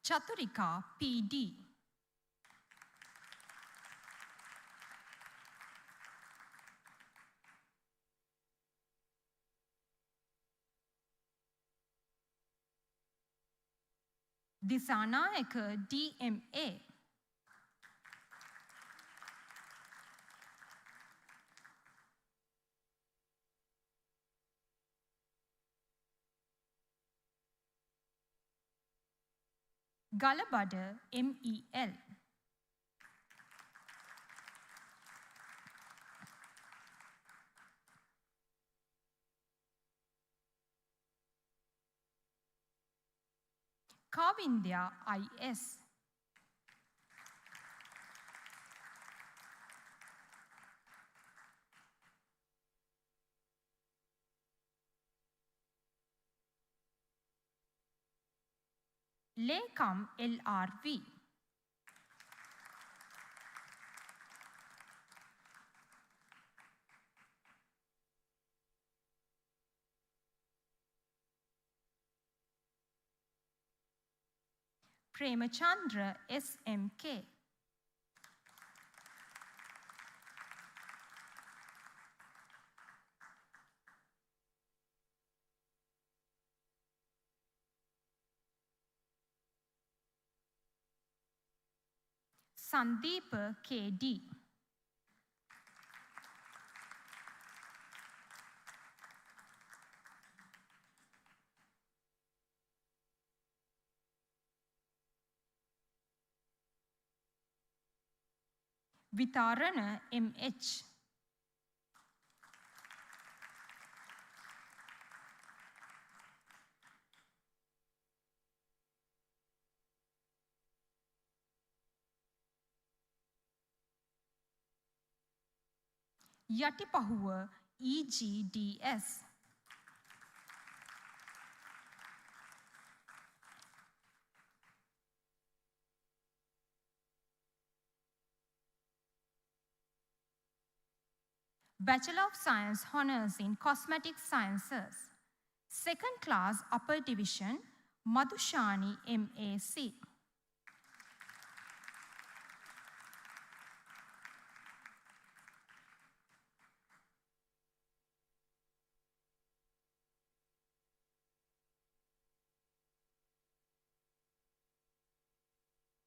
Chaturika PD. Disanayaka DMA. Galabada MEL. Kavindya IS. Lekam LRV. Premachandra SMK. Sandeep KD. Vitarana MH. Yatipahuwa EGDS. Bachelor of Science Honours in Cosmetic Sciences. Second class upper division, Madhushani MAC.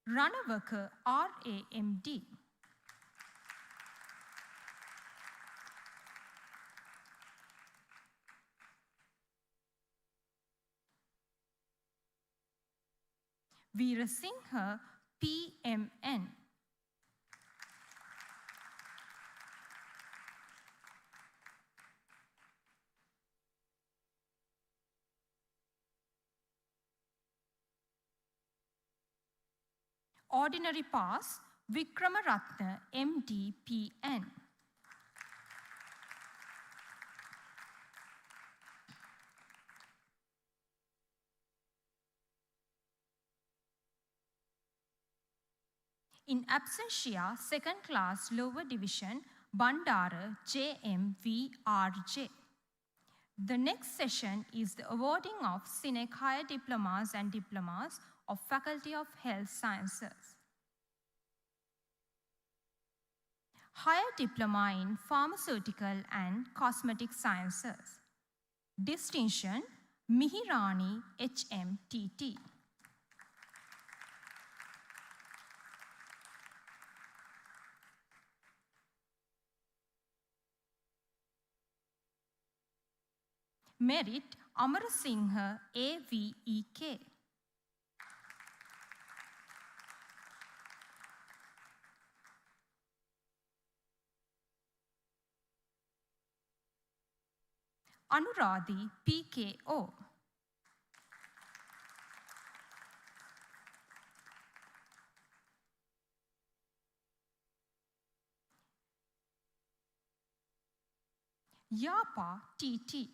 Ranavaka RAMD. Veerasinghe PMN. Ordinary pass, Vikramaratna MDPN. In absentia, second class lower division, Bandara JMVRJ. The next session is the awarding of CINEC Higher Diplomas and Diplomas of Faculty of Health Sciences. Higher Diploma in Pharmaceutical and Cosmetic Sciences. Distinction, Mihirani HMTT. Merit, Amarasinghe AVEK. Anuradhi PKO. Yapa TT.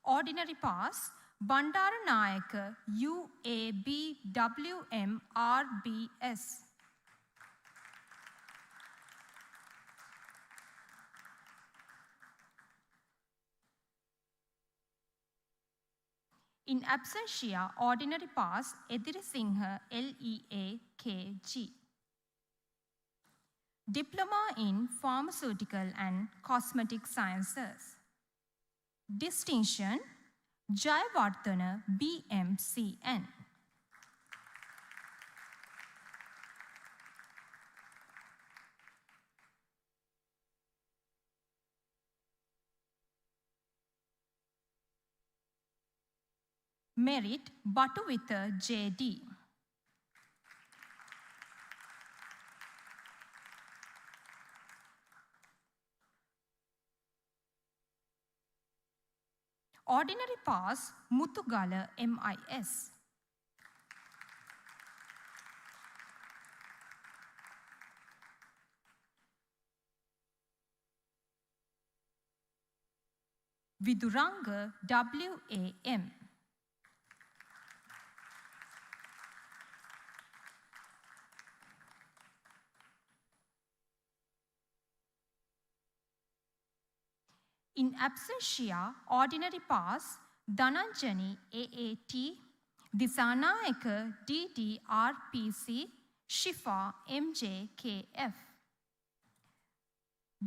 Ordinary pass, Bandaranayaka UABWMRBS. In absentia, ordinary pass, Edirisinghe LEAKG. Diploma in Pharmaceutical and Cosmetic Sciences. Distinction, Jayawardhana BMCN. Merit, Batuvitha JD. Ordinary pass, Mutugala MIS. Viduranga WAM. In absentia, ordinary pass, Dhananjani AAT, Disanayaka DDRPC, Shifa MJKF.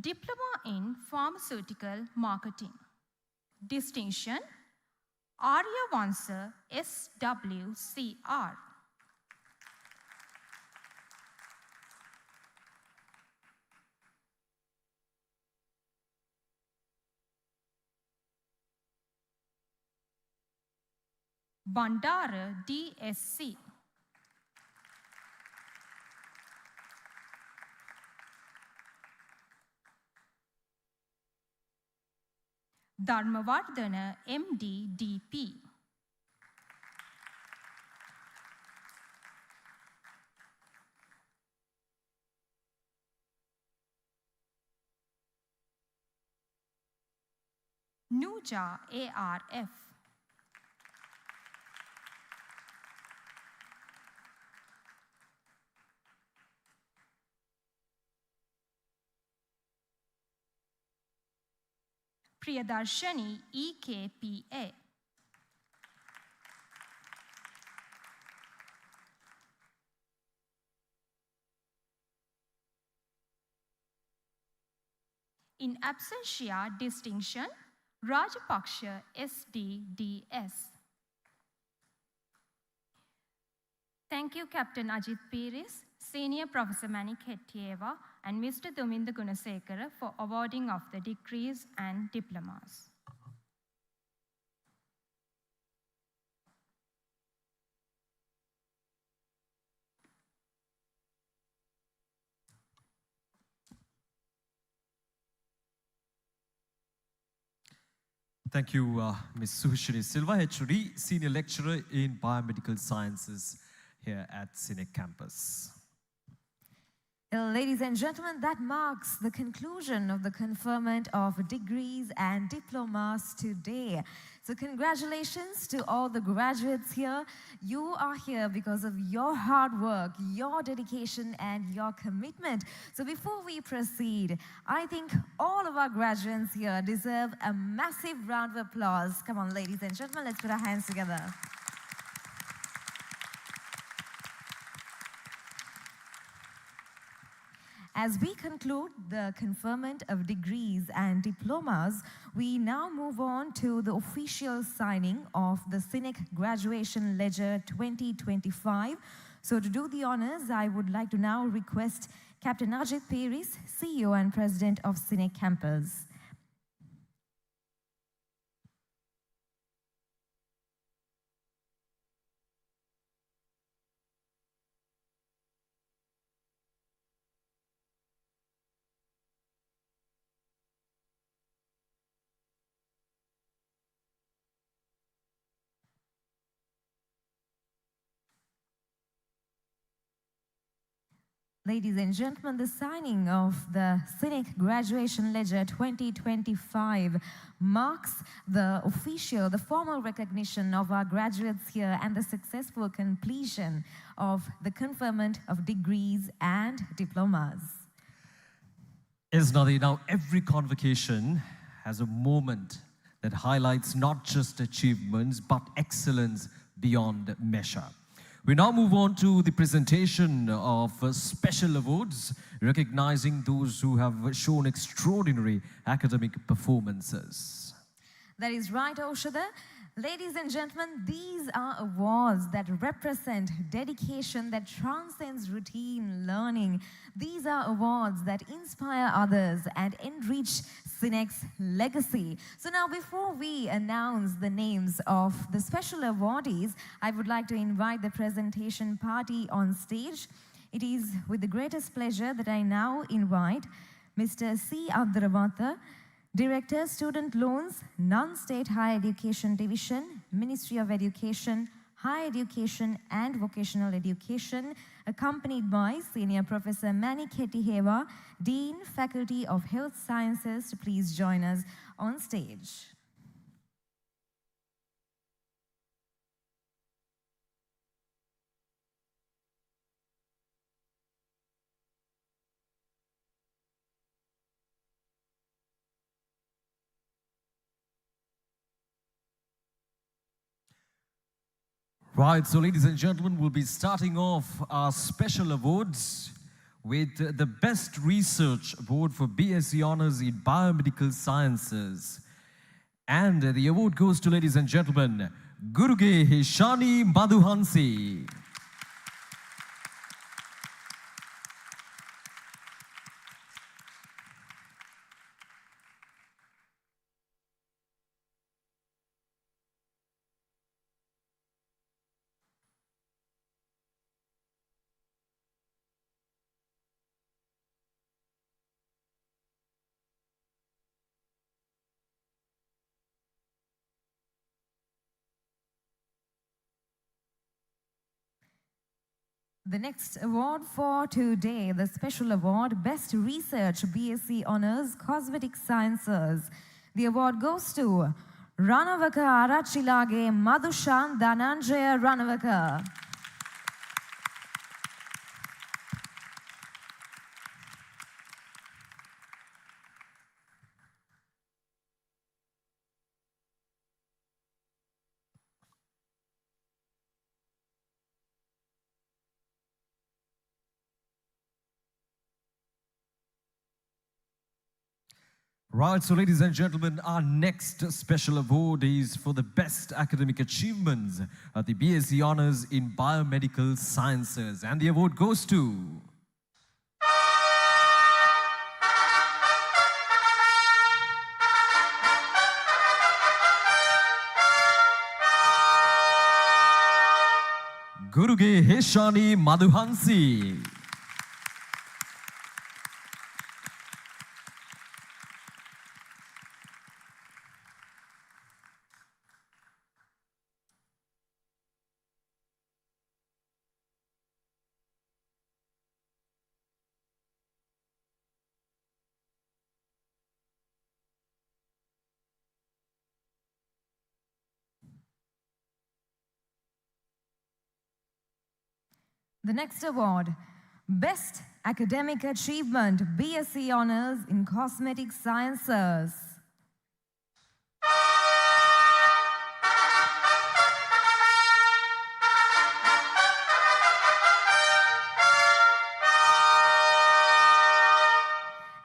Diploma in Pharmaceutical Marketing. Distinction, Aryavansa SWCR. Bandara DSC. Dharmavardhana MD-DP. Nuja ARF. Priyadarshani EKPA. In absentia, distinction, Rajapaksha SDDS. Thank you, Captain Ajit Piris, Senior Professor Manik Hettieva, and Mr. Duminda Gunasekara for awarding of the degrees and diplomas. Thank you, Ms. Suhashini Silva, HOD, Senior Lecturer in Biomedical Sciences here at CINEC campus. Ladies and gentlemen, that marks the conclusion of the conferment of degrees and diplomas today. So congratulations to all the graduates here. You are here because of your hard work, your dedication, and your commitment. So before we proceed, I think all of our graduates here deserve a massive round of applause. Come on, ladies and gentlemen, let's put our hands together. As we conclude the conferment of degrees and diplomas, we now move on to the official signing of the CINEC Graduation Ledger 2025. So to do the honors, I would like to now request Captain Ajit Piris, CEO and President of CINEC Campus. Ladies and gentlemen, the signing of the CINEC Graduation Ledger 2025 marks the formal recognition of our graduates here and the successful completion of the conferment of degrees and diplomas. Yes, Nadi, now every convocation has a moment that highlights not just achievements but excellence beyond measure. We now move on to the presentation of special awards, recognizing those who have shown extraordinary academic performances. That is right, Oshada. Ladies and gentlemen, these are awards that represent dedication that transcends routine learning. These are awards that inspire others and enrich CINEC's legacy. So now, before we announce the names of the special awardees, I would like to invite the presentation party on stage. It is with the greatest pleasure that I now invite Mr. C. Abdurawata, Director, Student Loans, Non-State Higher Education Division, Ministry of Education, Higher Education and Vocational Education, accompanied by Senior Professor Manny Ketiheva, Dean, Faculty of Health Sciences, to please join us on stage. Right, so ladies and gentlemen, we'll be starting off our special awards with the Best Research Award for BSc Honours in Biomedical Sciences. And the award goes to, ladies and gentlemen, Guruge Heshani Madhuhansi. The next award for today, the special award, Best Research BSc Honours Cosmetic Sciences. The award goes to Ranavaka Arachilage Madhushan Dhananjaya Ranavaka. Right, so ladies and gentlemen, our next special award is for the best academic achievements at the BSc Honours in Biomedical Sciences. And the award goes to Guruge Heshani Madhuhansi. The next award, Best Academic Achievement, BSc Honours in Cosmetic Sciences.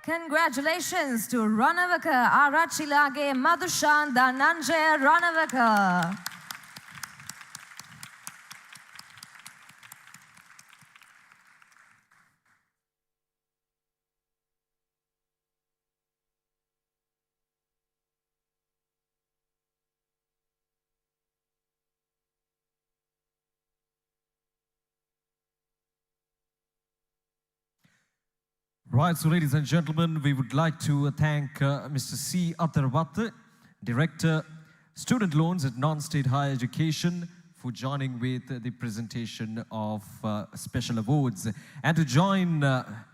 Congratulations to Ranavaka Arachilage Madhushan Dhananjaya Ranavaka. Right, so ladies and gentlemen, we would like to thank Mr. C. Atharvat, Director, Student Loans at Non-State Higher Education, for joining with the presentation of special awards. And to join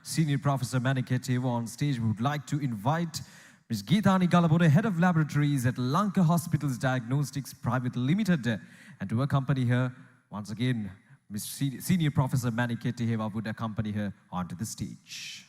Senior Professor Manik Hettieva on stage, we would like to invite Ms. Geethani Galaboda, Head of Laboratories at Lanka Hospitals Diagnostics Private Limited. And to accompany her, once again, Senior Professor Manik Hettieva would accompany her onto the stage.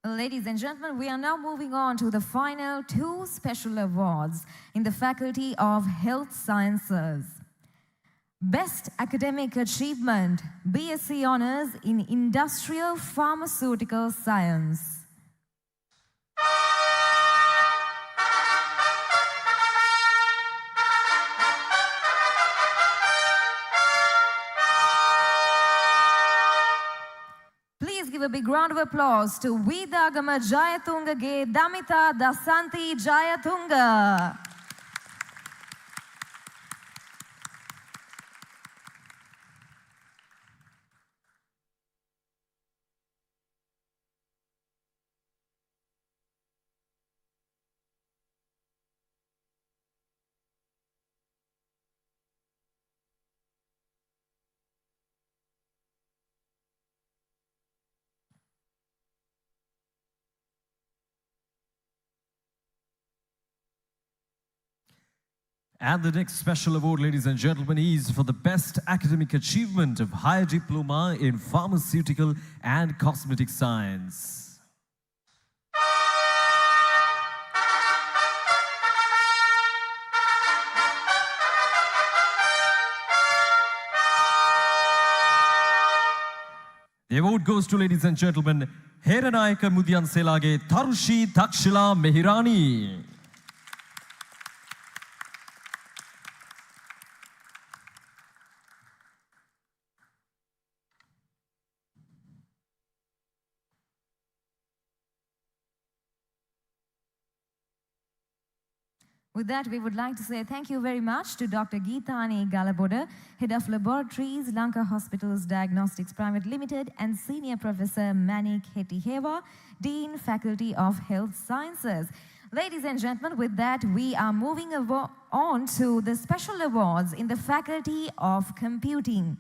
Ladies and gentlemen, we are now moving on to the final two special awards in the Faculty of Health Sciences. Best Academic Achievement, BSc Honours in Industrial Pharmaceutical Science. Please give a big round of applause to Vidagama Jayathungage Damita Dasanti Jayathunga. And the next special award, ladies and gentlemen, is for the best academic achievement of higher diploma in pharmaceutical and cosmetic science. The award goes to, ladies and gentlemen, Heranayaka Mudyan Selage Tarushi Takshila Mehirani. With that, we would like to say thank you very much to Dr. Geethani Galaboda, Head of Laboratories, Lanka Hospitals Diagnostics Private Limited, and Senior Professor Manik Hettieva, Dean, Faculty of Health Sciences. Ladies and gentlemen, with that, we are moving on to the special awards in the Faculty of Computing.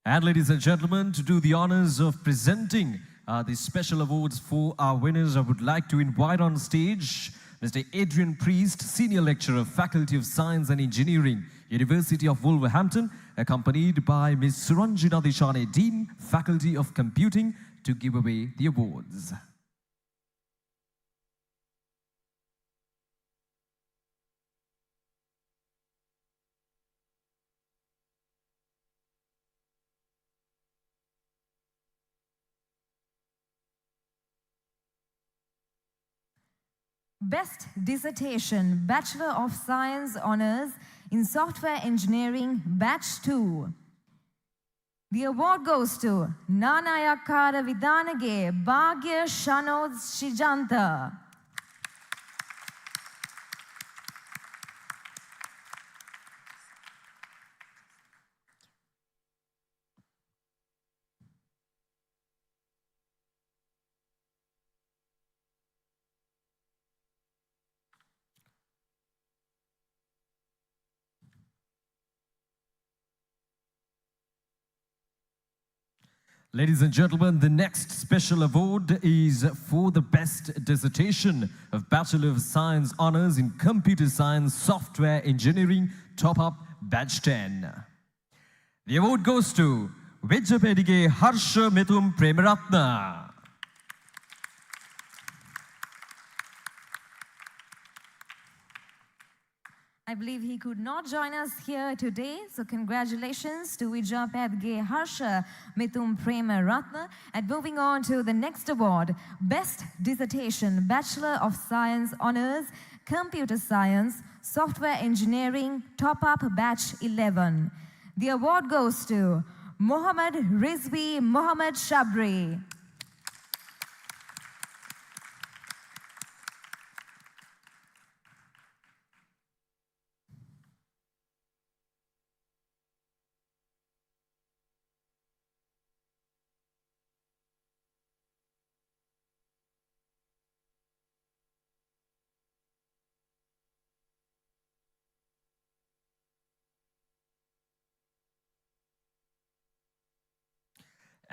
And ladies and gentlemen, to do the honors of presenting the special awards for our winners, I would like to invite on stage Mr. Adrian Priest, Senior Lecturer, Faculty of Science and Engineering, University of Wolverhampton, accompanied by Ms. Suranjana Deshane, Dean, Faculty of Computing, to give away the awards. Best Dissertation, Bachelor of Science Honours in Software Engineering, Batch 2. The award goes to Nanayakara Vidanage Bhagya Shanod Shijanta. Ladies and gentlemen, the next special award is for the best dissertation of Bachelor of Science Honours in Computer Science Software Engineering, Top Up Batch 10. The award goes to Vijjapedige Harsha Mithum Premaratna. I believe he could not join us here today, so congratulations to Vijjapedige Harsha Mithum Prema Ratna. And moving on to the next award, Best Dissertation, Bachelor of Science Honours, Computer Science, Software Engineering, Top Up Batch 11. The award goes to Mohammad Rizvi Mohammad Shabri.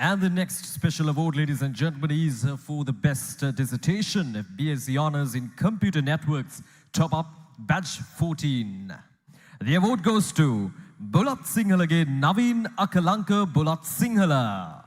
And the next special award, ladies and gentlemen, is for the best dissertation of BSc Honours in Computer Networks, top up batch 14. The award goes to Bulat Singhalage Naveen Akalanka Bulat Singhala.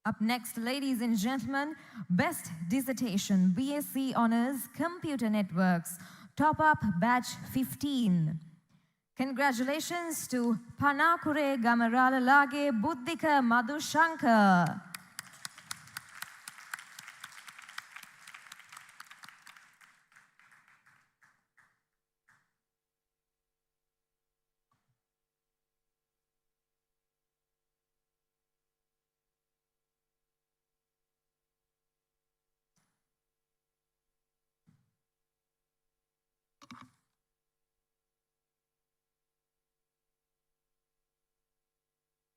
Up next, ladies and gentlemen, Best Dissertation, BSc Honours, Computer Networks, Top Up Batch 15. Congratulations to Panakure Gamarala Lage Buddhika Madhushankar.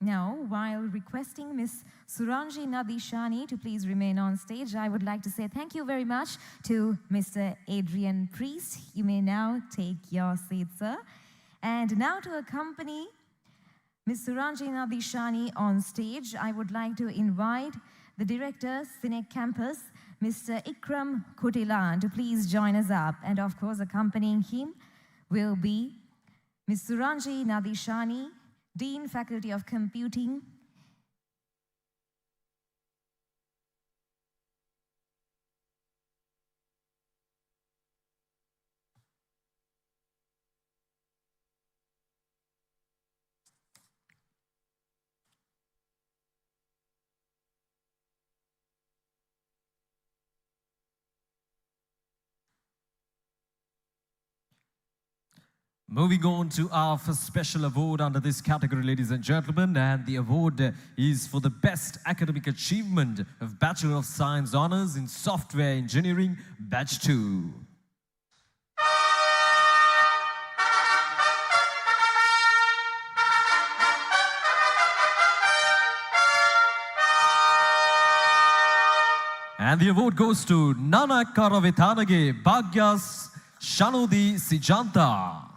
Now, while requesting Ms. Suranji Nadishani to please remain on stage, I would like to say thank you very much to Mr. Adrian Priest. You may now take your seat, sir. And now to accompany Ms. Suranji Nadishani on stage, I would like to invite the Director, CINEC Campus, Mr. Ikram Kutilan, to please join us up. And of course, accompanying him will be Ms. Suranji Nadishani, Dean, Faculty of Computing. Moving on to our first special award under this category, ladies and gentlemen, and the award is for the best academic achievement of Bachelor of Science Honours in Software Engineering, Batch 2. And the award goes to Nana Karavitanage Bhagyas Shanodi Sijanta.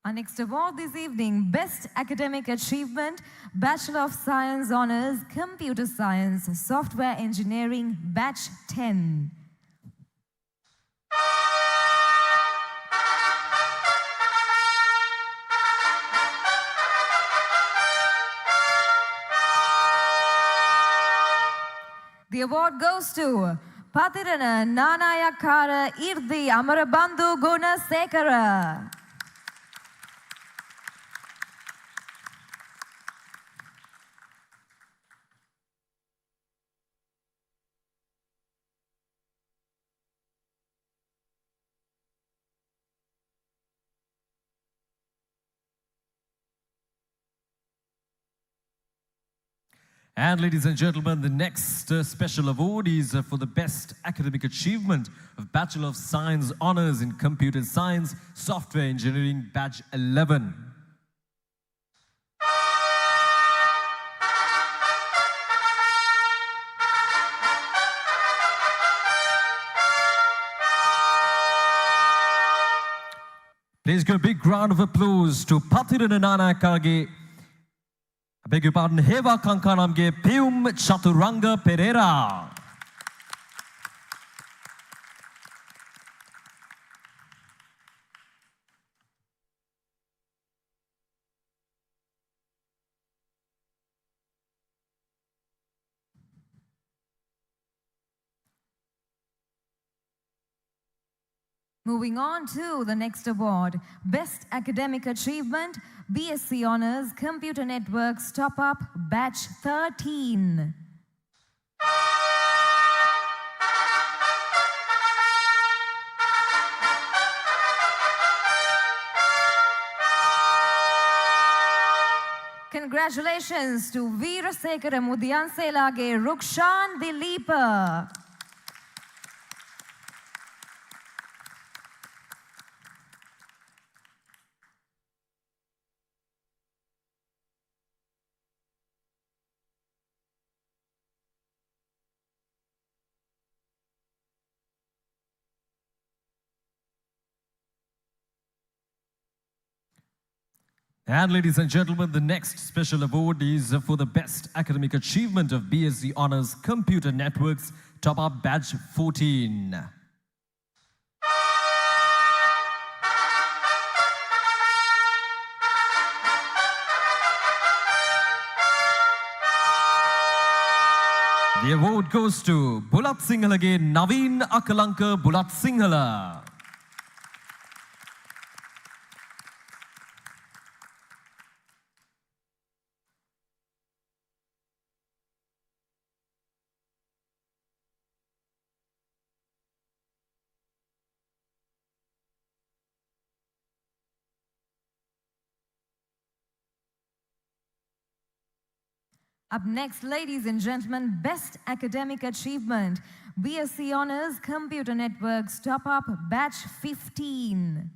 Our next award this evening, Best Academic Achievement, Bachelor of Science Honours, Computer Science, Software Engineering, Batch 10. The award goes to Patirana Nanayakara Irdi Amarabandhu Gunasekara. And ladies and gentlemen, the next special award is for the best academic achievement of Bachelor of Science Honours in Computer Science, Software Engineering, Batch 11. Please give a big round of applause to Patirana Nanayakage. I beg your pardon, Heva Kankanamge Peum Chaturanga Pereira. Moving on to the next award, Best Academic Achievement, BSc Honours, Computer Networks, Top Up, Batch 13. Congratulations to Veerasekara Mudyanselage Rukshan Dileepa. And ladies and gentlemen, the next special award is for the best academic achievement of BSc Honours Computer Networks, top up batch 14. The award goes to Bulat Sinhalage Naveen Akalanka Bulat Sinhala. Up next, ladies and gentlemen, Best Academic Achievement, BSc Honours Computer Networks, top up batch 15.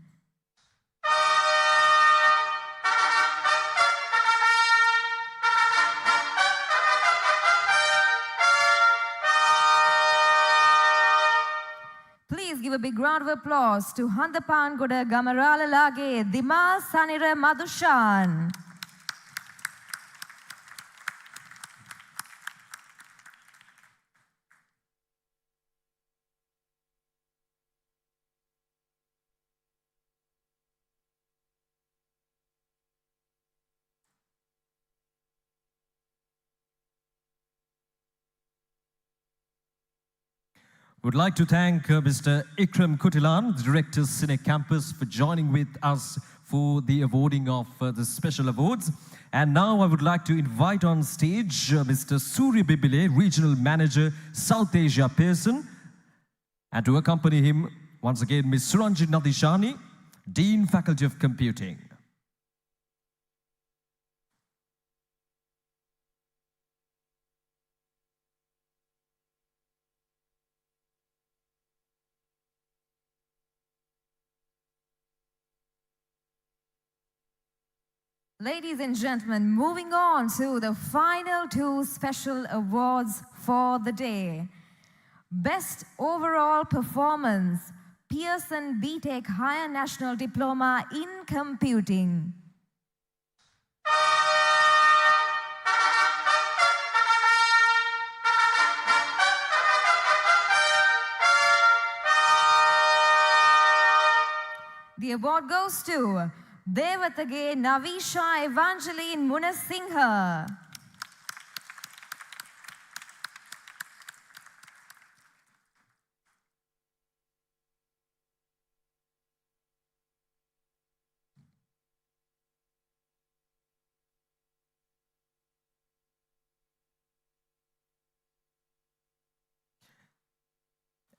Please give a big round of applause to Handapangoda Gamarala Lage Dima Sanira Madhushan. Would like to thank Mr. Ikram Kutilan, the Director, CINEC Campus, for joining with us for the awarding of the special awards. And now I would like to invite on stage Mr. Surya Bibile, Regional Manager, South Asia Pearson, and to accompany him, once again, Ms. Suranjit Nadishani, Dean, Faculty of Computing. Ladies and gentlemen, moving on to the final two special awards for the day. Best Overall Performance, Pearson BTech Higher National Diploma in Computing. The award goes to Devatage Navisha Evangeline Munasingha.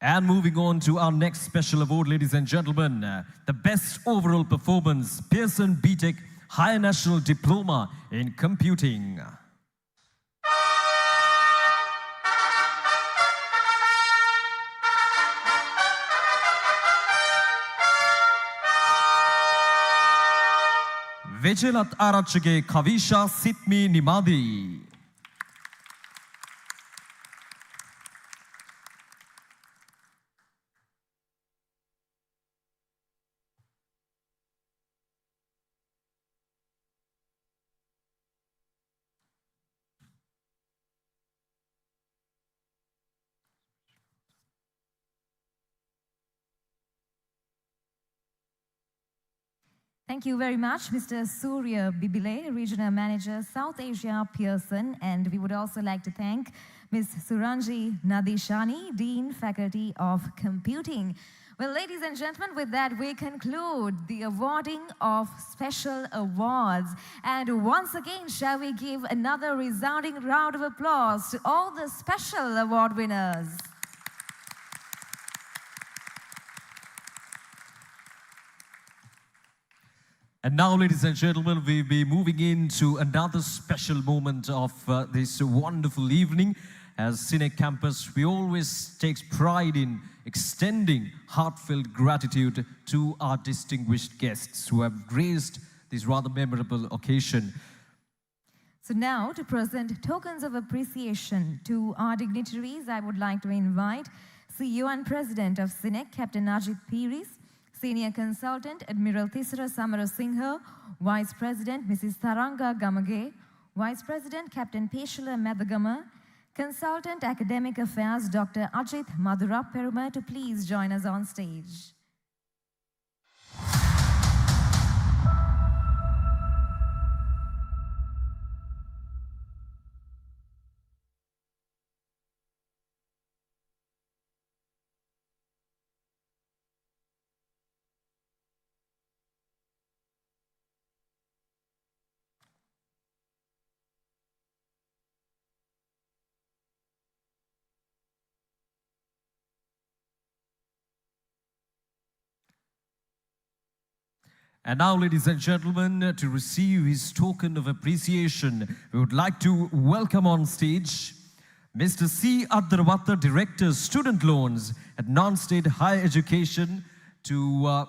And moving on to our next special award, ladies and gentlemen, the Best Overall Performance, Pearson BTech Higher National Diploma in Computing. Vigilat Arachage Kavisha Sitmi Nimadi. Thank you very much, Mr. Surya Bibile, Regional Manager, South Asia Pearson. And we would also like to thank Ms. Suranji Nadishani, Dean, Faculty of Computing. Well, ladies and gentlemen, with that, we conclude the awarding of special awards. And once again, shall we give another resounding round of applause to all the special award winners? And now, ladies and gentlemen, we'll be moving into another special moment of this wonderful evening. As CINEC Campus, we always take pride in extending heartfelt gratitude to our distinguished guests who have graced this rather memorable occasion. So now, to present tokens of appreciation to our dignitaries, I would like to invite CEO and President of CINEC, Captain Ajit Piris, Senior Consultant, Admiral Tisra Samarasinghe, Vice President, Mrs. Taranga Gamage, Vice President, Captain Peshala Madagama, Consultant Academic Affairs, Dr. Ajit Madhura to please join us on stage. And now, ladies and gentlemen, to receive his token of appreciation, we would like to welcome on stage Mr. C. Adravata, Director, Student Loans at Non-State Higher Education, to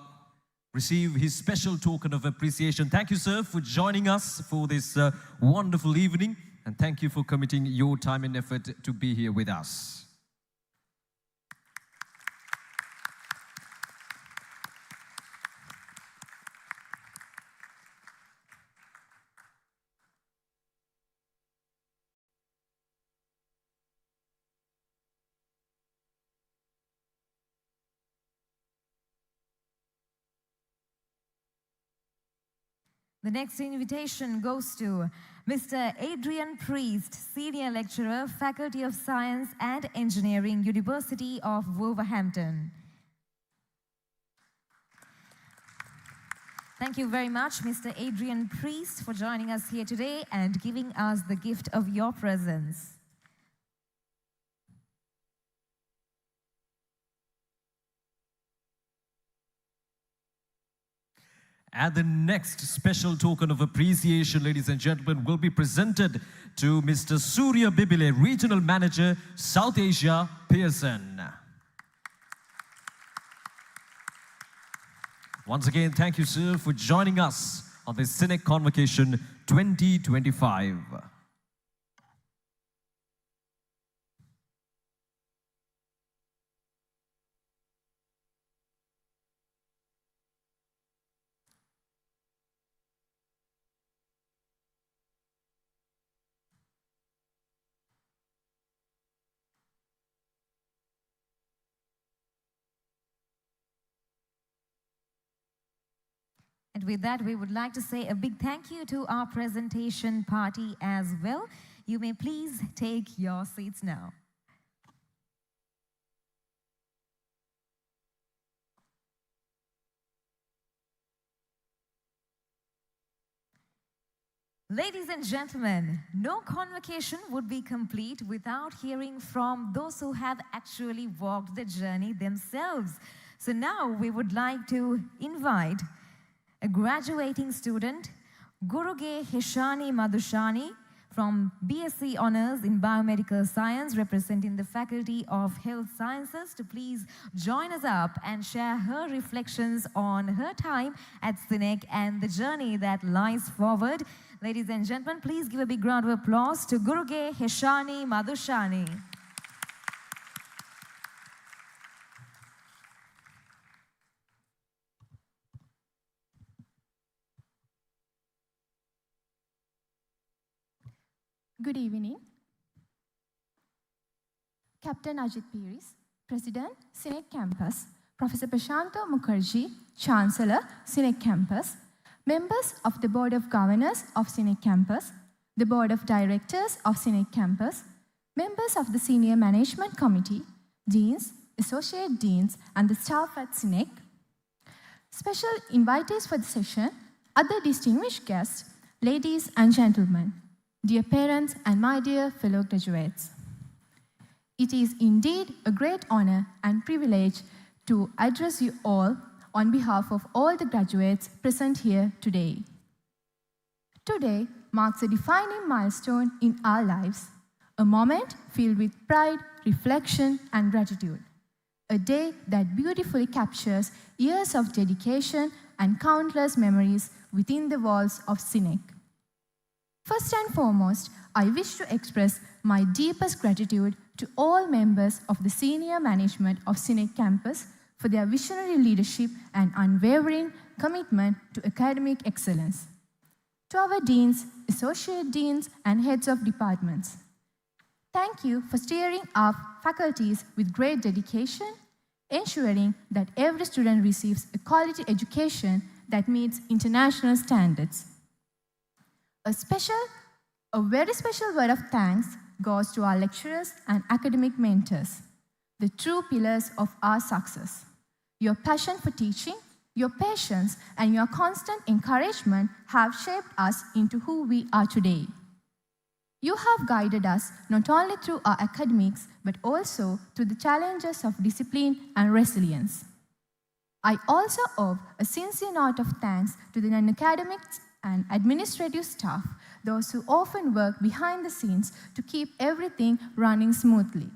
receive his special token of appreciation. Thank you, sir, for joining us for this wonderful evening, and thank you for committing your time and effort to be here with us. The next invitation goes to Mr. Adrian Priest, Senior Lecturer, Faculty of Science and Engineering, University of Wolverhampton. Thank you very much, Mr. Adrian Priest, for joining us here today and giving us the gift of your presence. And the next special token of appreciation, ladies and gentlemen, will be presented to Mr. Surya Bibile, Regional Manager, South Asia, Pearson. Once again, thank you, sir, for joining us on the CINEC Convocation 2025. And with that, we would like to say a big thank you to our presentation party as well. You may please take your seats now. Ladies and gentlemen, no convocation would be complete without hearing from those who have actually walked the journey themselves. So now we would like to invite a graduating student, Guruge Heshani Madhushani, from BSc Honours in Biomedical Science, representing the Faculty of Health Sciences, to please join us up and share her reflections on her time at CINEC and the journey that lies forward. Ladies and gentlemen, please give a big round of applause to Guruge Heshani Madhushani. Good evening. Captain Ajit Piris, President, CINEC Campus, Professor Prashanto Mukherjee, Chancellor, CINEC Campus, members of the Board of Governors of CINEC Campus, the Board of Directors of CINEC Campus, members of the Senior Management Committee, deans, associate deans, and the staff at CINEC. Special invitees for the session, other distinguished guests, ladies and gentlemen, dear parents and my dear fellow graduates. It is indeed a great honor and privilege to address you all on behalf of all the graduates present here today. Today marks a defining milestone in our lives, a moment filled with pride, reflection, and gratitude. A day that beautifully captures years of dedication and countless memories within the walls of CINEC. First and foremost, I wish to express my deepest gratitude to all members of the senior management of CINEC campus for their visionary leadership and unwavering commitment to academic excellence. To our deans, associate deans, and heads of departments, thank you for steering our faculties with great dedication, ensuring that every student receives a quality education that meets international standards. A very special word of thanks goes to our lecturers and academic mentors, the true pillars of our success. Your passion for teaching, your patience, and your constant encouragement have shaped us into who we are today. You have guided us not only through our academics, but also through the challenges of discipline and resilience. I also owe a sincere note of thanks to the non-academic and administrative staff, those who often work behind the scenes to keep everything running smoothly.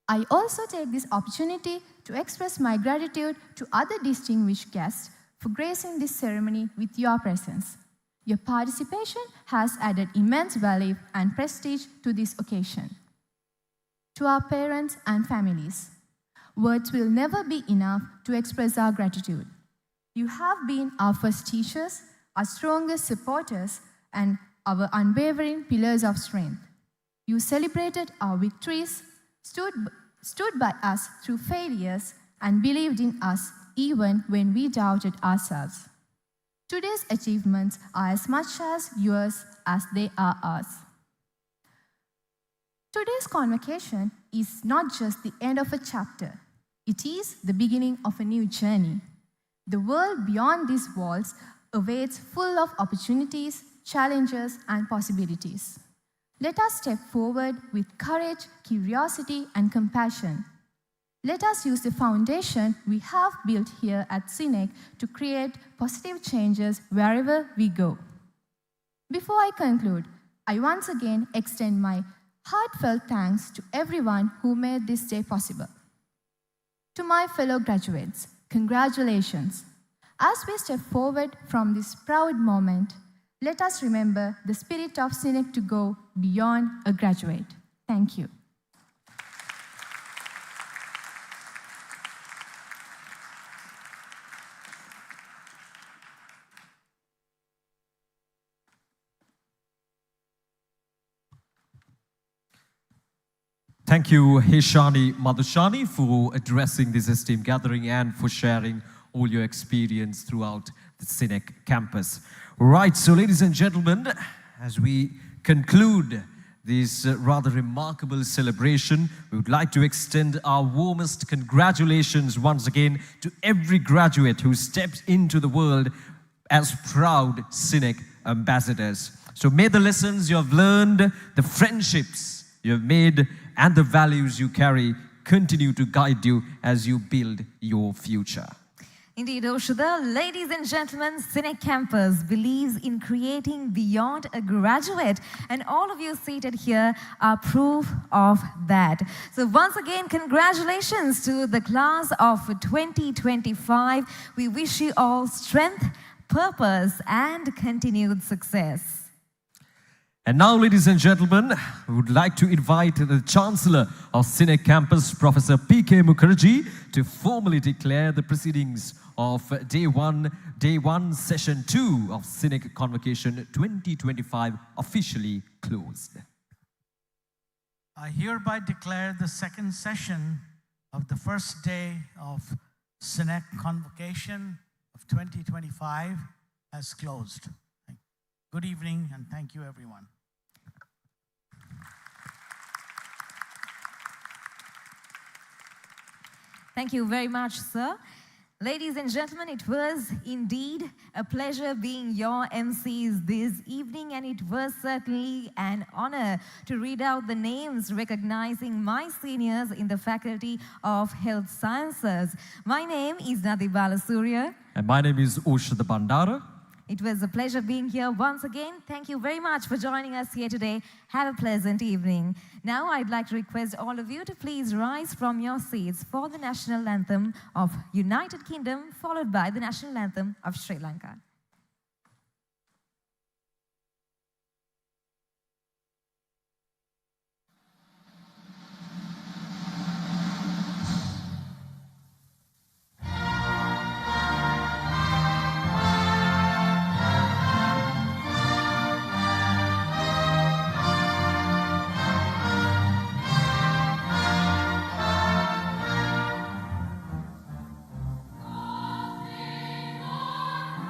I also take this opportunity to express my gratitude to other distinguished guests for gracing this ceremony with your presence. Your participation has added immense value and prestige to this occasion. To our parents and families, words will never be enough to express our gratitude. You have been our first teachers, our strongest supporters, and our unwavering pillars of strength. You celebrated our victories, stood by us through failures, and believed in us even when we doubted ourselves. Today's achievements are as much as yours as they are ours. Today's convocation is not just the end of a chapter, it is the beginning of a new journey. The world beyond these walls awaits full of opportunities, challenges, and possibilities. Let us step forward with courage, curiosity, and compassion. Let us use the foundation we have built here at CINEC to create positive changes wherever we go. Before I conclude, I once again extend my heartfelt thanks to everyone who made this day possible. To my fellow graduates, congratulations. As we step forward from this proud moment, let us remember the spirit of CINEC to go beyond a graduate. Thank you. Thank you, Heshani Madhushani, for addressing this esteemed gathering and for sharing all your experience throughout the CINEC campus. Right, so ladies and gentlemen, as we conclude this rather remarkable celebration, we would like to extend our warmest congratulations once again to every graduate who stepped into the world as proud CINEC ambassadors. So may the lessons you have learned, the friendships you have made, and the values you carry continue to guide you as you build your future. Indeed, Oshada, ladies and gentlemen, CINEC campus believes in creating beyond a graduate, and all of you seated here are proof of that. So once again, congratulations to the class of 2025. We wish you all strength, purpose, and continued success. And now, ladies and gentlemen, we would like to invite the Chancellor of CINEC campus, Professor P.K. Mukherjee, to formally declare the proceedings of Day 1, Session 2 of CINEC Convocation 2025 officially closed. I hereby declare the second session of the first day of CINEC Convocation of 2025 as closed. Good evening, and thank you, everyone. Thank you very much, sir. Ladies and gentlemen, it was indeed a pleasure being your MCs this evening, and it was certainly an honor to read out the names recognizing my seniors in the Faculty of Health Sciences. My name is Nadi Balasurya. And my name is Oshada Bandara. It was a pleasure being here once again. Thank you very much for joining us here today. Have a pleasant evening. Now I'd like to request all of you to please rise from your seats for the national anthem of United Kingdom, followed by the national anthem of Sri Lanka.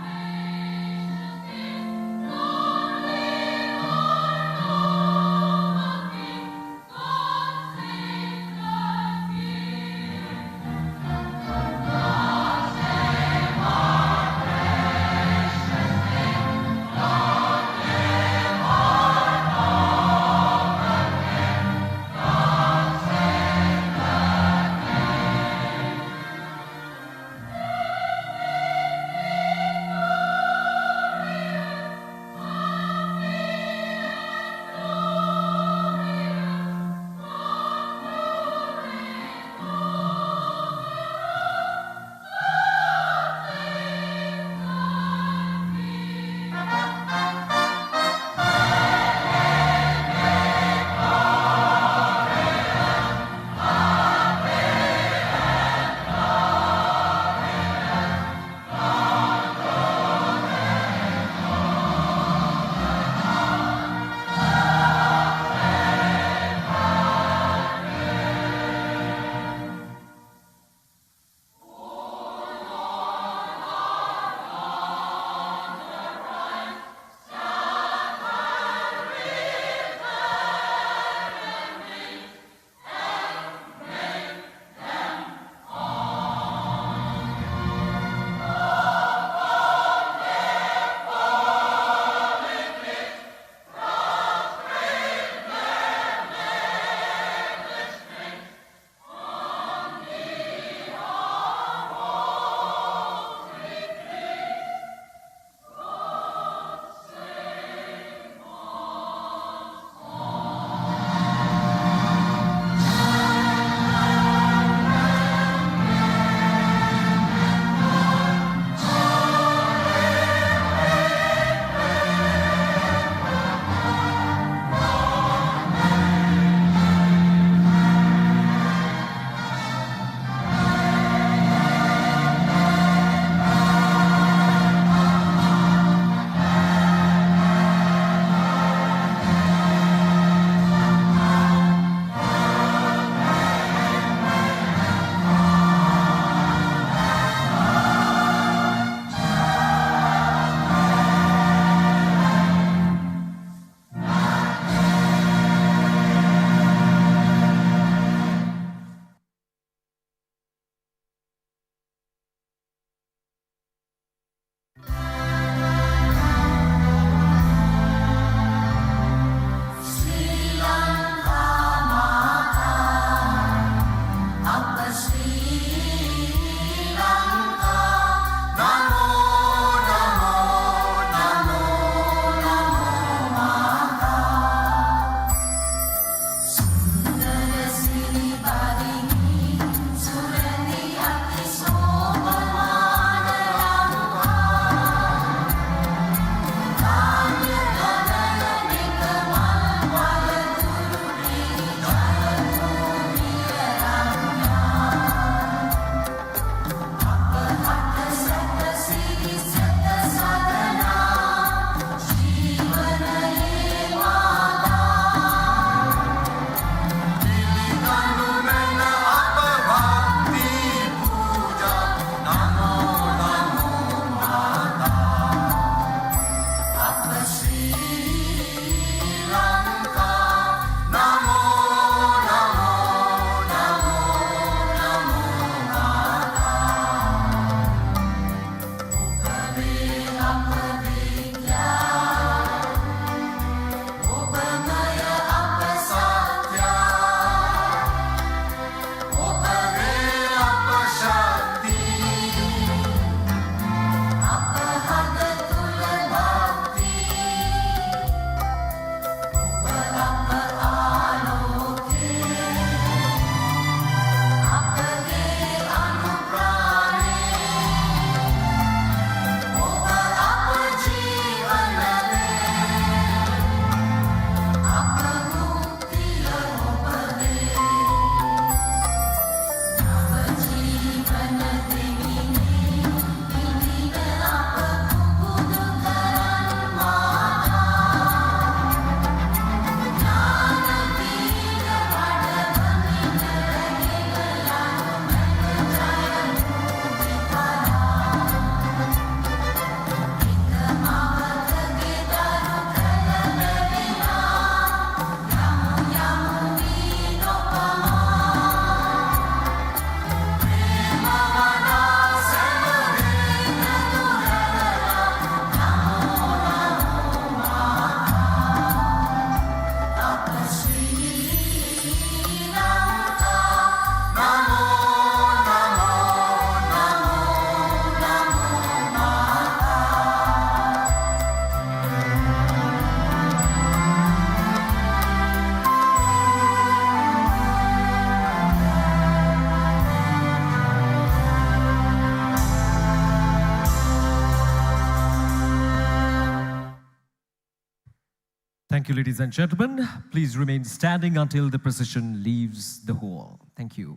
Rain. Thank you, ladies and gentlemen. Please remain standing until the procession leaves the hall. Thank you.